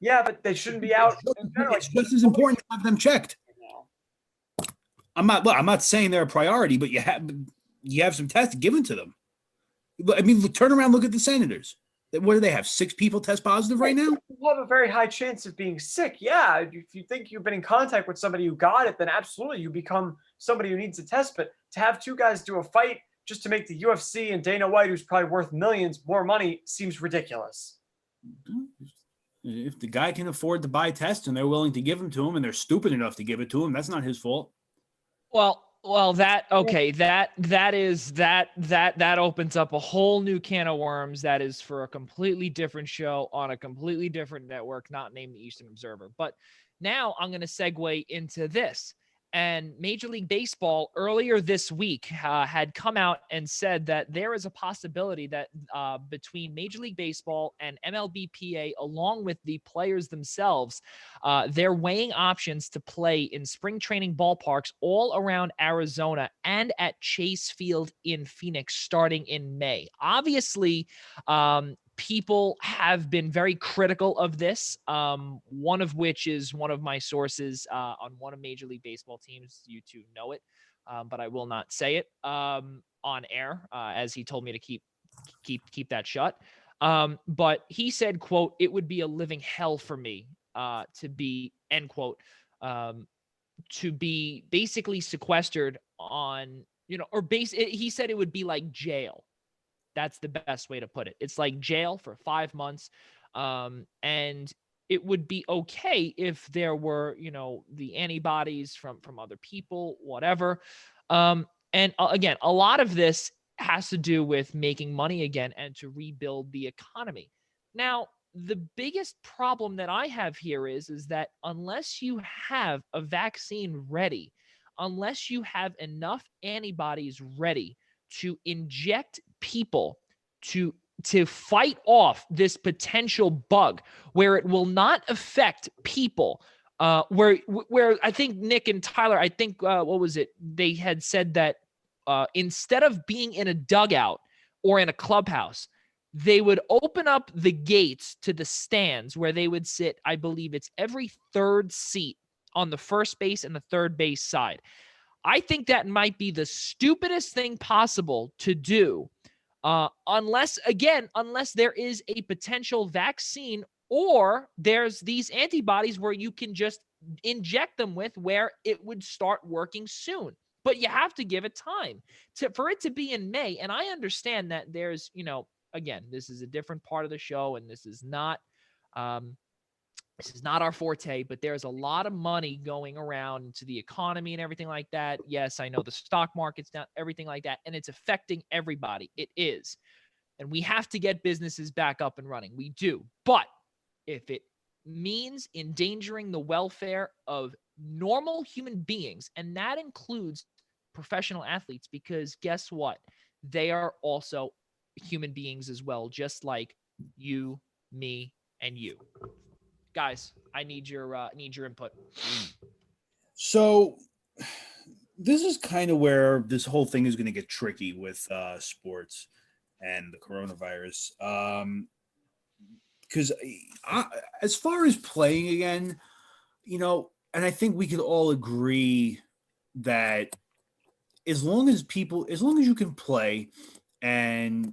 Yeah, but they shouldn't be out. It's just as important to have them checked. I'm not saying they're a priority, but you have some tests given to them. I mean, turn around, look at the Senators. What do they have? 6 people test positive right now? You have a very high chance of being sick. Yeah, if you think you've been in contact with somebody who got it, then absolutely you become somebody who needs a test. But to have 2 guys do a fight just to make the UFC and Dana White, who's probably worth millions more money, seems ridiculous. If the guy can afford to buy tests and they're willing to give them to him and they're stupid enough to give it to him, that's not his fault. Well, that opens up a whole new can of worms. That is for a completely different show on a completely different network, not named the Eastern Observer. But now I'm going to segue into this. And Major League Baseball earlier this week had come out and said that there is a possibility that between Major League Baseball and MLBPA, along with the players themselves, they're weighing options to play in spring training ballparks all around Arizona and at Chase Field in Phoenix starting in May. Obviously, people have been very critical of this, one of which is one of my sources on one of Major League Baseball teams. You two know it, but I will not say it on air, as he told me to keep that shut. But he said, quote, "It would be a living hell for me to be," end quote, to be basically sequestered on, he said it would be like jail. That's the best way to put it. It's like jail for 5 months. And it would be okay if there were, the antibodies from other people, whatever. And again, a lot of this has to do with making money again and to rebuild the economy. Now, the biggest problem that I have here is that unless you have a vaccine ready, unless you have enough antibodies ready to inject people to fight off this potential bug where it will not affect people, where I think Nick and Tyler, I think, what was it? They had said that instead of being in a dugout or in a clubhouse, they would open up the gates to the stands where they would sit. I believe it's every third seat on the first base and the third base side. I think that might be the stupidest thing possible to do, unless there is a potential vaccine or there's these antibodies where you can just inject them with, where it would start working soon. But you have to give it time for it to be in May. And I understand that there's, again, this is a different part of the show, and this is not our forte, but there's a lot of money going around into the economy and everything like that. Yes, I know the stock market's down, everything like that, and it's affecting everybody. It is. And we have to get businesses back up and running. We do. But if it means endangering the welfare of normal human beings, and that includes professional athletes, because guess what? They are also human beings as well, just like you, me, and you. Guys, I need your input. So this is kind of where this whole thing is going to get tricky with sports and the coronavirus. Because as far as playing again, and I think we could all agree that as long as you can play and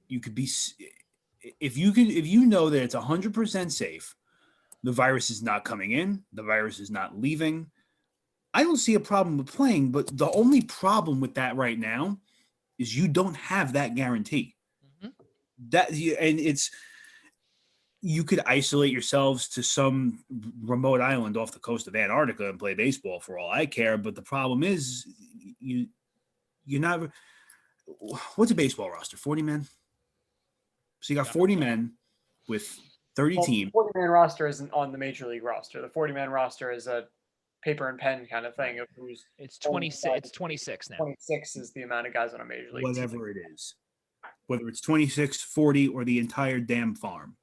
you could be, if you know that it's 100% safe, the virus is not coming in, the virus is not leaving, I don't see a problem with playing. But the only problem with that right now is you don't have that guarantee. Mm-hmm. You could isolate yourselves to some remote island off the coast of Antarctica and play baseball for all I care. But the problem is you're not. What's a baseball roster? 40 men. So you got 40 men with 30 teams. The 40-man roster isn't on the Major League roster. The 40-man roster is a paper and pen kind of thing. Of who's it's 26. It's 26 now. 26 is the amount of guys on a Major League Whatever team. it is, whether it's 26, 40, or the entire damn farm.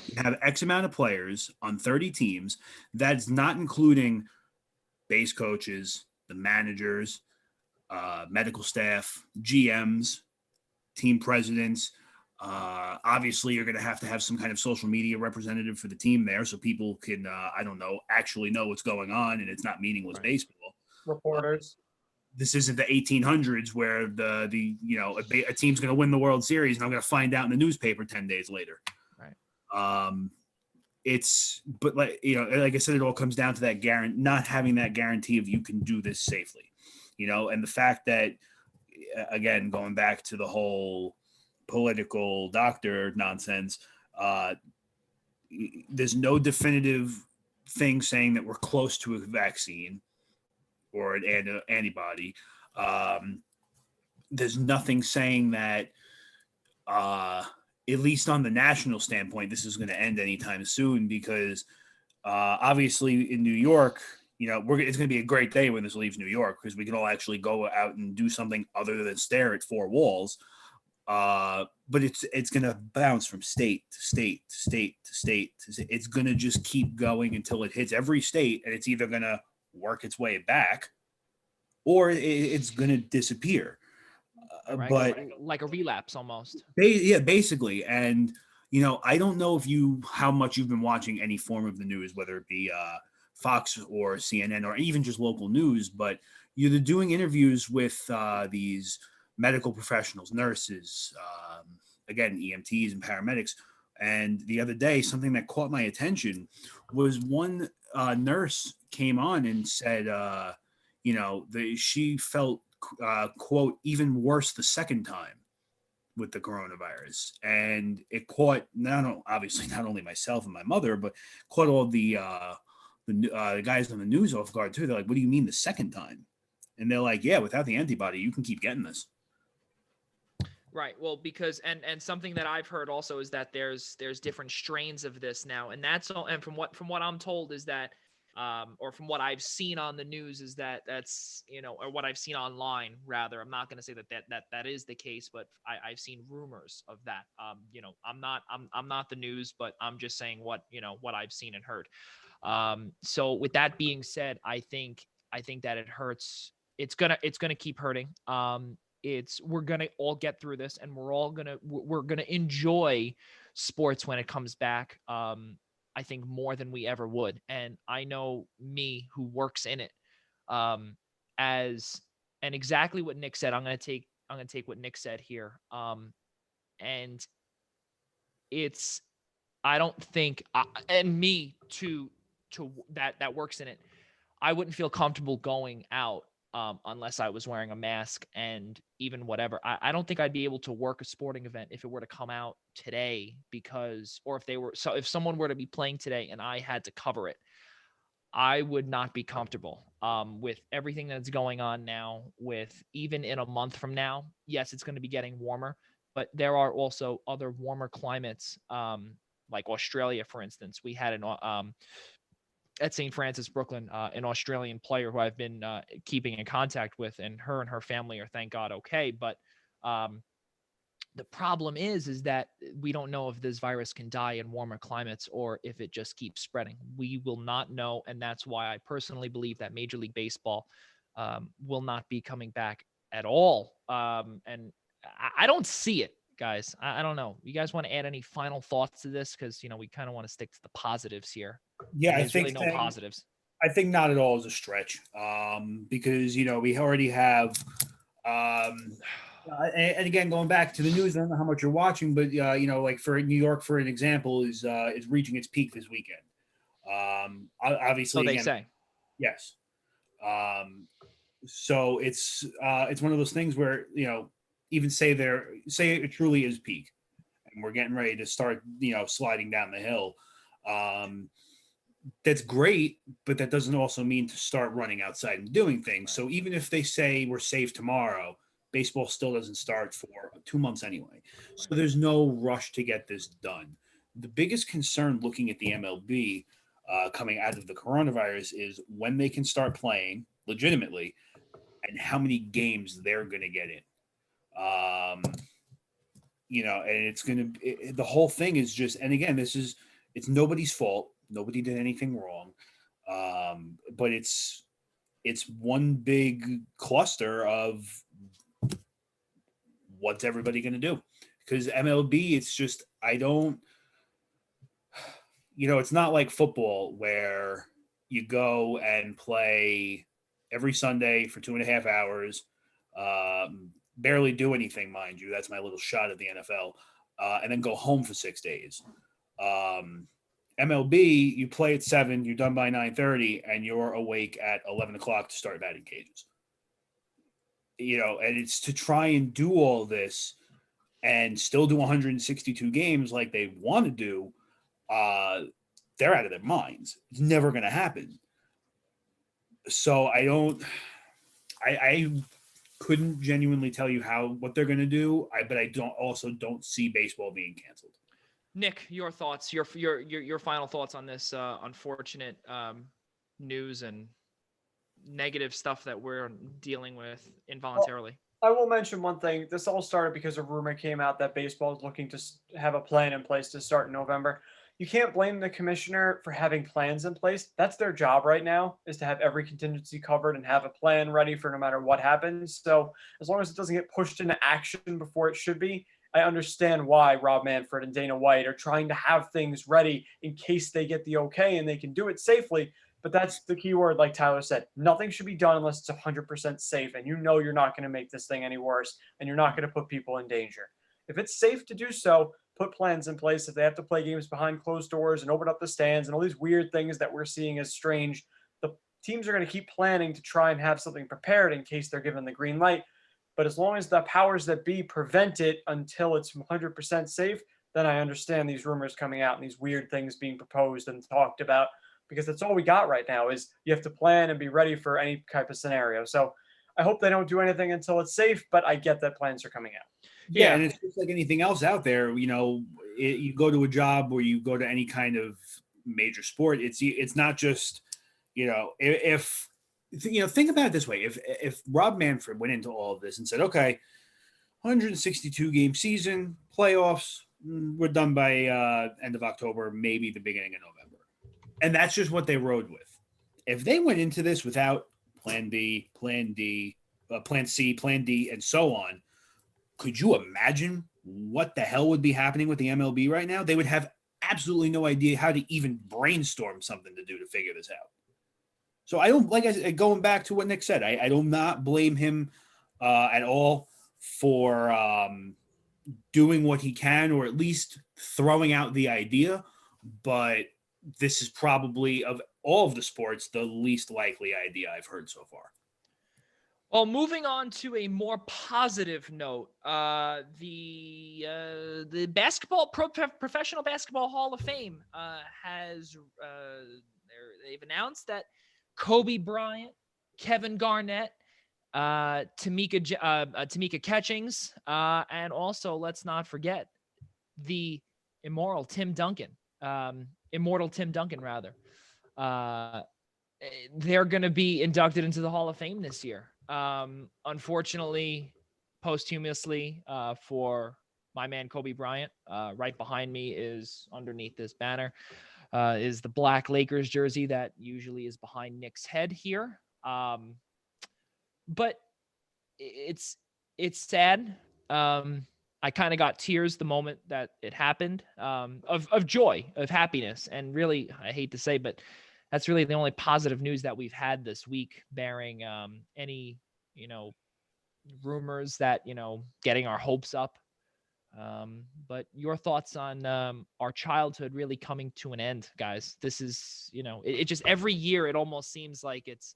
You have X amount of players on 30 teams. That's not including base coaches, the managers, medical staff, GMs, team presidents. Obviously, you're going to have some kind of social media representative for the team there, so people can, actually know what's going on, and it's not meaningless baseball. Reporters. This isn't the 1800s where a team's going to win the World Series, and I'm going to find out in the newspaper 10 days later. Right. But like I said, it all comes down to that not having that guarantee of you can do this safely, and the fact that, again, going back to the whole political doctor nonsense, there's no definitive thing saying that we're close to a vaccine or an antibody. There's nothing saying that, at least on the national standpoint, this is going to end anytime soon, because obviously in New York, it's going to be a great day when this leaves New York because we can all actually go out and do something other than stare at four walls. But it's going to bounce from state to state to state to state. It's going to just keep going until it hits every state, and it's either going to work its way back or it's going to disappear. Right? But like a relapse almost. Basically. And, I don't know how much you've been watching any form of the news, whether it be Fox or CNN or even just local news, but you're doing interviews with these medical professionals, nurses, again, EMTs and paramedics. And the other day, something that caught my attention was one nurse came on and said, she felt, quote, even worse the second time with the coronavirus. And it caught obviously not only myself and my mother, but caught all the guys on the news off guard too. They're like, what do you mean the second time? And they're like, yeah, without the antibody, you can keep getting this. Right. Well, because and something that I've heard also is that there's different strains of this now, and that's all. And from what I'm told is that, or from what I've seen on the news is that's or what I've seen online rather. I'm not going to say that is the case, but I've seen rumors of that. I'm not the news, but I'm just saying what I've seen and heard. So with that being said, I think that it hurts. It's gonna keep hurting. We're gonna all get through this, and we're gonna enjoy sports when it comes back. I think more than we ever would, and I know me who works in it, and exactly what Nick said. I'm gonna take what Nick said here, and it's I don't think and me to that works in it. I wouldn't feel comfortable going out unless I was wearing a mask and even whatever. I don't think I'd be able to work a sporting event if it were to come out today if someone were to be playing today and I had to cover it, I would not be comfortable with everything that's going on now. With even in a month from now, yes, it's going to be getting warmer, but there are also other warmer climates, like Australia, for instance. We had at St. Francis, Brooklyn, an Australian player who I've been keeping in contact with, and her family are, thank God, okay. But the problem is that we don't know if this virus can die in warmer climates or if it just keeps spreading. We will not know, and that's why I personally believe that Major League Baseball will not be coming back at all. And I don't see it, guys. I don't know. You guys want to add any final thoughts to this? Because, we kind of want to stick to the positives here. Yeah, I think really no positives. I think not at all is a stretch, because we already have, and again going back to the news. I don't know how much you're watching, but like for New York, for an example, is reaching its peak this weekend. Obviously, so they say. Yes. So it's one of those things where even say it truly is peak, and we're getting ready to start sliding down the hill. That's great, but that doesn't also mean to start running outside and doing things. So even if they say we're safe tomorrow, baseball still doesn't start for 2 months anyway. So there's no rush to get this done. The biggest concern looking at the MLB coming out of the coronavirus is when they can start playing legitimately and how many games they're going to get in. And it's going to, the whole thing is just, and again, it's nobody's fault. Nobody did anything wrong. But it's one big cluster of what's everybody going to do? Because MLB, it's just, it's not like football where you go and play every Sunday for 2.5 hours, barely do anything, mind you. That's my little shot at the NFL, and then go home for 6 days. MLB, you play at 7, you're done by 9:30, and you're awake at 11 o'clock to start batting cages. And it's to try and do all this and still do 162 games like they want to do. They're out of their minds. It's never going to happen. So I couldn't genuinely tell you what they're going to do. But I don't see baseball being canceled. Nick, your thoughts, your final thoughts on this unfortunate news and negative stuff that we're dealing with involuntarily. I will mention one thing. This all started because a rumor came out that baseball is looking to have a plan in place to start in November. You can't blame the commissioner for having plans in place. That's their job right now, is to have every contingency covered and have a plan ready for no matter what happens. So as long as it doesn't get pushed into action before it should be, I understand why Rob Manfred and Dana White are trying to have things ready in case they get the okay and they can do it safely. But that's the key word, like Tyler said. Nothing should be done unless it's 100% safe, and you know you're not going to make this thing any worse, and you're not going to put people in danger. If it's safe to do so, put plans in place. If they have to play games behind closed doors and open up the stands and all these weird things that we're seeing as strange, the teams are going to keep planning to try and have something prepared in case they're given the green light. But as long as the powers that be prevent it until it's 100% safe, then I understand these rumors coming out and these weird things being proposed and talked about, because that's all we got right now is you have to plan and be ready for any type of scenario. So I hope they don't do anything until it's safe, but I get that plans are coming out. Yeah, and it's just like anything else out there. You go to a job or you go to any kind of major sport. It's not just, if think about it this way. If Rob Manfred went into all of this and said, okay, 162 game season, playoffs, we're done by end of October, maybe the beginning of November. And that's just what they rode with. If they went into this without plan B, plan D, plan C, plan D, and so on, could you imagine what the hell would be happening with the MLB right now? They would have absolutely no idea how to even brainstorm something to do to figure this out. So I don't, like I said, going back to what Nick said, I do not blame him at all for doing what he can, or at least throwing out the idea. But this is probably, of all of the sports, the least likely idea I've heard so far. Well, moving on to a more positive note, the Professional Basketball Hall of Fame they've announced that Kobe Bryant, Kevin Garnett, Tamika Catchings, and also, let's not forget, the immortal Tim Duncan, rather. They're going to be inducted into the Hall of Fame this year. Unfortunately, posthumously, for my man Kobe Bryant, right behind me is, underneath this banner, is the black Lakers jersey that usually is behind Nick's head here. But it's sad. I kind of got tears the moment that it happened, of joy, of happiness. And really, I hate to say, but that's really the only positive news that we've had this week, bearing any, rumors that, getting our hopes up. But your thoughts on our childhood really coming to an end, guys? This is, it just, every year it almost seems like it's,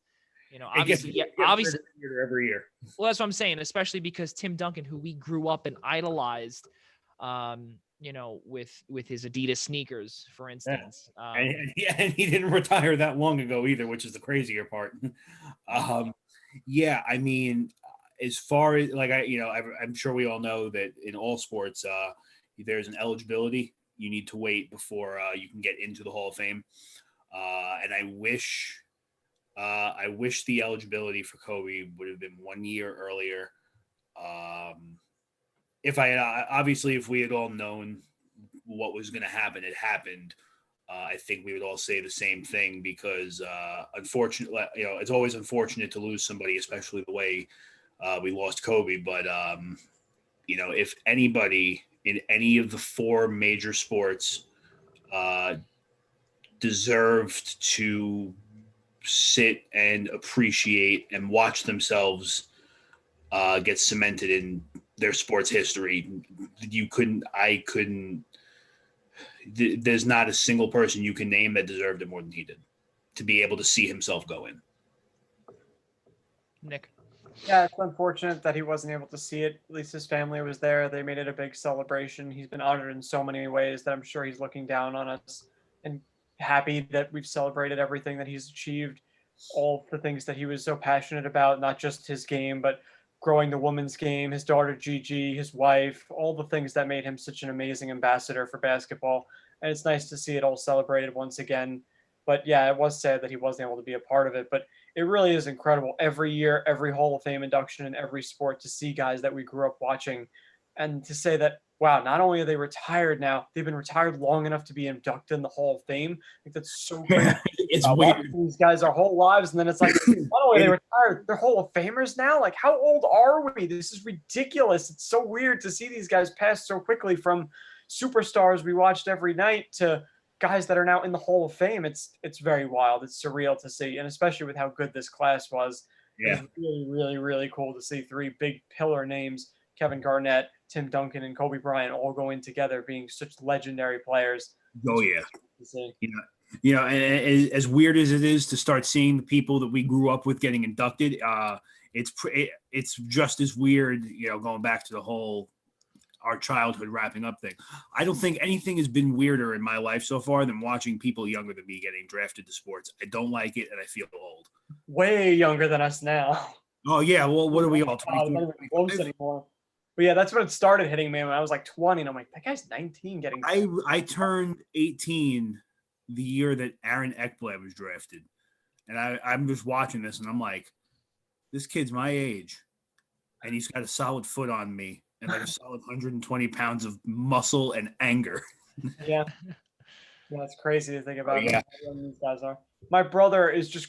obviously, obviously every year. Well, that's what I'm saying, especially because Tim Duncan, who we grew up and idolized, with his Adidas sneakers, for instance. And he didn't retire that long ago either, which is the crazier part. I mean, as far as, like, I'm sure we all know that in all sports, there's an eligibility. You need to wait before you can get into the Hall of Fame. And I wish the eligibility for Kobe would have been 1 year earlier. If we had all known what was going to happen, it happened. I think we would all say the same thing, because unfortunately, it's always unfortunate to lose somebody, especially the way we lost Kobe. But if anybody in any of the four major sports deserved to sit and appreciate and watch themselves get cemented in their sports history, there's not a single person you can name that deserved it more than he did, to be able to see himself go in. Nick? Yeah, it's unfortunate that he wasn't able to see it. At least his family was there. They made it a big celebration. He's been honored in so many ways that I'm sure he's looking down on us and happy that we've celebrated everything that he's achieved, all the things that he was so passionate about, not just his game, but growing the women's game, his daughter Gigi, his wife, all the things that made him such an amazing ambassador for basketball. And it's nice to see it all celebrated once again. But yeah, it was sad that he wasn't able to be a part of it. But it really is incredible every year, every Hall of Fame induction in every sport to see guys that we grew up watching and to say that, wow, not only are they retired now, they've been retired long enough to be inducted in the Hall of Fame. I think that's so crazy. It's weird. These guys our whole lives, and then it's like, not only are they retired, they're Hall of Famers now. Like, how old are we? This is ridiculous. It's so weird to see these guys pass so quickly from superstars we watched every night to guys that are now in the Hall of Fame. It's very wild. It's surreal to see, and especially with how good this class was. Yeah. It was really, really, really cool to see three big pillar names: Kevin Garnett, Tim Duncan, and Kobe Bryant all going together, being such legendary players. Oh yeah. And as weird as it is to start seeing the people that we grew up with getting inducted, it's just as weird, going back to the whole our childhood wrapping up thing. I don't think anything has been weirder in my life so far than watching people younger than me getting drafted to sports. I don't like it, and I feel old. Way younger than us now. Oh yeah, well, what are we all? Not even close anymore. But yeah, that's when it started hitting me when I was like 20, and I'm like, that guy's 19 getting. I turned 18 the year that Aaron Ekblad was drafted, and I'm just watching this, and I'm like, this kid's my age, and he's got a solid foot on me, and like a solid 120 pounds of muscle and anger. Yeah, it's crazy to think about. Yeah. How young these guys are. My brother is just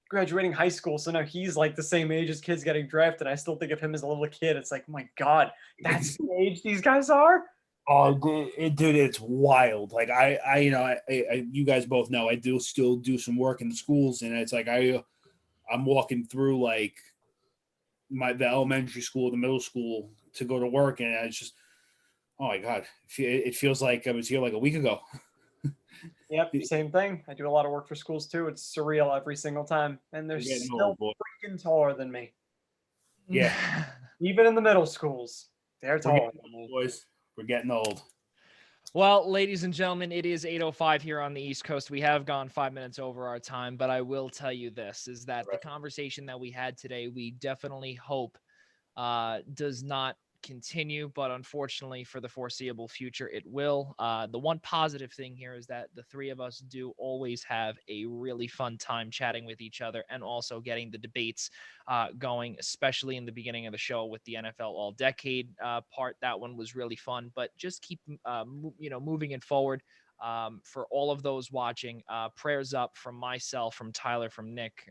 graduating high school, so now he's like the same age as kids getting drafted. I still think of him as a little kid. It's like, oh my God, that's the age these guys are. Oh, dude, it's wild. Like I you guys both know I do still do some work in the schools, and it's like I'm walking through like the elementary school, the middle school to go to work, and it's just, oh my God, it feels like I was here like a week ago. Yep, same thing. I do a lot of work for schools too. It's surreal every single time, and they're still freaking taller than me. Yeah, even in the middle schools, they're taller than me. Boys, we're getting old. Well, ladies and gentlemen, it is 8:05 here on the East Coast. We have gone 5 minutes over our time, but I will tell you this, is that the conversation that we had today, we definitely hope does not continue, but unfortunately for the foreseeable future, it will. The one positive thing here is that the three of us do always have a really fun time chatting with each other and also getting the debates going, especially in the beginning of the show with the NFL All Decade part. That one was really fun, but just keep moving it forward. For all of those watching, prayers up from myself, from Tyler, from Nick,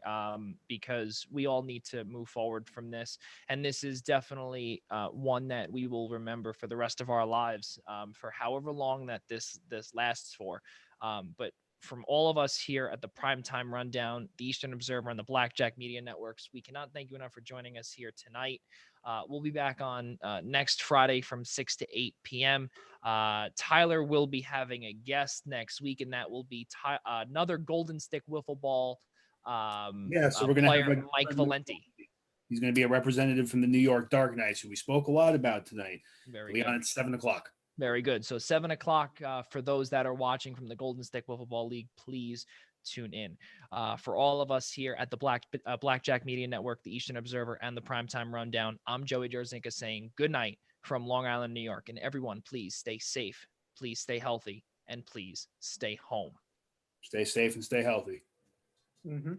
because we all need to move forward from this. And this is definitely one that we will remember for the rest of our lives, for however long that this lasts for. But from all of us here at the Primetime Rundown, the Eastern Observer, and the Blackjack Media Networks, we cannot thank you enough for joining us here tonight. We'll be back on next Friday from 6 to 8 p.m. Tyler will be having a guest next week, and that will be another Golden Stick Wiffle Ball so we're going to have Mike Valenti. He's going to be a representative from the New York Dark Knights, who we spoke a lot about tonight. Very good. On at 7:00. Very good. So 7:00 for those that are watching from the Golden Stick Wiffle Ball League, please tune in. For all of us here at the Blackjack Media Network, the Eastern Observer, and the Primetime Rundown, I'm Joey Jarzynka saying good night from Long Island, New York. And everyone, please stay safe, please stay healthy, and please stay home. Stay safe and stay healthy. Mm-hmm.